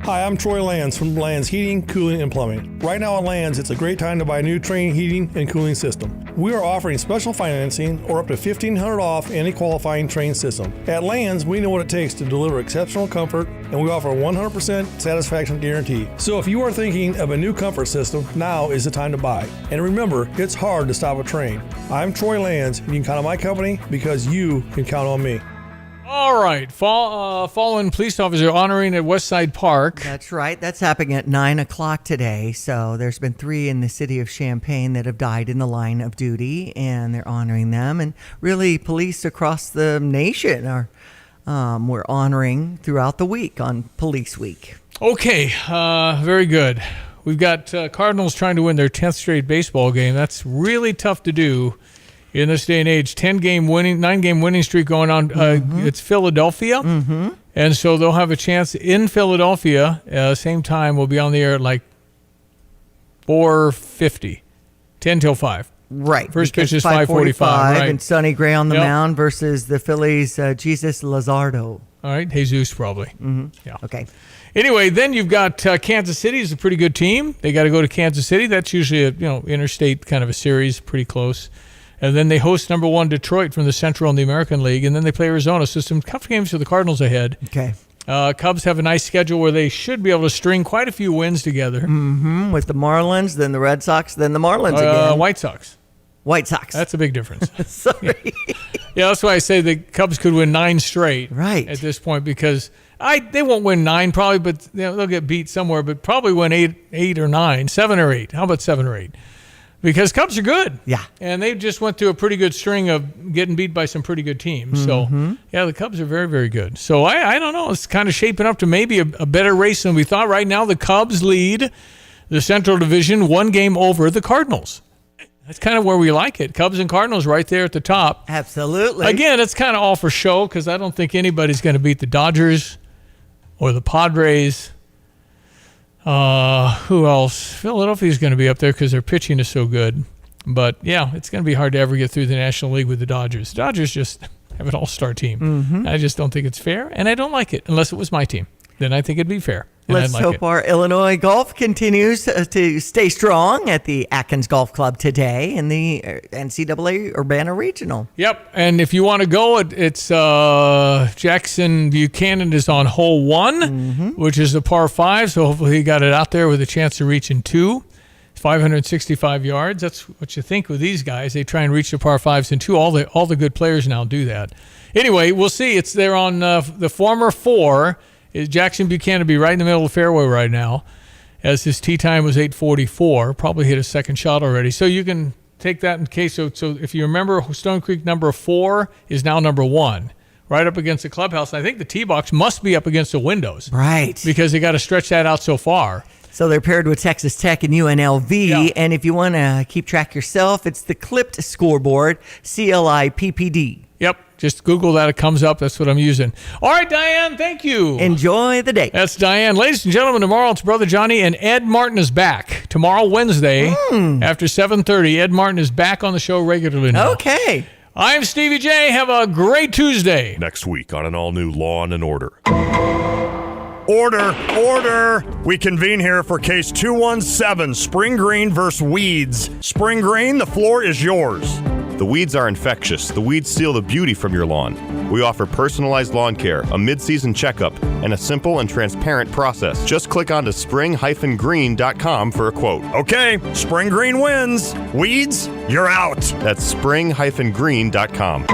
Hi, I'm Troy Lands from Lands Heating, Cooling, and Plumbing. Right now at Lands, it's a great time to buy a new Trane heating and cooling system. We are offering special financing or up to $1,500 off any qualifying Trane system. At Lands, we know what it takes to deliver exceptional comfort, and we offer a 100% satisfaction guarantee. So if you are thinking of a new comfort system, now is the time to buy. And remember, it's hard to stop a Trane. I'm Troy Lands, and you can count on my company because you can count on me. All right, fallen police officer honoring at Westside Park. That's right. That's happening at 9 o'clock today. So there's been 3 in the city of Champaign that have died in the line of duty, and they're honoring them. And really, police across the nation are we're honoring throughout the week on Police Week. Okay, very good. We've got Cardinals trying to win their 10th straight baseball game. That's really tough to do in this day and age. 9-game winning streak going on. It's Philadelphia. And so they'll have a chance in Philadelphia. Same time, we'll be on the air at like 4:50, 10 till 5. Right. First pitch is because 5:45, right. and Sonny Gray on the Yep. mound versus the Phillies' Jesus Lazardo. All right, Jesus probably. Mm-hmm. Yeah. Okay. Anyway, then you've got Kansas City is a pretty good team. They got to go to Kansas City. That's usually a interstate kind of a series, pretty close. And then they host number 1 Detroit from the Central and the American League, and then they play Arizona. So some tough games for the Cardinals ahead. Okay. Cubs have a nice schedule where they should be able to string quite a few wins together. Mm-hmm. With the Marlins, then the Red Sox, then the Marlins again. White Sox. White Sox. That's a big difference. Sorry. Yeah, that's why I say the Cubs could win 9 straight at this point because they won't win 9 probably, but they'll get beat somewhere, but probably win 8 or 9, 7 or 8. How about 7 or 8? Because Cubs are good. Yeah. And they just went through a pretty good string of getting beat by some pretty good teams. So, yeah, the Cubs are very, very good. So, I don't know. It's kind of shaping up to maybe a better race than we thought. Right now, the Cubs lead the Central Division 1 game over the Cardinals. That's kind of where we like it. Cubs and Cardinals right there at the top. Absolutely. Again, it's kind of all for show because I don't think anybody's going to beat the Dodgers or the Padres. Who else? Philadelphia's going to be up there because their pitching is so good. But, yeah, it's going to be hard to ever get through the National League with the Dodgers. The Dodgers just have an all-star team. Mm-hmm. I just don't think it's fair, and I don't like it unless it was my team. Then I think it'd be fair. And Let's I'd like hope it. our Illinois golf continues to stay strong at the Atkins Golf Club today in the NCAA Urbana Regional. Yep, and if you want to go, it's Jackson Buchanan is on hole 1, which is the par 5, so hopefully he got it out there with a chance to reach in 2. 565 yards. That's what you think with these guys. They try and reach the par 5s in 2. All the good players now do that. Anyway, we'll see. It's there on the former 4. Jackson Buchanan will be right in the middle of the fairway right now, as his tee time was 8:44. Probably hit a second shot already. So you can take that in case. So if you remember, Stone Creek number 4 is now number 1, right up against the clubhouse. And I think the tee box must be up against the windows. Right. Because they got to stretch that out so far. So they're paired with Texas Tech and UNLV. And if you want to keep track yourself, it's the Clipped Scoreboard, CLIPPD. Yep. Just Google that. It comes up. That's what I'm using. All right, Diane, thank you. Enjoy the day. That's Diane. Ladies and gentlemen, tomorrow it's Brother Johnny, and Ed Martin is back. Tomorrow, Wednesday, after 7:30, Ed Martin is back on the show regularly now. Okay. I'm Stevie J. Have a great Tuesday. Next week on an all-new Law and Order. Order! We convene here for case 217, Spring Green versus Weeds. Spring Green, the floor is yours. The weeds are infectious. The weeds steal the beauty from your lawn. We offer personalized lawn care, a mid-season checkup, and a simple and transparent process. Just click onto spring-green.com for a quote. Okay, Spring Green wins. Weeds, you're out. That's spring-green.com.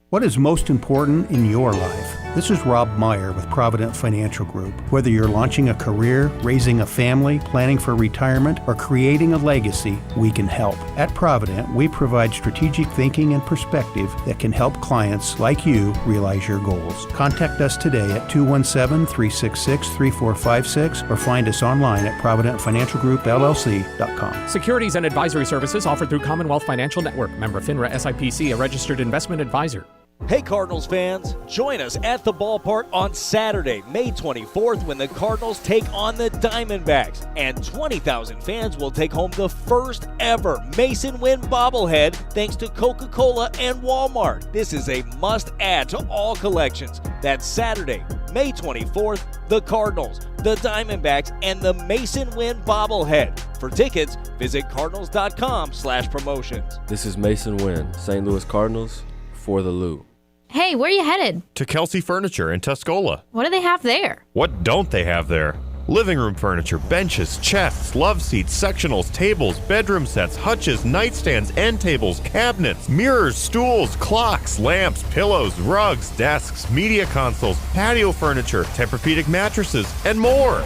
What is most important in your life? This is Rob Meyer with Provident Financial Group. Whether you're launching a career, raising a family, planning for retirement, or creating a legacy, we can help. At Provident, we provide strategic thinking and perspective that can help clients like you realize your goals. Contact us today at 217-366-3456 or find us online at providentfinancialgroupllc.com. Securities and advisory services offered through Commonwealth Financial Network. Member FINRA SIPC, a registered investment advisor. Hey Cardinals fans, join us at the ballpark on Saturday, May 24th when the Cardinals take on the Diamondbacks, and 20,000 fans will take home the first ever Mason Wynn bobblehead thanks to Coca-Cola and Walmart. This is a must-add to all collections. That's Saturday, May 24th, the Cardinals, the Diamondbacks, and the Mason Wynn bobblehead. For tickets, visit cardinals.com/promotions. This is Mason Wynn, St. Louis Cardinals, for the Lou. Hey, where are you headed? To Kelsey Furniture in Tuscola. What do they have there? What don't they have there? Living room furniture, benches, chests, love seats, sectionals, tables, bedroom sets, hutches, nightstands, end tables, cabinets, mirrors, stools, clocks, lamps, pillows, rugs, desks, media consoles, patio furniture, Tempur-Pedic mattresses, and more.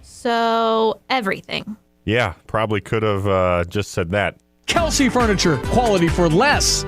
So, everything. Yeah, probably could have just said that. Kelsey Furniture, quality for less.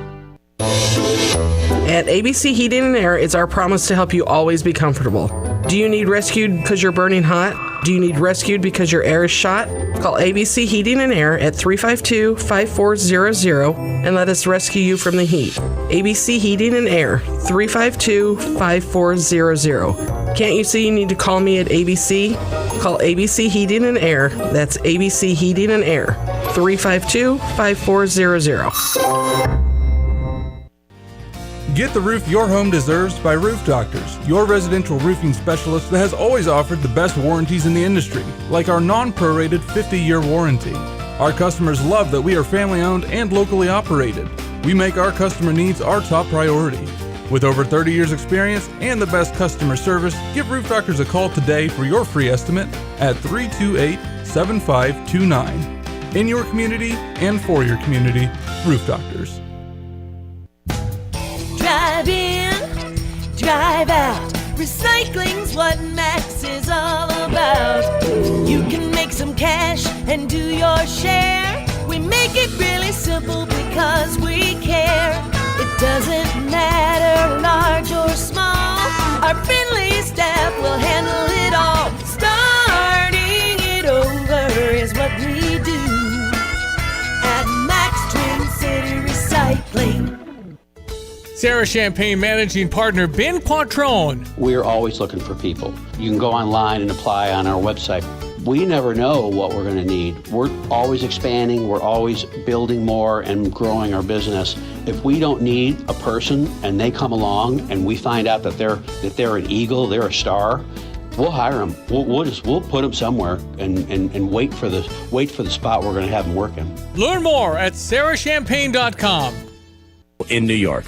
At ABC Heating and Air, it's our promise to help you always be comfortable. Do you need rescued because you're burning hot? Do you need rescued because your air is shot? Call ABC Heating and Air at 352-5400 and let us rescue you from the heat. ABC Heating and Air, 352-5400. Can't you see you need to call me at ABC? Call ABC Heating and Air. That's ABC Heating and Air. 352-5400. Get the roof your home deserves by Roof Doctors, your residential roofing specialist that has always offered the best warranties in the industry, like our non-prorated 50-year warranty. Our customers love that we are family-owned and locally operated. We make our customer needs our top priority. With over 30 years experience and the best customer service, give Roof Doctors a call today for your free estimate at 328-7529. In your community and for your community, Roof Doctors. Drive in, drive out. Recycling's what Max is all about. You can make some cash and do your share. We make it really simple because we care. It doesn't matter large or small. Our friendly staff will handle it all. Starting it over is what we do at Max Twin City Recycling. Sarah Champagne Managing Partner Ben Quattrone. We're always looking for people. You can go online and apply on our website. We never know what we're going to need. We're always expanding. We're always building more and growing our business. If we don't need a person and they come along and we find out that they're an eagle, they're a star, we'll hire them. We'll put them somewhere and wait for the spot we're going to have them working. Learn more at sarahchampagne.com. In New York.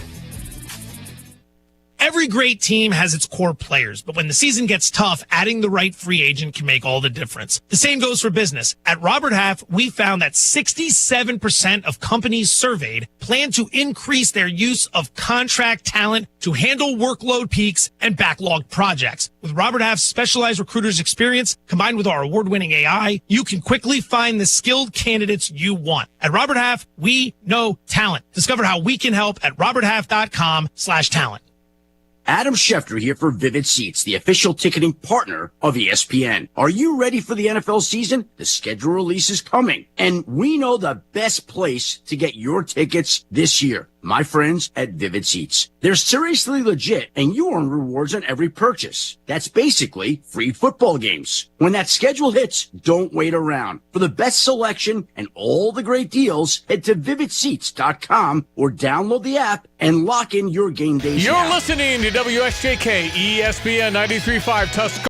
Every great team has its core players, but when the season gets tough, adding the right free agent can make all the difference. The same goes for business. At Robert Half, we found that 67% of companies surveyed plan to increase their use of contract talent to handle workload peaks and backlog projects. With Robert Half's specialized recruiters experience, combined with our award-winning AI, you can quickly find the skilled candidates you want. At Robert Half, we know talent. Discover how we can help at roberthalf.com/talent. Adam Schefter here for Vivid Seats, the official ticketing partner of ESPN. Are you ready for the NFL season? The schedule release is coming, and we know the best place to get your tickets this year. My friends at Vivid Seats. They're seriously legit, and you earn rewards on every purchase. That's basically free football games. When that schedule hits, don't wait around. For the best selection and all the great deals, head to vividseats.com or download the app and lock in your game days. You're listening to WSJK ESPN 93.5 Tuscaloosa.